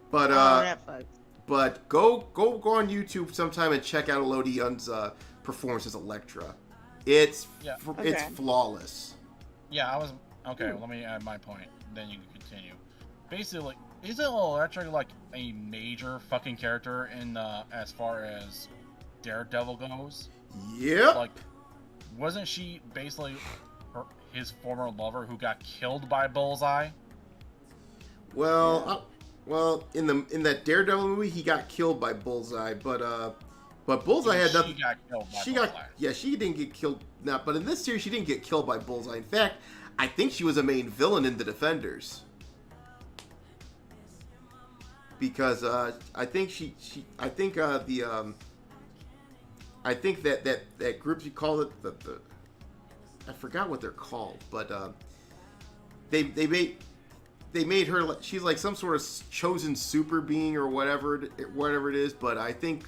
But Netflix. but go on YouTube sometime and check out Elodie Young's performance as Elektra. It's flawless. Yeah, I was okay. Let me add my point. Then you can continue. Basically, isn't Elektra like a major fucking character in as far as Daredevil goes? Yep. Like, wasn't she basically his former lover who got killed by Bullseye? Well, in that Daredevil movie, he got killed by Bullseye, but Bullseye had nothing. She got killed by Bullseye. She didn't get killed. No, but in this series, she didn't get killed by Bullseye. In fact, I think she was a main villain in the Defenders. Because I think that group, you call it the I forgot what they're called, but they made her, she's like some sort of chosen super being or whatever it is, but I think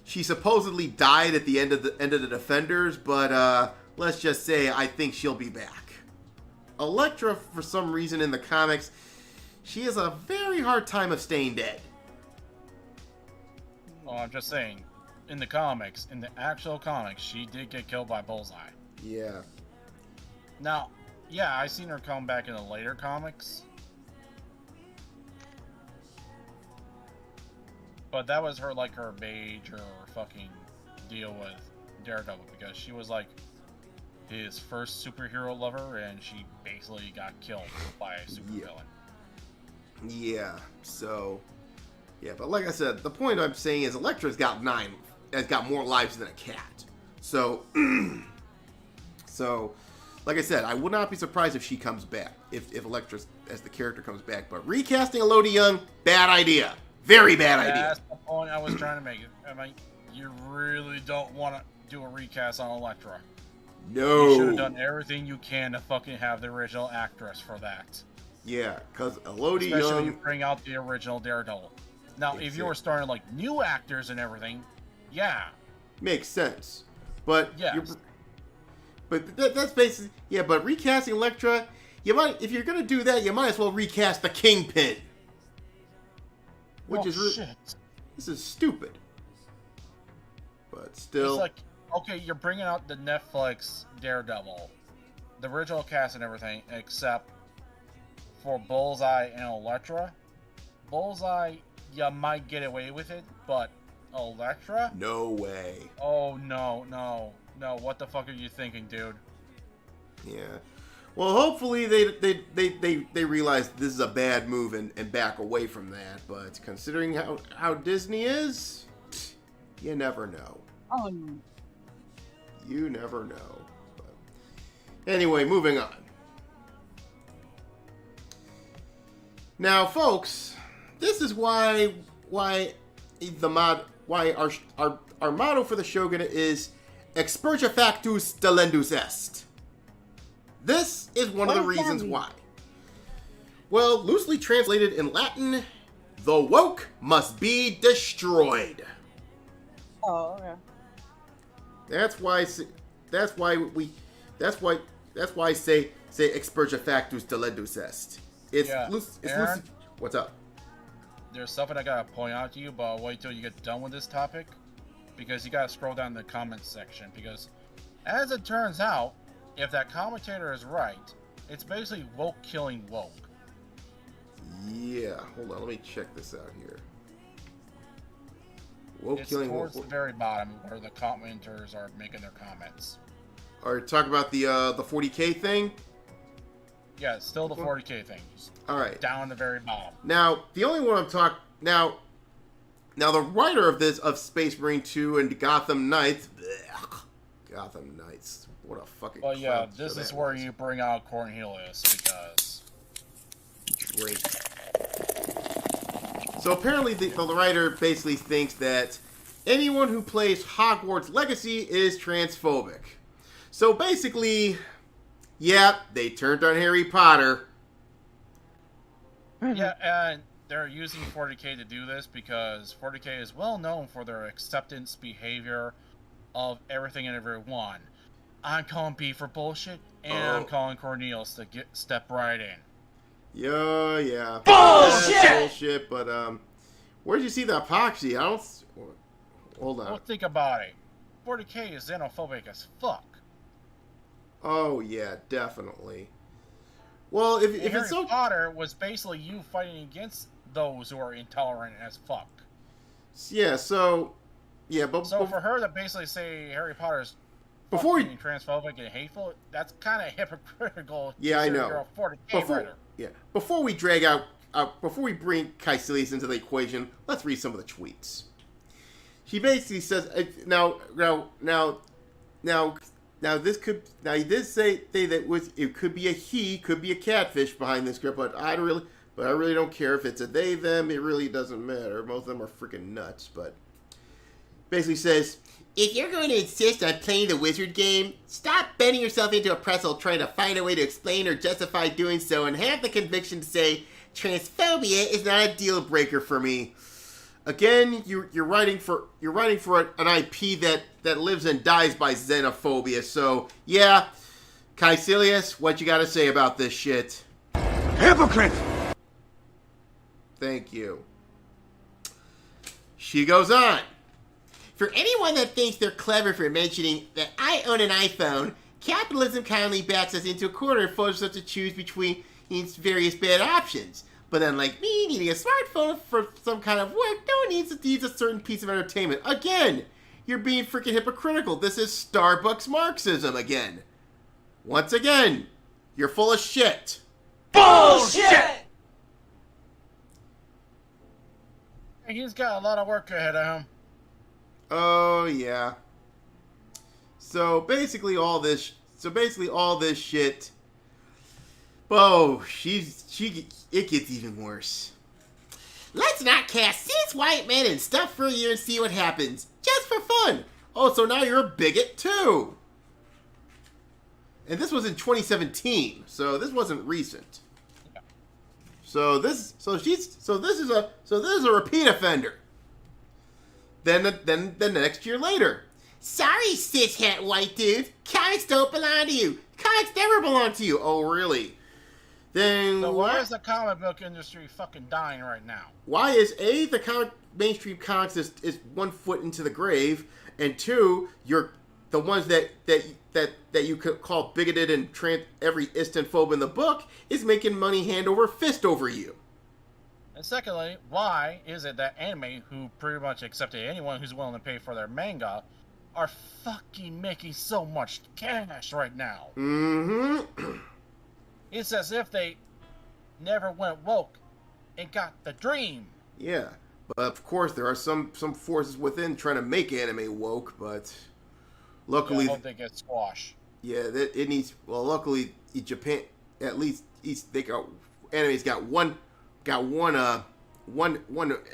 she supposedly died at the end of the Defenders, but let's just say I think she'll be back. Elektra, for some reason in the comics, she has a very hard time of staying dead. Oh, I'm just saying, in the comics, in the actual comics, she did get killed by Bullseye. Yeah. Now, yeah, I seen her come back in the later comics. But that was her major fucking deal with Daredevil, because she was like his first superhero lover, and she basically got killed by a supervillain. Yeah, so Yeah, but like I said, the point I'm saying is Elektra's got more lives than a cat. So, like I said, I would not be surprised if she comes back, if Elektra as the character comes back. But recasting Elodie Young, bad idea. Very bad idea. That's the point I was trying to make. I mean, you really don't want to do a recast on Elektra. No. You should have done everything you can to fucking have the original actress for that. Yeah, because Elodie Especially Young... when you bring out the original Daredevil. Now, if you were starting, like, new actors and everything, yeah. Makes sense. But... Yes. That's basically... Yeah, but recasting Elektra, you might... If you're going to do that, you might as well recast the Kingpin. Which is really... Shit. This is stupid. But still... It's like, okay, you're bringing out the Netflix Daredevil. The original cast and everything, except for Bullseye and Elektra. Bullseye, you might get away with it, but Elektra? No way. Oh, no. What the fuck are you thinking, dude? Yeah. Well, hopefully they realize this is a bad move and back away from that. But considering how Disney is, you never know. Oh, no. You never know. But anyway, moving on. Now, folks, this is why our motto for the Shogun is Expurga factus delendus est. This is one of the reasons why. Well, loosely translated in Latin, the woke must be destroyed. Oh, okay. That's why I say Expurga factus delendus est. It's Aaron? loosely. What's up? There's something I gotta point out to you, but I'll wait till you get done with this topic. Because you gotta scroll down the comments section. Because, as it turns out, if that commentator is right, it's basically woke killing woke. Yeah, hold on, let me check this out here. Woke It's killing towards woke. the very bottom where the commenters are making their comments. Are you talking about the 40K thing? Yeah, it's still the 40K thing. All right. Down the very bottom. Now, the only one I'm talking now the writer of Space Marine 2 and Gotham Knights. Gotham Knights. What a fucking. Well, yeah, clown this show is that where was. you bring out Cornelius because. Great. So apparently, the writer basically thinks that anyone who plays Hogwarts Legacy is transphobic. So basically, yeah, they turned on Harry Potter. Yeah, and they're using 40K to do this because 40K is well known for their acceptance behavior of everything and everyone. I'm calling B for bullshit, and I'm calling Cornelius to step right in. Yeah. Bullshit! That's bullshit, but, where'd you see the epoxy? I don't... Hold on. Well, think about it. 40K is xenophobic as fuck. Oh, yeah, definitely. Well, if Harry it's so... Potter was basically you fighting against those who are intolerant as fuck. Yeah, so... Yeah, but... So for her to basically say Harry Potter's Before we... transphobic and hateful, that's kind of hypocritical. Yeah, I considering know. You're a 40K writer. Before we drag out... before we bring Caecilius into the equation, let's read some of the tweets. She basically says... Now, this could... Now, he did say that it could be a he, could be a catfish behind this script, but I really don't care if it's a they, them. It really doesn't matter. Most of them are freaking nuts, but... Basically says... If you're going to insist on playing the wizard game, stop bending yourself into a pretzel trying to find a way to explain or justify doing so and have the conviction to say, transphobia is not a deal breaker for me. Again, you're writing for an IP that lives and dies by xenophobia. So yeah, Caecilius, what you got to say about this shit? Hypocrite! Thank you. She goes on. For anyone that thinks they're clever for mentioning that I own an iPhone, capitalism kindly backs us into a corner and forces us to choose between its various bad options. But unlike me, needing a smartphone for some kind of work, no one needs a certain piece of entertainment. Again, you're being freaking hypocritical. This is Starbucks Marxism again. Once again, you're full of shit. Bullshit! He's got a lot of work ahead of him. Oh yeah. So basically all this shit. Oh, it gets even worse. Let's not cast 6 white men and stuff for a year and see what happens. Just for fun. Oh, so now you're a bigot too. And this was in 2017, so this wasn't recent. So this is a repeat offender. Then the next year later. Sorry, cishet white dudes. Comics don't belong to you. Comics never belong to you. Oh, really? Then So why is the comic book industry fucking dying right now? why is the mainstream comics is 1 foot into the grave, and 2, you're the ones that you could call bigoted and every istantphobe in the book is making money hand over fist over you. And secondly, why is it that anime, who pretty much accepted anyone who's willing to pay for their manga, are fucking making so much cash right now? Mm-hmm. It's as if they never went woke and got the dream. Yeah, but of course there are some forces within trying to make anime woke, but luckily, I hope they get squashed. yeah, that it needs. Well, luckily, in Japan, at least anime's got one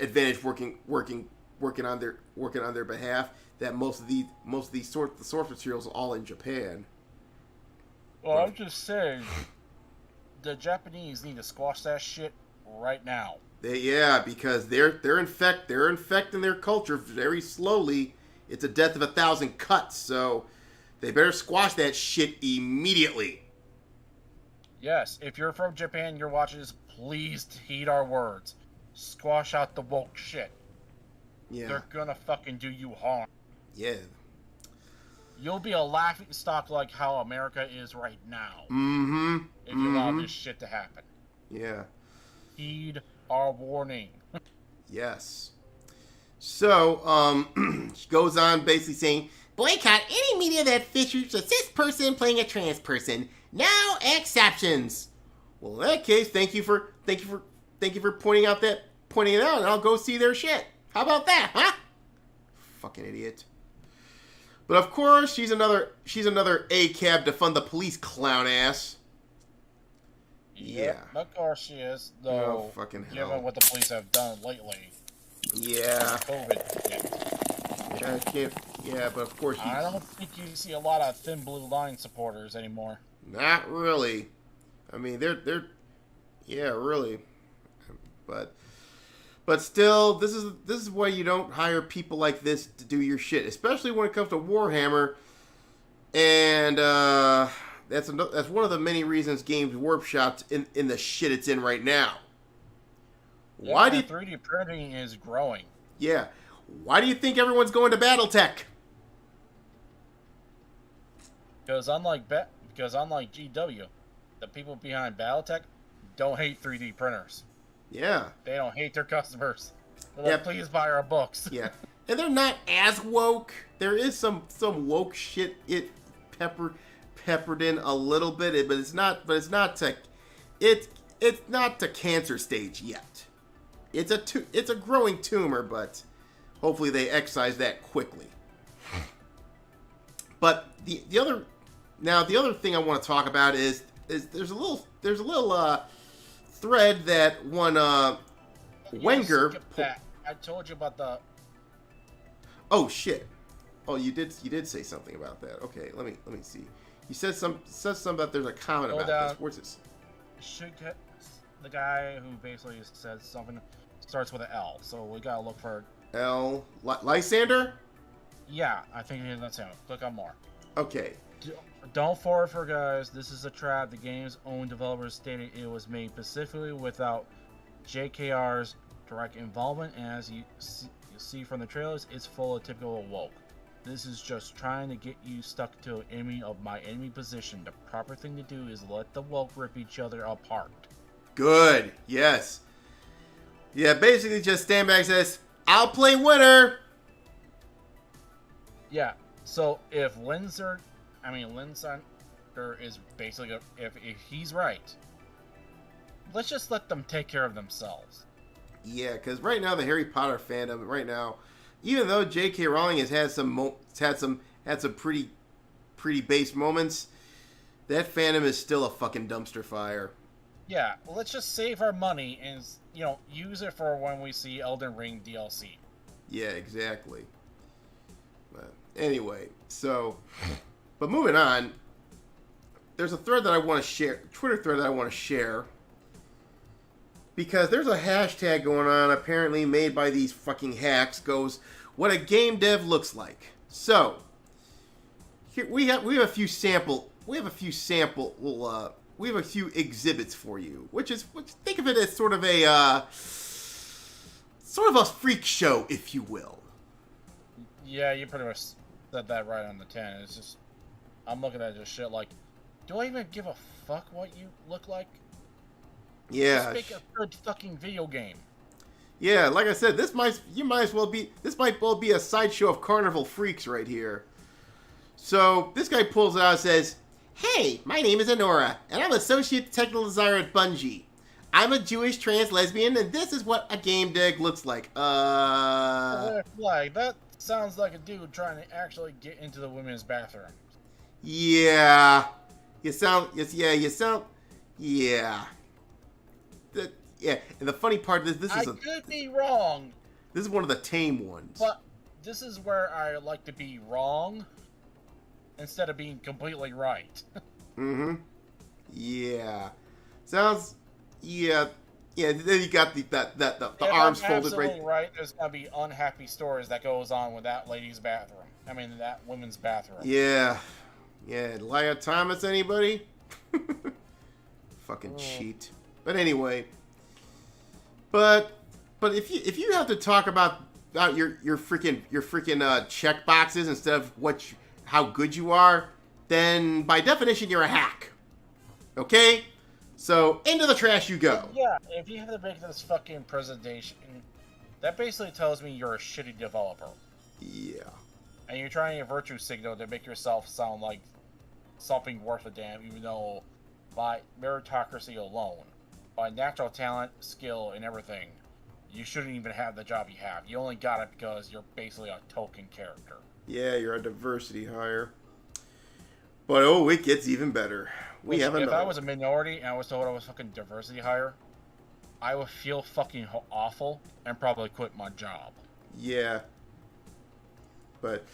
advantage working on their behalf. That most of the source materials are all in Japan. Well, I'm just saying, the Japanese need to squash that shit right now. Because they're infecting their culture very slowly. It's a death of 1,000 cuts, so they better squash that shit immediately. Yes, if you're from Japan, you're watching this, please heed our words. Squash out the woke shit. Yeah. They're gonna fucking do you harm. Yeah. You'll be a laughing stock like how America is right now. Mm-hmm. If you allow this shit to happen. Yeah. Heed our warning. Yes. So, she goes on basically saying, Boycott any media that features a cis person playing a trans person. No exceptions. well, in that case, thank you for pointing it out, and I'll go see their shit. How about that, huh? Fucking idiot. But of course, she's another ACAB to fund the police clown ass. Yep, of course she is. Though, Oh, fucking hell. given what the police have done lately. Yeah. COVID shit. Yeah, I can't. Yeah, but of course I don't think you see a lot of thin blue line supporters anymore. Not really. I mean, they're. Yeah, really. But still, this is why you don't hire people like this to do your shit, especially when it comes to Warhammer. And that's one of the many reasons Games Workshop's in the shit it's in right now. Yeah, Why do you? 3D printing is growing? Yeah. Why do you think everyone's going to BattleTech? Because unlike GW, the people behind BattleTech don't hate 3D printers. Yeah. They don't hate their customers. They're Yeah. like, please buy our books. Yeah. And they're not as woke. There is some woke shit peppered in a little bit, but it's not to cancer stage yet. It's a growing tumor, but hopefully they excise that quickly. But the other thing I want to talk about is there's a little thread that one Wenger. Skip that. I told you about the. Oh shit! Oh, you did say something about that. Okay, let me see. You said something about there's a comment about this. Where's this? The guy who basically says something starts with an L, so we gotta look for. L. Lysander? Yeah, I think that's him. Click on more. Okay. Don't fall for guys. This is a trap. The game's own developers stated it was made specifically without JKR's direct involvement, and as you see from the trailers, it's full of typical woke. This is just trying to get you stuck to an enemy of my enemy position. The proper thing to do is let the woke rip each other apart. Good. Yes. Yeah, basically just stand back and says, I'll play winner. Yeah, so if Linsander is basically, if he's right, let's just let them take care of themselves. Yeah, because right now the Harry Potter fandom, right now, even though J.K. Rowling has had some pretty base moments, that fandom is still a fucking dumpster fire. Yeah, let's just save our money and, use it for when we see Elden Ring DLC. Yeah, exactly. But anyway, but moving on, there's a thread that I want to share, Twitter thread that I want to share, because there's a hashtag going on, apparently made by these fucking hacks, goes, what a game dev looks like. So, here we have a few exhibits for you, which think of it as sort of a freak show, if you will. Yeah, you pretty much said that right on the 10. It's just, I'm looking at this shit like, do I even give a fuck what you look like? Yeah. Just make a good fucking video game. Yeah, like I said, this might well be a sideshow of carnival freaks right here. So this guy pulls it out and says, "Hey, my name is Honora, and I'm associate technical designer at Bungie. I'm a Jewish trans lesbian, and this is what a game dev looks like." Flag. That sounds like a dude trying to actually get into the women's bathroom. Yeah. Yeah, and the funny part is I could be wrong. This is one of the tame ones. But this is where I like to be wrong instead of being completely right. Mm-hmm. Yeah. Sounds. Yeah. Yeah. Then you got the arms folded absolutely right. There's gonna be unhappy stories that goes on with that lady's bathroom. I mean, that women's bathroom. Yeah. Yeah. Leah Thomas, anybody? Fucking cheat. But anyway. But if you have to talk about your freaking check boxes instead of how good you are, then by definition you're a hack. Okay? So into the trash you go. Yeah, if you have to make this fucking presentation, that basically tells me you're a shitty developer. Yeah. And you're trying a virtue signal to make yourself sound like something worth a damn, even though by meritocracy alone, by natural talent, skill, and everything, you shouldn't even have the job you have. You only got it because you're basically a token character. Yeah, you're a diversity hire. But it gets even better. If I was a minority and I was told I was fucking diversity hire, I would feel fucking awful and probably quit my job. Yeah. But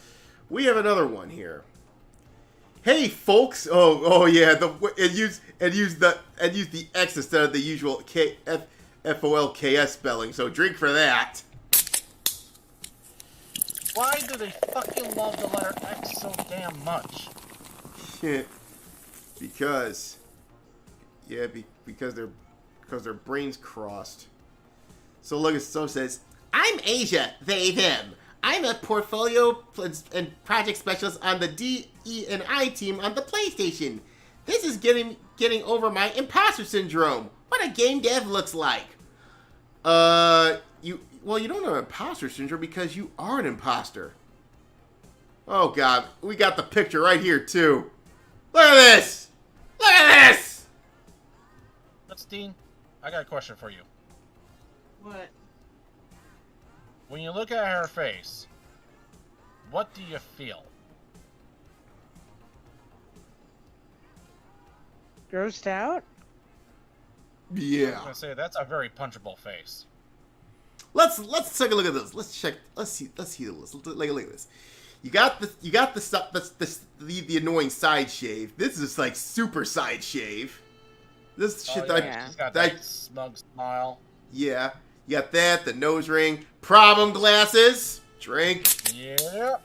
we have another one here. Hey folks! Oh yeah, use the X instead of the usual FOLKS spelling. So drink for that. Why do they fucking love the letter X so damn much? Because their brains crossed. So look, so says, "I'm Asia, they them. I'm a portfolio and project specialist on the DE&I team on the PlayStation. This is getting over my imposter syndrome. What a game dev looks like." You don't have imposter syndrome because you are an imposter. Oh god, we got the picture right here too. Look at this! Look at this! Dean, I got a question for you. What? When you look at her face, what do you feel? Grossed out? Yeah. I was gonna say that's a very punchable face. Let's take a look at this. Let's see the list. Look at this. You got the stuff the annoying side shave. This is like super side shave. This shit She's got that smug smile. Yeah. You got that, the nose ring, problem glasses, drink. Yeah.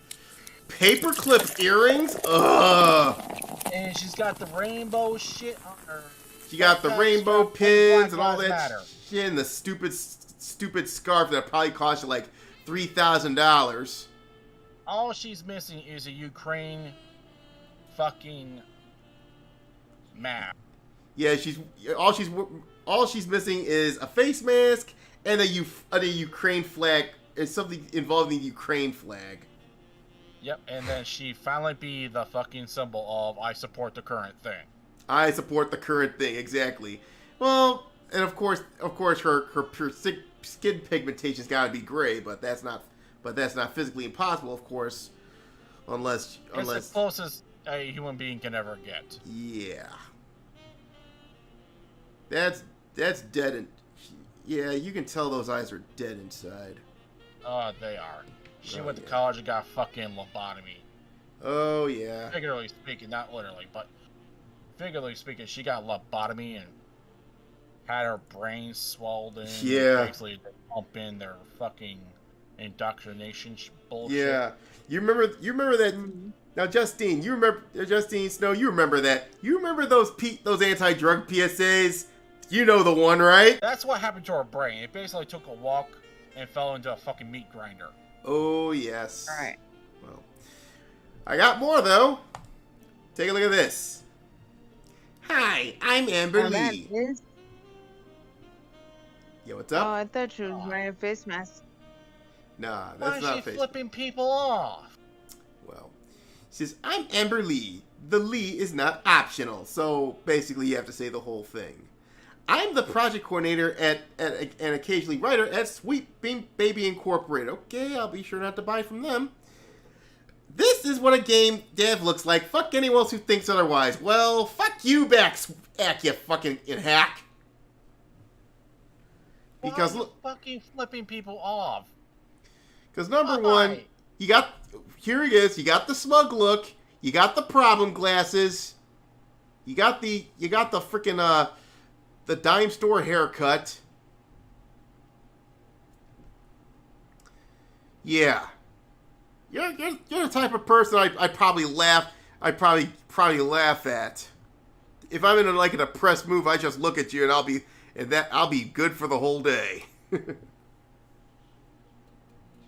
Paperclip earrings. Ugh. And she's got the rainbow shit on her. She got the rainbow pins and all that shit, and the stupid scarf that probably cost you like $3,000. All she's missing is a Ukraine fucking map. Yeah, all she's missing is a face mask and a Ukraine flag. It's something involving the Ukraine flag. Yep, and then she finally be the fucking symbol of I support the current thing. I support the current thing, exactly. Well, and of course, her pure skin pigmentation's got to be gray, but that's not physically impossible, of course, unless It's the closest a human being can ever get. Yeah. That's dead, and yeah, you can tell those eyes are dead inside. Oh, they are. She went to yeah. college and got fucking lobotomy. Oh yeah. Figuratively speaking, not literally, but figuratively speaking, she got lobotomy and had her brain swollen. Yeah. Basically, they pump in their fucking indoctrination bullshit. Yeah. You remember that? Now, Justine, Justine Snow, you remember that? You remember those anti-drug PSAs? You know the one, right? That's what happened to her brain. It basically took a walk and fell into a fucking meat grinder. Oh yes. All right. Well, I got more though. Take a look at this. Hi, I'm Amber Now that Lee. is... Yeah, what's Oh, up? I thought she was wearing a face mask. Nah, Why that's is not she face. flipping people off? Well, she says, I'm Amber Lee. The Lee is not optional, so basically you have to say the whole thing. I'm the project coordinator and occasionally writer at Sweet Baby Incorporated. Okay, I'll be sure not to buy from them. This is what a game dev looks like. Fuck anyone else who thinks otherwise. Well, fuck you back, you fucking hack. Because Why are you look, fucking flipping people off. because number Why? one, here he is. You got the smug look. You got the problem glasses. You got the freaking the dime store haircut. Yeah, you're the type of person I probably laugh at. If I'm in a depressed mood, I just look at you and I'll be good for the whole day.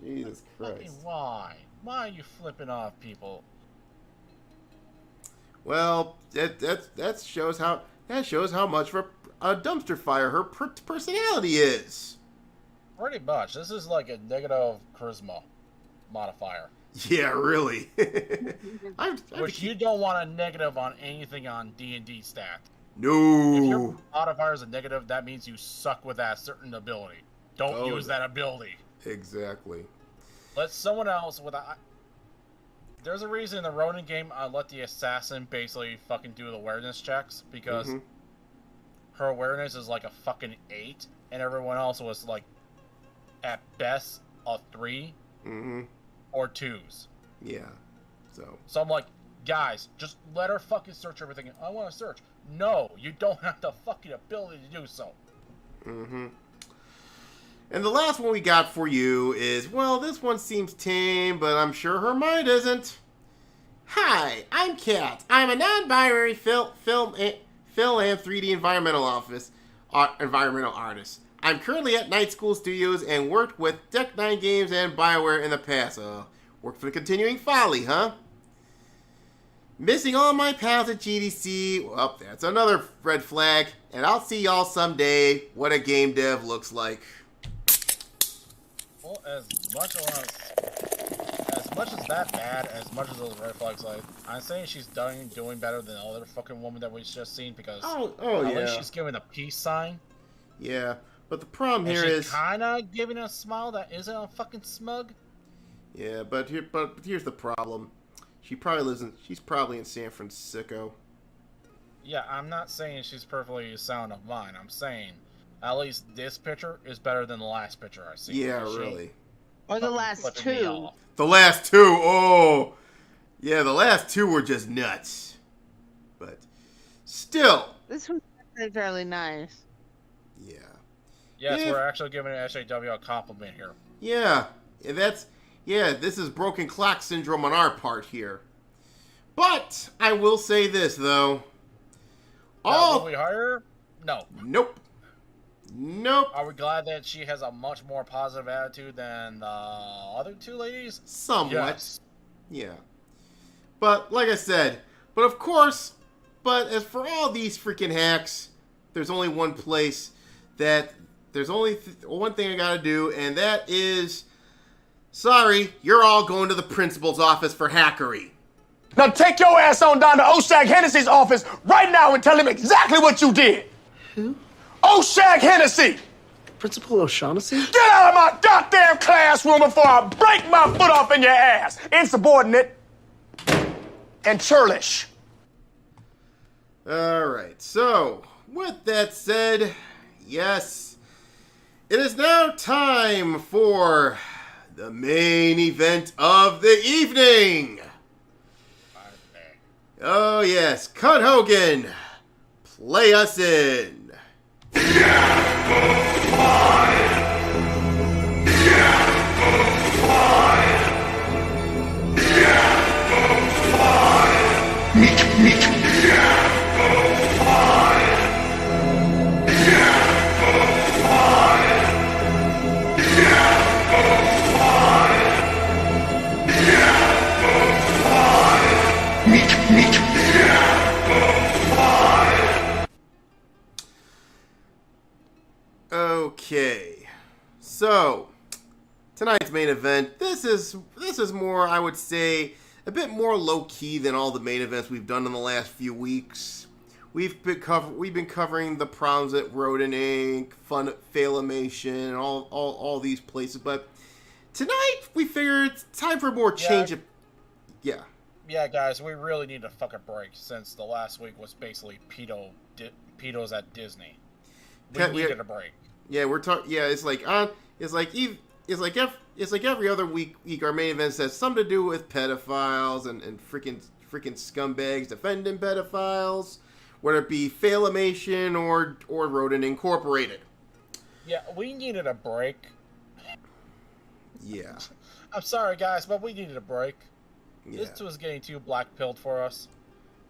Jesus Christ. Fucking why? Why are you flipping off people? Well, that shows how much of a dumpster fire her personality is. Pretty much. This is like a negative charisma modifier. Yeah, really. Which you don't want a negative on anything on D&D stat. If No. your modifier is a negative, that means you suck with that certain ability. Don't use that ability. Exactly. Let someone else with a... There's a reason in the Ronin game I let the assassin basically fucking do the awareness checks, because her awareness is like a fucking 8, and everyone else was like, at best, a 3 or 2s. Yeah. So I'm like, guys, just let her fucking search everything. I want to search. No, you don't have the fucking ability to do so. And the last one we got for you is, well, this one seems tame, but I'm sure her mind isn't. Hi, I'm Kat. I'm a non-binary film and 3D environmental artist. I'm currently at Night School Studios and worked with Deck 9 Games and BioWare in the past. Worked for the Continuing Folly, huh? Missing all my pals at GDC. Well, that's another red flag. And I'll see y'all someday what a game dev looks like. Well, as much as that bad, as much as those red flags, like, I'm saying she's doing better than the other fucking woman that we just seen, because at least she's giving a peace sign. Yeah, but the problem And here she's is kind of giving a smile that isn't a fucking smug. yeah, but here's the problem. She's probably in San Francisco. Yeah, I'm not saying she's perfectly sound of mind. I'm saying at least this picture is better than the last picture I seen. Yeah, really. Or the last Flipping me two. off. The last two, oh, yeah, the last two were just nuts. But still, This one's actually fairly nice. yeah. Yes, Yeah. we're actually giving SJW a compliment here. Yeah, this is broken clock syndrome on our part here. But I will say this though. Now, will we hire her? No. Nope. Are we glad that she has a much more positive attitude than the other two ladies? Somewhat. Yes. Yeah. But like I said, but as for all these freaking hacks, there's only one place that there's only one thing I gotta do, and that is, sorry, you're all going to the principal's office for hackery. Now take your ass on down to Oshag Hennessy's office right now and tell him exactly what you did. Who? Oshag Hennessy! Principal O'Shaughnessy? Get out of my goddamn classroom before I break my foot off in your ass! Insubordinate and churlish. Alright, so, with that said, yes, it is now time for the main event of the evening. Oh yes, Cut Hogan, play us in. Okay, so tonight's main event. This is more, I would say, a bit more low key than all the main events we've done in the last few weeks. We've been covering the problems at Rodent Inc., Failamation, and all these places. But tonight we figured it's time for more change. Yeah, guys, we really need a fucking break since the last week was basically pedos at Disney. We needed a break. Yeah, we're talking. Yeah, it's like every other week. Our main event has something to do with pedophiles and freaking scumbags defending pedophiles, whether it be Failamation or Rodent Incorporated. Yeah, we needed a break. Yeah. I'm sorry, guys, but we needed a break. Yeah. This was getting too black-pilled for us.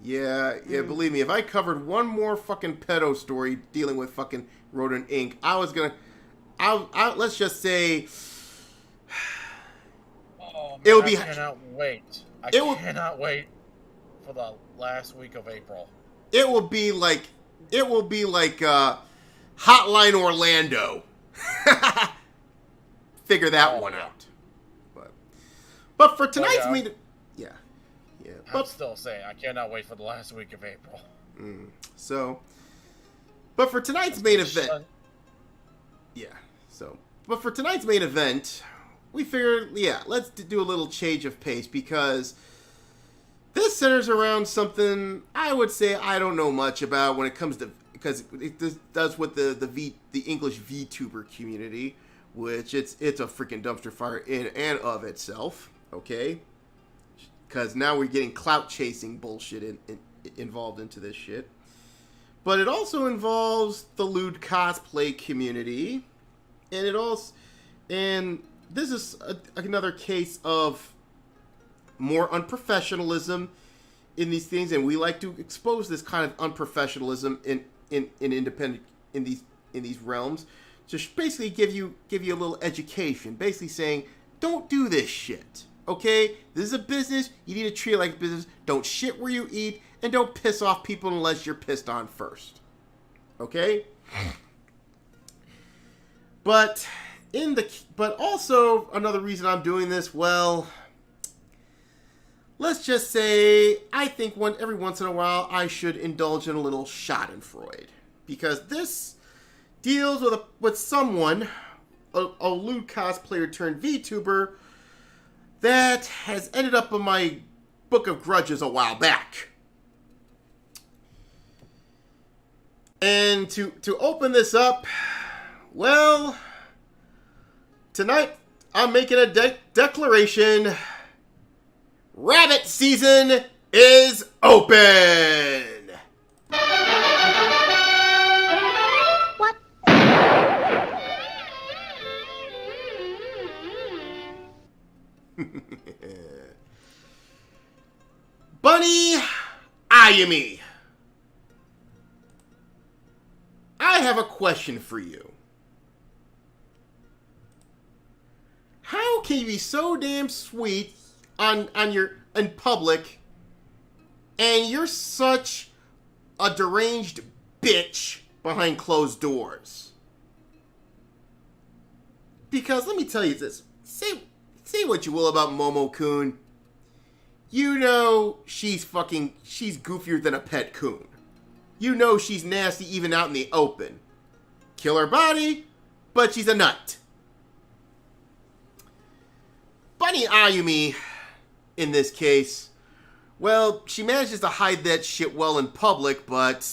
Yeah, believe me, if I covered one more fucking pedo story dealing with fucking Rodent Inc., let's just say, Oh, man, it would be. I cannot wait. I cannot wait for the last week of April. It will be like Hotline Orlando. Figure that one out. But for tonight's meeting, yeah. I'm still saying I cannot wait for the last week of April. But for tonight's main event, But for tonight's main event, we figured, let's do a little change of pace because this centers around something I would say I don't know much about when it comes to, because it does with the English VTuber community, which it's a freaking dumpster fire in and of itself. Okay. Because now we're getting clout chasing bullshit involved into this shit. But it also involves the lewd cosplay community. And this is another case of more unprofessionalism in these things. And we like to expose this kind of unprofessionalism in independent, in these realms. Just basically give you a little education. Basically saying, don't do this shit. Okay, this is a business. You need to treat it like a business. Don't shit where you eat, and don't piss off people unless you're pissed on first. Okay. But also another reason I'm doing this. Well, let's just say I think every once in a while I should indulge in a little Schadenfreude, because this deals with someone, a lewd cosplayer turned VTuber, that has ended up in my book of grudges a while back. And to open this up, well, tonight I'm making a declaration. Rabbit season is open! What? Bunny Ayumi, I have a question for you. How can you be so damn sweet in public, and you're such a deranged bitch behind closed doors? Because let me tell you this. Say what you will about Momo-kun. You know she's goofier than a pet coon. You know she's nasty even out in the open. killer body, but she's a nut. Bunny Ayumi, in this case, well, she manages to hide that shit well in public, but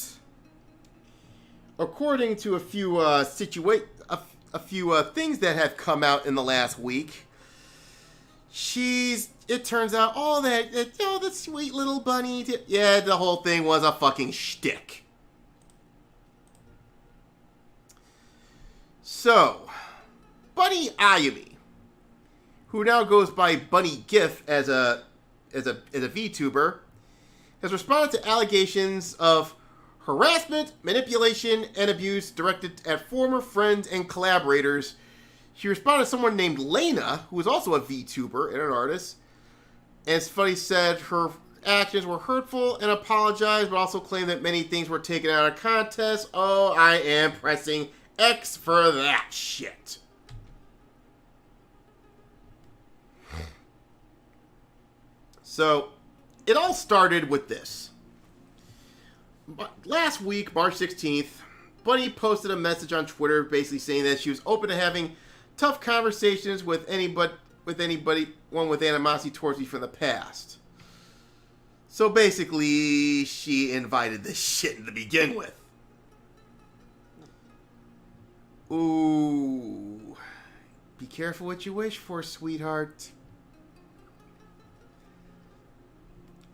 according to a few things that have come out in the last week, it turns out the sweet little bunny, the whole thing was a fucking shtick. So, Bunny Ayumi, who now goes by Bunny GIF as a VTuber, has responded to allegations of harassment, manipulation, and abuse directed at former friends and collaborators. She responded to someone named Lena, who is also a VTuber and an artist. And Funny said her actions were hurtful and apologized, but also claimed that many things were taken out of context. Oh, I am pressing X for that shit. So, it all started with this. Last week, March 16th, Bunny posted a message on Twitter basically saying that she was open to having tough conversations with anyone with animosity towards me from the past. So basically, she invited this shit to begin with. Ooh. Be careful what you wish for, sweetheart.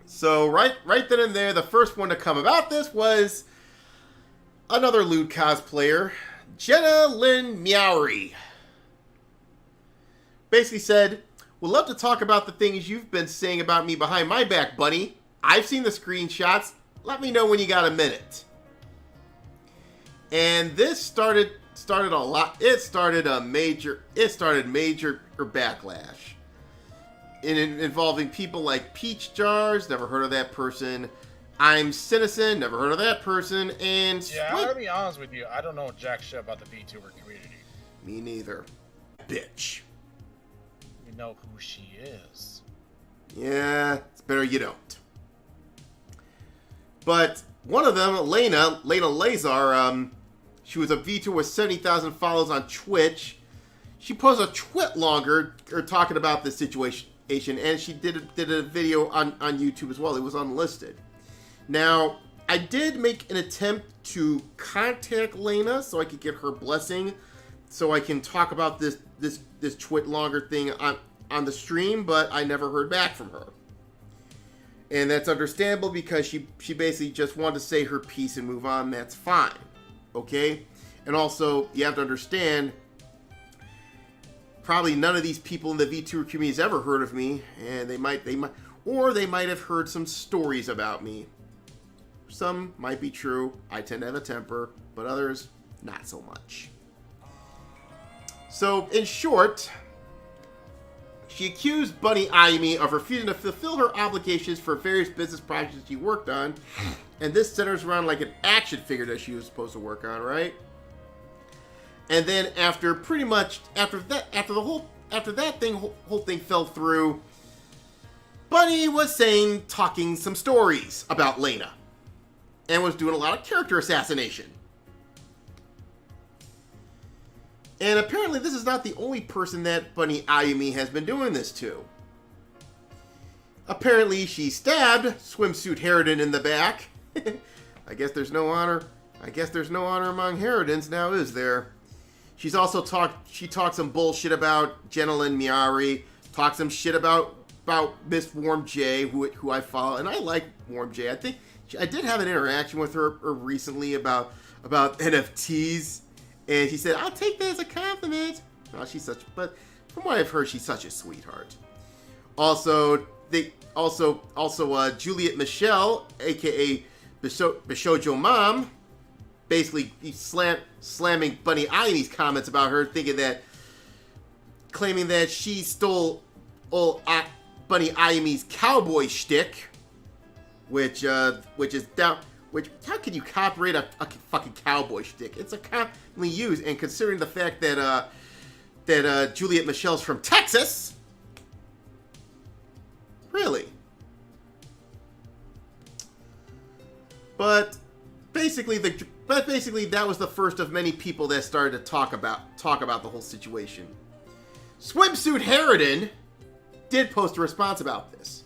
So right then and there, the first one to come about this was another lewd cosplayer, Jenna Lynn Meowry. Basically said, "Would love to talk about the things you've been saying about me behind my back, Bunny. I've seen the screenshots. Let me know when you got a minute." And this started a lot. It started major backlash. Involving people like Peach Jars, never heard of that person. I'm Citizen, never heard of that person. And yeah, I'm gonna be honest with you, I don't know jack shit about the VTuber community. Me neither. Bitch. You know who she is. Yeah, it's better you don't. But one of them, Lena Lazar, she was a VTuber with 70,000 followers on Twitch. She posted a twit longer talking about this situation. And she did a video on YouTube as well. It was unlisted. Now, I did make an attempt to contact Lena so I could get her blessing, so I can talk about this twit longer thing on the stream, but I never heard back from her. And that's understandable because she basically just wanted to say her piece and move on. That's fine, okay? And also, you have to understand, probably none of these people in the VTuber community has ever heard of me, and they might have heard some stories about me. Some might be true. I tend to have a temper, but others, not so much. So, in short, she accused Bunny Ayumi of refusing to fulfill her obligations for various business projects she worked on, and this centers around like an action figure that she was supposed to work on, right? And then after that whole thing fell through, Bunny was talking some stories about Lena, and was doing a lot of character assassination. And apparently this is not the only person that Bunny Ayumi has been doing this to. Apparently she stabbed Swimsuit Harridan in the back. I guess there's no honor among Harridans now, is there? She's also talked some bullshit about Jenna Lynn Meowry, talked some shit about Miss Warm J, who I follow, and I like Warm J. I think I did have an interaction with her recently about NFTs, and she said, "I'll take that as a compliment." Oh, but from what I've heard, she's such a sweetheart. Also, Juliet Michelle, aka Bishojo Mom, basically slamming Bunny Ayumi's comments about her, claiming that she stole Bunny Ayumi's cowboy shtick, which how can you copyright a fucking cowboy shtick? It's a commonly used, and considering the fact that Juliet Michelle's from Texas, really. But basically, But basically, that was the first of many people that started to talk about the whole situation. Swimsuit Harridan did post a response about this,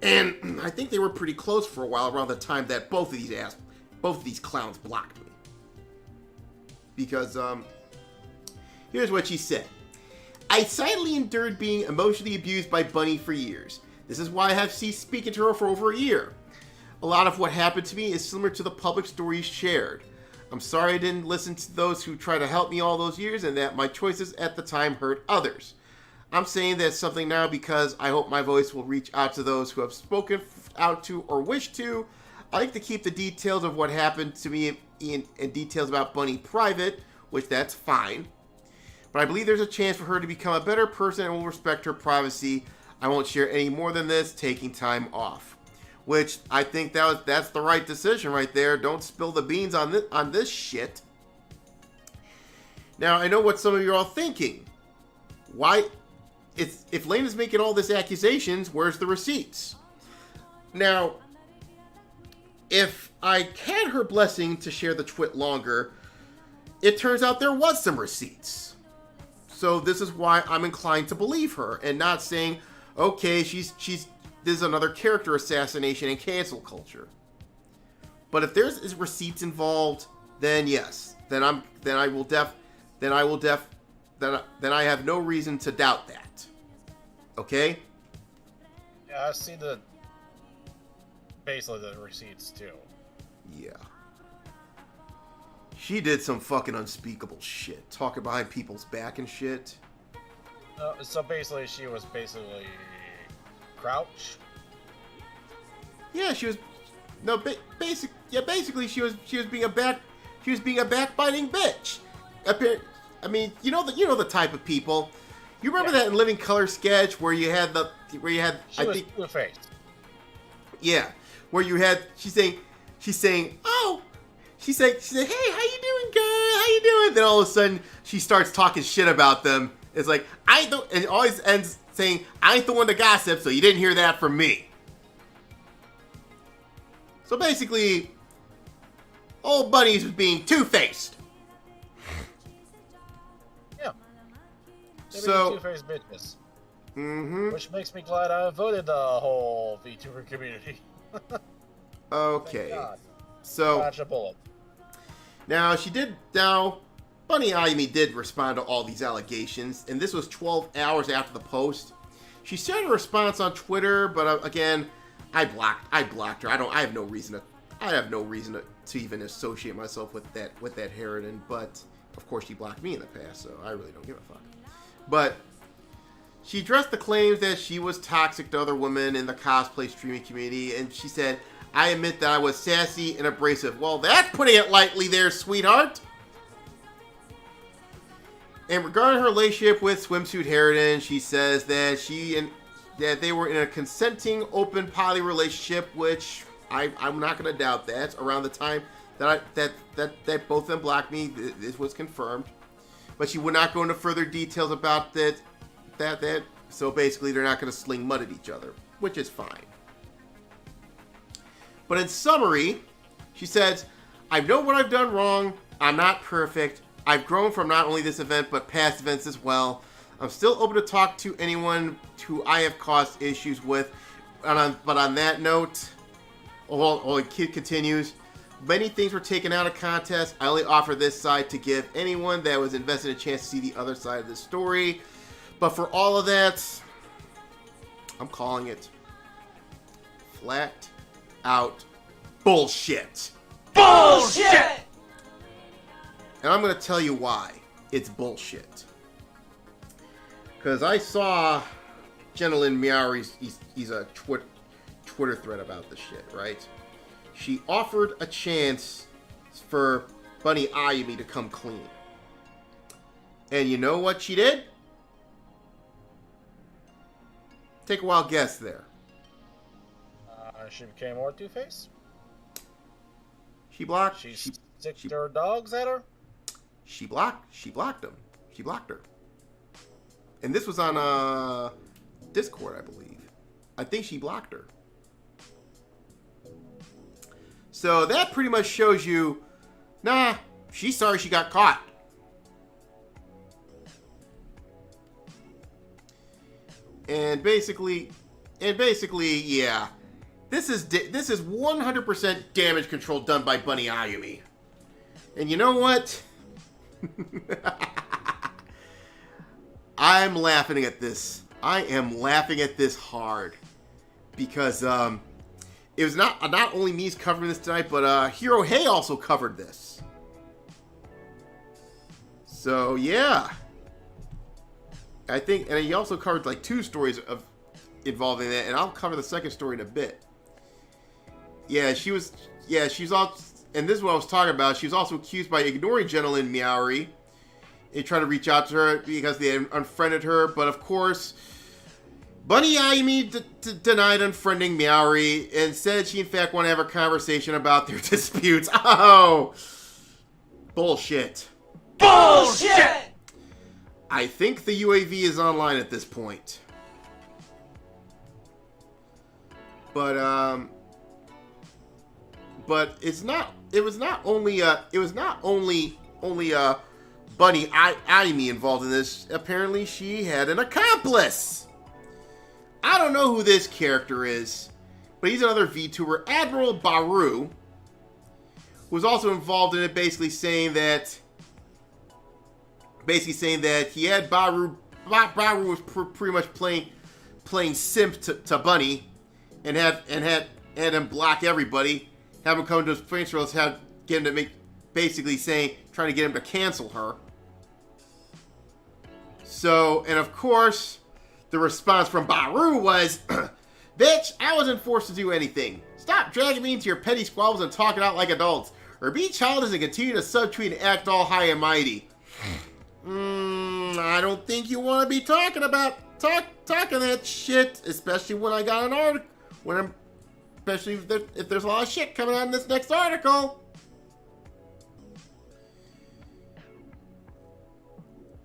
and I think they were pretty close for a while around the time that both of these clowns blocked me. Because here's what she said: I silently endured being emotionally abused by Bunny for years. This is why I have ceased speaking to her for over a year. A lot of what happened to me is similar to the public stories shared. I'm sorry I didn't listen to those who tried to help me all those years and that my choices at the time hurt others. I'm saying that something now because I hope my voice will reach out to those who have spoken out to or wish to. I like to keep the details of what happened to me and details about Bunny private, which that's fine. But I believe there's a chance for her to become a better person and will respect her privacy. I won't share any more than this, taking time off. Which I think that's the right decision right there. Don't spill the beans on this shit. Now, I know what some of you are all thinking. Why, if Lane is making all these accusations, where's the receipts? Now, if I had her blessing to share the twit longer, it turns out there was some receipts. So this is why I'm inclined to believe her and not saying, okay, this is another character assassination in cancel culture. But if there's receipts involved, then yes, then I have no reason to doubt that. Okay? Yeah, I see basically the receipts too. Yeah. She did some fucking unspeakable shit, talking behind people's back and shit. So basically, she was basically Crouch. Yeah, she was. No, basically, she was being a backbiting bitch. I mean, you know the type of people. You remember that in Living Color sketch where you had She was Two-Faced. Yeah, where you had she's saying, hey, how you doing, girl? How you doing? Then all of a sudden she starts talking shit about them. It's like, and it always ends saying, I ain't the one to gossip, so you didn't hear that from me. So basically, old Bunny's was being two-faced. Yeah. They So two-faced bitches. Mm-hmm. Which makes me glad I voted the whole VTuber community. Okay. So dodge a bullet. Now Bunny Ayumi did respond to all these allegations, and this was 12 hours after the post. She shared a response on Twitter, but again, I blocked her. I have no reason to even associate myself with that Harridan, but of course she blocked me in the past, so I really don't give a fuck. But she addressed the claims that she was toxic to other women in the cosplay streaming community, and she said, I admit that I was sassy and abrasive. Well, that's putting it lightly there, sweetheart. And regarding her relationship with Swimsuit Harridan, she says that they were in a consenting, open poly relationship, which I'm not going to doubt that. Around the time that both of them blocked me, this was confirmed. But she would not go into further details about that. So basically, they're not going to sling mud at each other, which is fine. But in summary, she says, I know what I've done wrong. I'm not perfect. I've grown from not only this event, but past events as well. I'm still open to talk to anyone who I have caused issues with. But on that note, the kid continues, many things were taken out of context. I only offer this side to give anyone that was invested a chance to see the other side of the story. But for all of that, I'm calling it flat out bullshit. Bullshit! And I'm going to tell you why it's bullshit. Because I saw Gentleman Miauri's, he's a Twitter thread about this shit, right? She offered a chance for Bunny Ayumi to come clean. And you know what she did? Take a wild guess there. She became more Two-Face? She blocked. She stick her dogs at her? She blocked him. She blocked her. And this was on Discord, I believe. I think she blocked her. So that pretty much shows you Nah, she's sorry she got caught. And basically, yeah. This is 100% damage control done by Bunny Ayumi. And you know what? I'm laughing at this. I am laughing at this hard. Because it was not only me's covering this tonight, but Hiro Hey also covered this. So yeah. I think, and he also covered like 2 stories involving that, and I'll cover the second story in a bit. She's all, and this is what I was talking about. She was also accused by ignoring Gentleman Miaori and trying to reach out to her because they had unfriended her. But of course, Bunny Ayumi denied unfriending Miaori and said she in fact wanted to have a conversation about their disputes. Oh, bullshit! Bullshit! I think the UAV is online at this point. But it's not. It was not only Bunny Ayumi involved in this. Apparently, she had an accomplice. I don't know who this character is, but he's another VTuber, Admiral Baru, was also involved in it, basically saying that he had Baru was pretty much playing simp to Bunny, and had him block everybody, have him come to his face, get him to make, basically trying to get him to cancel her. So, and of course, the response from Baru was, "Bitch, I wasn't forced to do anything. Stop dragging me into your petty squabbles and talk it out like adults, or be childish and continue to subtweet and act all high and mighty." I don't think you want to be talking that shit, especially when I got an article. Especially if there's a lot of shit coming out in this next article.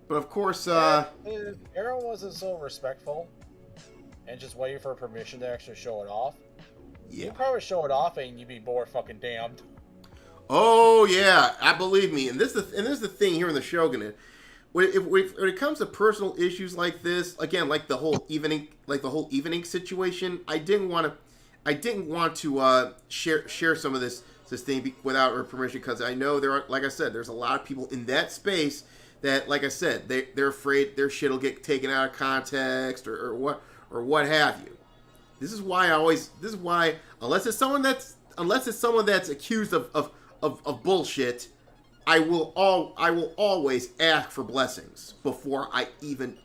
But of course, if Aaron wasn't so respectful and just waiting for permission to actually show it off, you'd probably show it off and you'd be more fucking damned. Oh yeah, I believe me. And this is the thing here in the Shogun. When it comes to personal issues like this, again, like the whole evening situation, I didn't want to share some of this thing without her permission, because I know there's a lot of people in that space that, like I said, they're afraid their shit will get taken out of context or what have you. This is why unless it's someone that's accused of bullshit, I will always ask for blessings before I even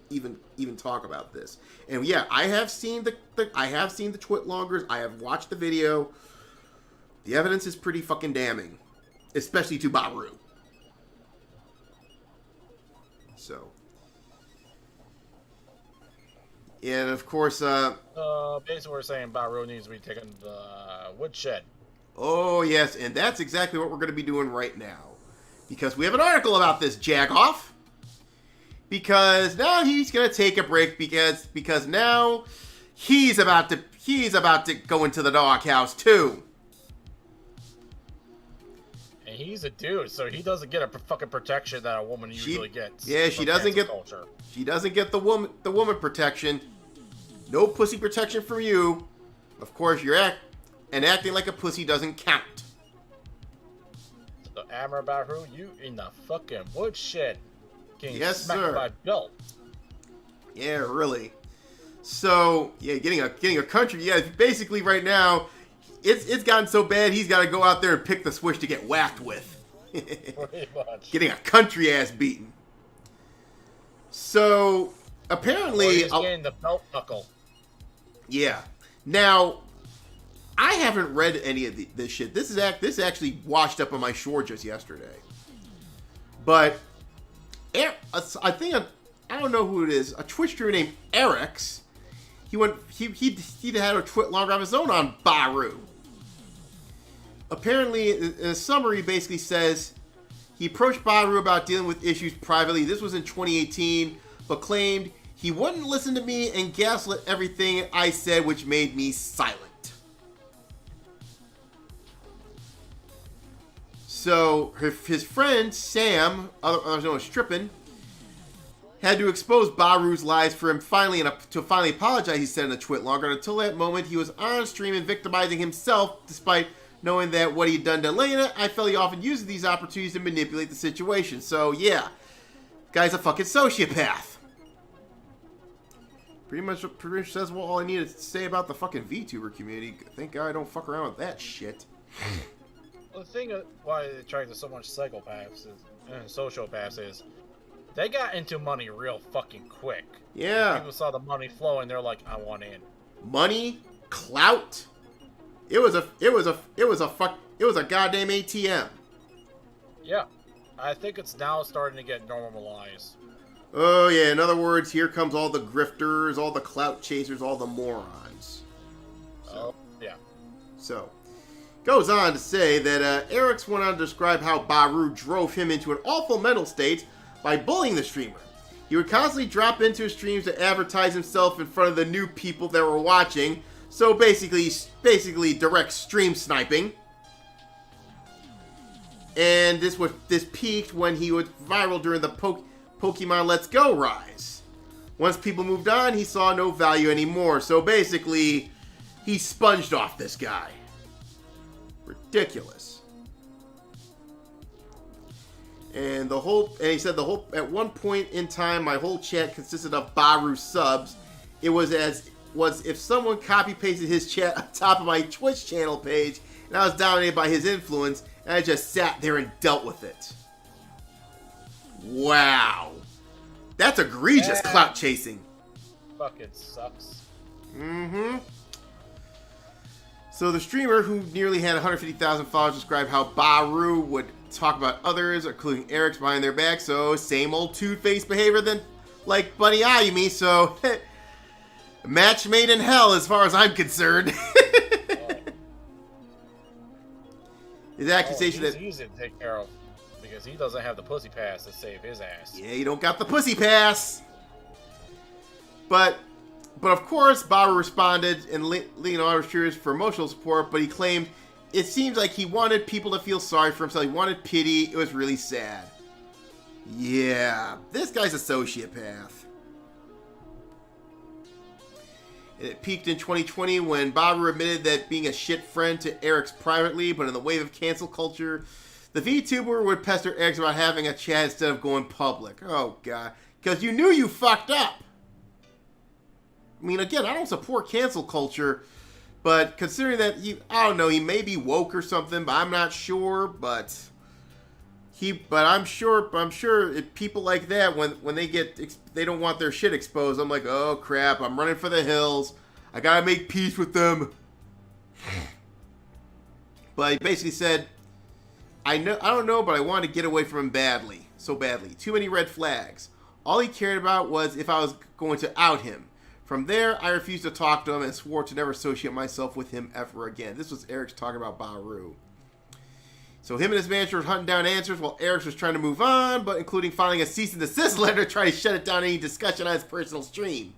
talk about this. And yeah, I have seen the Twitlongers. I have watched the video. The evidence is pretty fucking damning, especially to Baru. So, and of course, basically we're saying Baru needs to be taken to the woodshed. Oh yes, and that's exactly what we're going to be doing right now. Because we have an article about this jagoff. Because now he's gonna take a break because now he's about to go into the doghouse too. And he's a dude, so he doesn't get a fucking protection that a woman usually gets. Yeah, she doesn't get the woman protection. No pussy protection from you. Of course, acting like a pussy doesn't count. So Admiral Baru, you in the fucking woodshed. Yes, smacked sir. by belt. Yeah, really. So, yeah, getting a country. Yeah, basically right now, it's gotten so bad he's got to go out there and pick the switch to get whacked with. Pretty much. Getting a country ass beaten. So apparently, he's getting the belt buckle. Yeah. Now, I haven't read any of this shit. This actually washed up on my shore just yesterday. But I don't know who it is. A Twitch streamer named Eric's. He had a twit longer of his own on Baru. Apparently, in a summary, basically says he approached Baru about dealing with issues privately. This was in 2018, but claimed he wouldn't listen to me and gaslit everything I said, which made me silent. So his friend Sam, otherwise known as Strippin, had to expose Baru's lies for him to finally apologize, he said in a twit longer. Until that moment, he was on stream and victimizing himself, despite knowing that what he'd done to Elena. I felt he often uses these opportunities to manipulate the situation. So, yeah. Guy's a fucking sociopath. Pretty much says all I needed to say about the fucking VTuber community. Thank God I don't fuck around with that shit. The thing why they attracted so much psychopaths and sociopaths is they got into money real fucking quick. Yeah. People saw the money flow and they're like, I want in. Money, clout. It was a goddamn ATM. Yeah. I think it's now starting to get normalized. Oh yeah, in other words, here comes all the grifters, all the clout chasers, all the morons. So, yeah. So, goes on to say that Eric's went on to describe how Baru drove him into an awful mental state by bullying the streamer. He would constantly drop into his streams to advertise himself in front of the new people that were watching. So basically direct stream sniping. And this peaked when he was viral during the Pokemon Let's Go rise. Once people moved on, he saw no value anymore. So basically, he sponged off this guy. Ridiculous. And he said at one point in time, my whole chat consisted of Baru subs. It was if someone copy pasted his chat on top of my Twitch channel page, and I was dominated by his influence, and I just sat there and dealt with it. Wow. That's egregious clout chasing. Fucking sucks. Mm-hmm. So the streamer, who nearly had 150,000 followers, described how Baru would talk about others, including Eric's, behind their back. So same old two-faced behavior than like Bunny Ayumi. So match made in hell, as far as I'm concerned. His accusation he's easy to take care of because he doesn't have the pussy pass to save his ass. Yeah, you don't got the pussy pass. But of course, Baru responded and leaned on Archer's for emotional support, but he claimed it seems like he wanted people to feel sorry for himself. He wanted pity. It was really sad. Yeah, this guy's a sociopath. And it peaked in 2020 when Baru admitted that being a shit friend to Eric's privately, but in the wave of cancel culture, the VTuber would pester Eric about having a chat instead of going public. Oh, God. Because you knew you fucked up. I mean, again, I don't support cancel culture, but considering that I don't know, he may be woke or something, but I'm not sure. But I'm sure if people like that, when they don't want their shit exposed, I'm like, oh crap, I'm running for the hills. I gotta make peace with them. But he basically said, I don't know, but I wanted to get away from him so badly. Too many red flags. All he cared about was if I was going to out him. From there, I refused to talk to him and swore to never associate myself with him ever again. This was Eric's talking about Baru. So him and his manager were hunting down answers while Eric was trying to move on, but including filing a cease and desist letter to try to shut it down any discussion on his personal stream.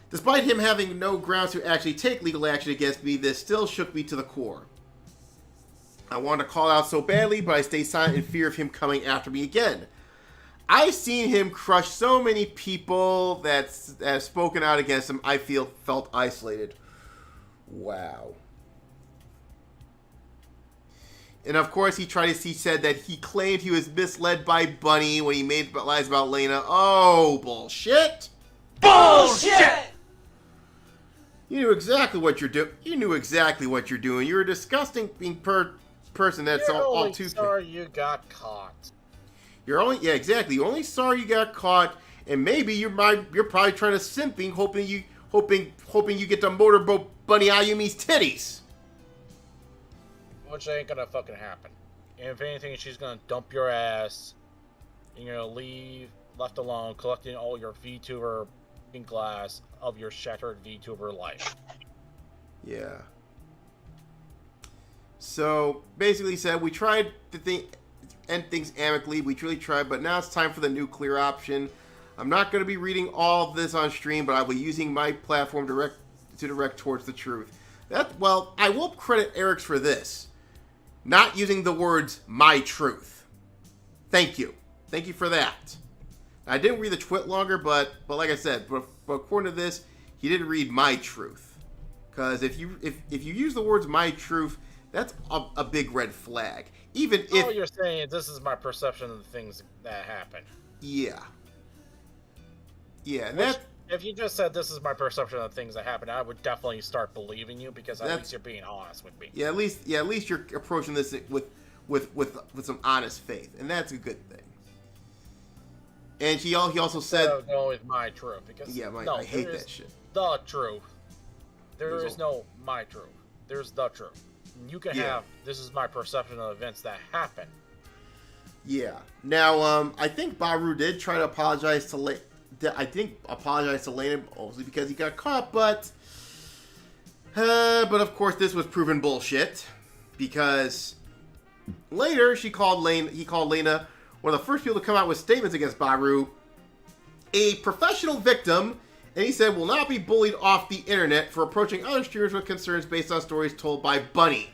Despite him having no grounds to actually take legal action against me, this still shook me to the core. I wanted to call out so badly, but I stayed silent in fear of him coming after me again. I've seen him crush so many people that have spoken out against him. I felt isolated. Wow. And of course, he said that he claimed he was misled by Bunny when he made lies about Lena. Oh, bullshit! Bullshit! You knew exactly what you're doing. You're a disgusting person that's all too. Sorry you got caught. You're only sorry you got caught, and maybe you're probably trying to simping, hoping you get to motorboat Bunny Ayumi's titties. Which ain't gonna fucking happen. And if anything, she's gonna dump your ass. And you're gonna leave left alone, collecting all your VTuber in glass of your shattered VTuber life. Yeah. So basically, said we tried to end things amicably. We truly tried, but now it's time for the nuclear option. I'm not going to be reading all of this on stream, but I'll be using my platform to direct towards the truth. I will credit Eric's for this. not using the words "my truth." Thank you for that. I didn't read the twit longer, but like I said, but according to this, he didn't read "my truth," because if you use the words "my truth," that's a big red flag. Even if all you're saying is this is my perception of the things that happen. Yeah. And Which, if you just said this is my perception of the things that happen, I would definitely start believing you because at least you're being honest with me. Yeah, at least you're approaching this with some honest faith, and that's a good thing. And he also said, "Go with my truth," because I hate that shit. The truth. There is no my truth. There's the truth. You can have this is my perception of events that happen. Yeah. Now, I think Baru did try to apologize to Lena, obviously because he got caught, but of course this was proven bullshit because later he called Lena one of the first people to come out with statements against Baru a professional victim, and he said will not be bullied off the internet for approaching other streamers with concerns based on stories told by Bunny.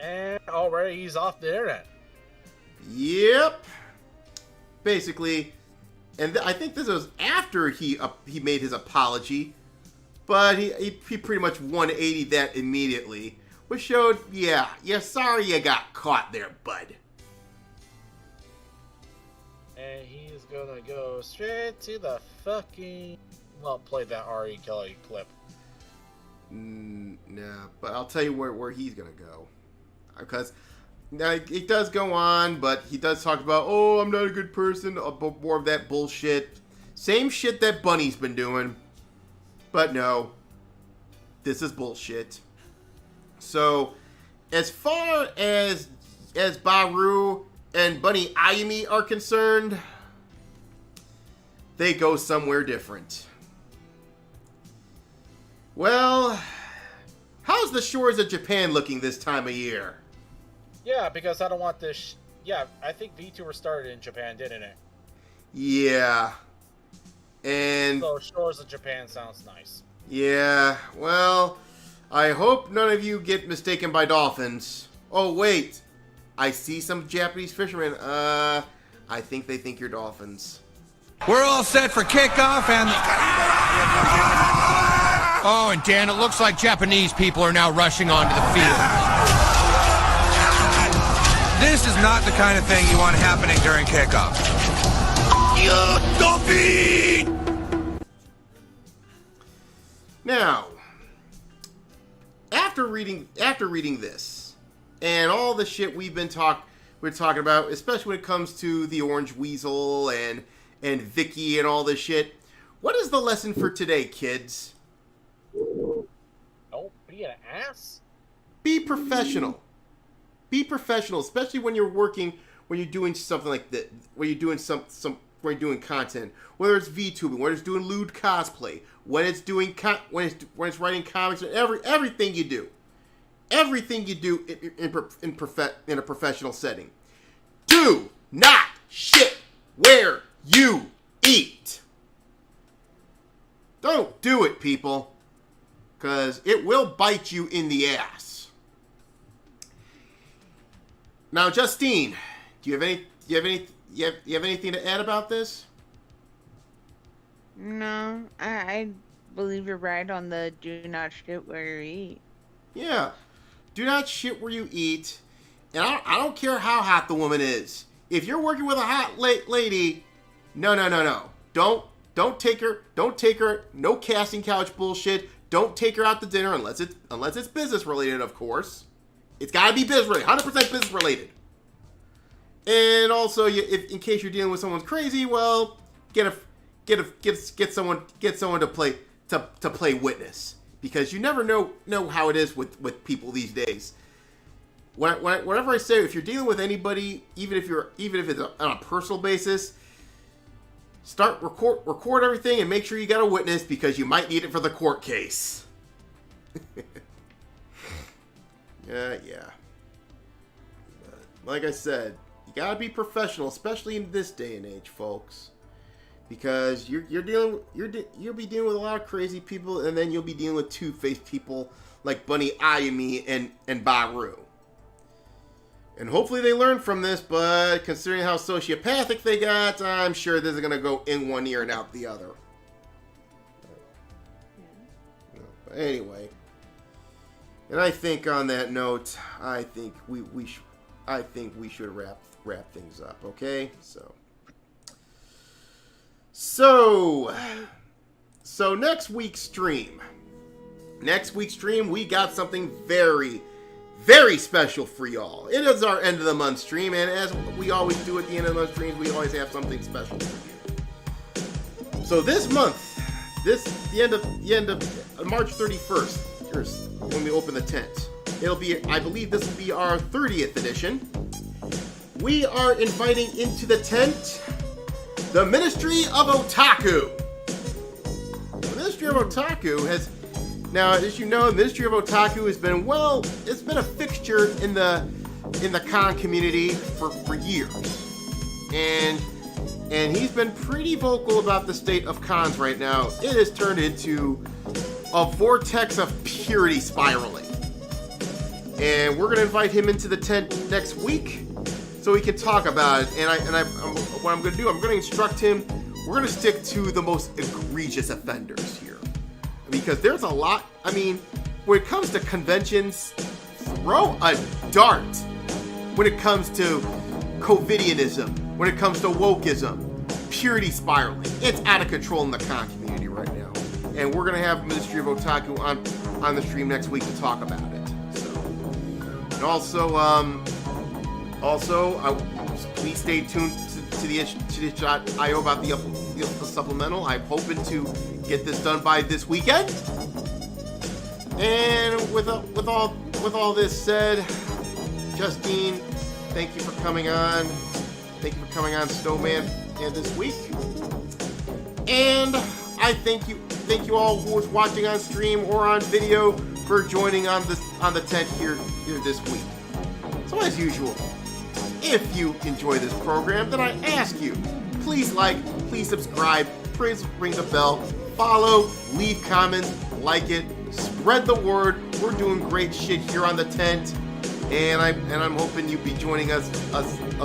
And already he's off the internet. Yep. Basically, and I think this was after he made his apology, but he pretty much 180 that immediately, which showed, sorry you got caught there, bud. And he's gonna go straight to the fucking... Well, play that R.E. Kelly clip. Nah, but I'll tell you where he's gonna go. Because it does go on, but he does talk about, oh, I'm not a good person, more of that bullshit. Same shit that Bunny's been doing. But no, this is bullshit. So, as far as Baru and Bunny Ayumi are concerned, they go somewhere different. Well, how's the shores of Japan looking this time of year? Yeah, because I don't want this... I think VTuber started in Japan, didn't it? Yeah. And... So, shores of Japan sounds nice. Yeah, well, I hope none of you get mistaken by dolphins. Oh, wait. I see some Japanese fishermen. I think they think you're dolphins. We're all set for kickoff and... Oh, and Dan, it looks like Japanese people are now rushing onto the field. This is not the kind of thing you want happening during kickoff. Now, after reading this and all the shit we're talking about, especially when it comes to the Orange Weasel and Vicky and all this shit, what is the lesson for today, kids? Don't be an ass. Be professional. Be professional, especially when you're doing something like that, when you're doing when you're doing content, whether it's VTubing, whether it's doing lewd cosplay, when it's doing when it's writing comics, and everything you do in a professional setting. Do not shit where you eat. Don't do it, people, because it will bite you in the ass. Now, Justine, do you have anything to add about this? No, I believe you're right on the do not shit where you eat. Yeah, do not shit where you eat, and I don't care how hot the woman is. If you're working with a hot lady, no, don't take her. No casting couch bullshit. Don't take her out to dinner unless it's business related, of course. It's got to be business related, 100% business related. And also, if in case you're dealing with someone crazy, well, get someone to play witness, because you never know how it is with people these days. Whenever I say, if you're dealing with anybody, even if it's on a personal basis, record everything and make sure you got a witness, because you might need it for the court case. Yeah. But like I said, you gotta be professional, especially in this day and age, folks, because you'll be dealing with a lot of crazy people, and then you'll be dealing with two-faced people like Bunny Ayumi and Baru. And hopefully they learn from this, but considering how sociopathic they got, I'm sure this is going to go in one ear and out the other. But anyway. And I think on that note, I think we should wrap things up, okay? So next week's stream. We got something very, very special for y'all. It is our end of the month stream, and as we always do at the end of the month streams, we always have something special for you. So this month, the end of March 31st, here's when we open the tent. It'll be, I believe this will be our 30th edition. We are inviting into the tent the Ministry of Otaku. The Ministry of Otaku has, now as you know, the Ministry of Otaku has been, well, it's been a fixture in the con community for years. And he's been pretty vocal about the state of cons right now. It has turned into a vortex of purity spiraling. And we're going to invite him into the tent next week so we can talk about it. What I'm going to do, I'm going to instruct him. We're going to stick to the most egregious offenders here. Because there's a lot, I mean, when it comes to conventions, throw a dart. When it comes to COVIDianism, when it comes to wokeism, purity spiraling, it's out of control in the con community right now. And we're going to have Ministry of Otaku on the stream next week to talk about it. So, and also, please stay tuned to the itch.io about the supplemental. I'm hoping to get this done by this weekend. And with all this said, Justine, thank you for coming on. Thank you for coming on, Snowman, this week. And I thank you all who was watching on stream or on video for joining on the tent here this week. So as usual, if you enjoy this program, then I ask you, please like, please subscribe, please ring the bell, follow, leave comments, like it, spread the word. We're doing great shit here on the tent, and I'm hoping you'll be joining us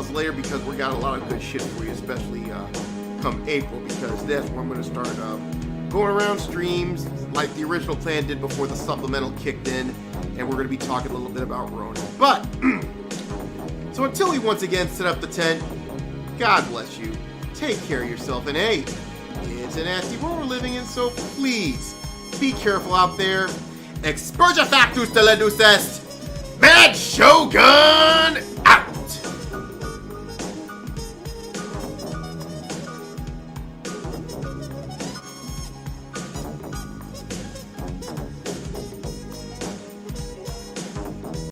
later because we got a lot of good shit for you, especially come April, because that's when I'm going to start going around streams like the original plan did before the supplemental kicked in, and we're going to be talking a little bit about Rona. But so until we once again set up the tent, God bless you. Take care of yourself, and hey, it's a nasty world we're living in, so please be careful out there. Expurga factus deledus est, Mad Shogun!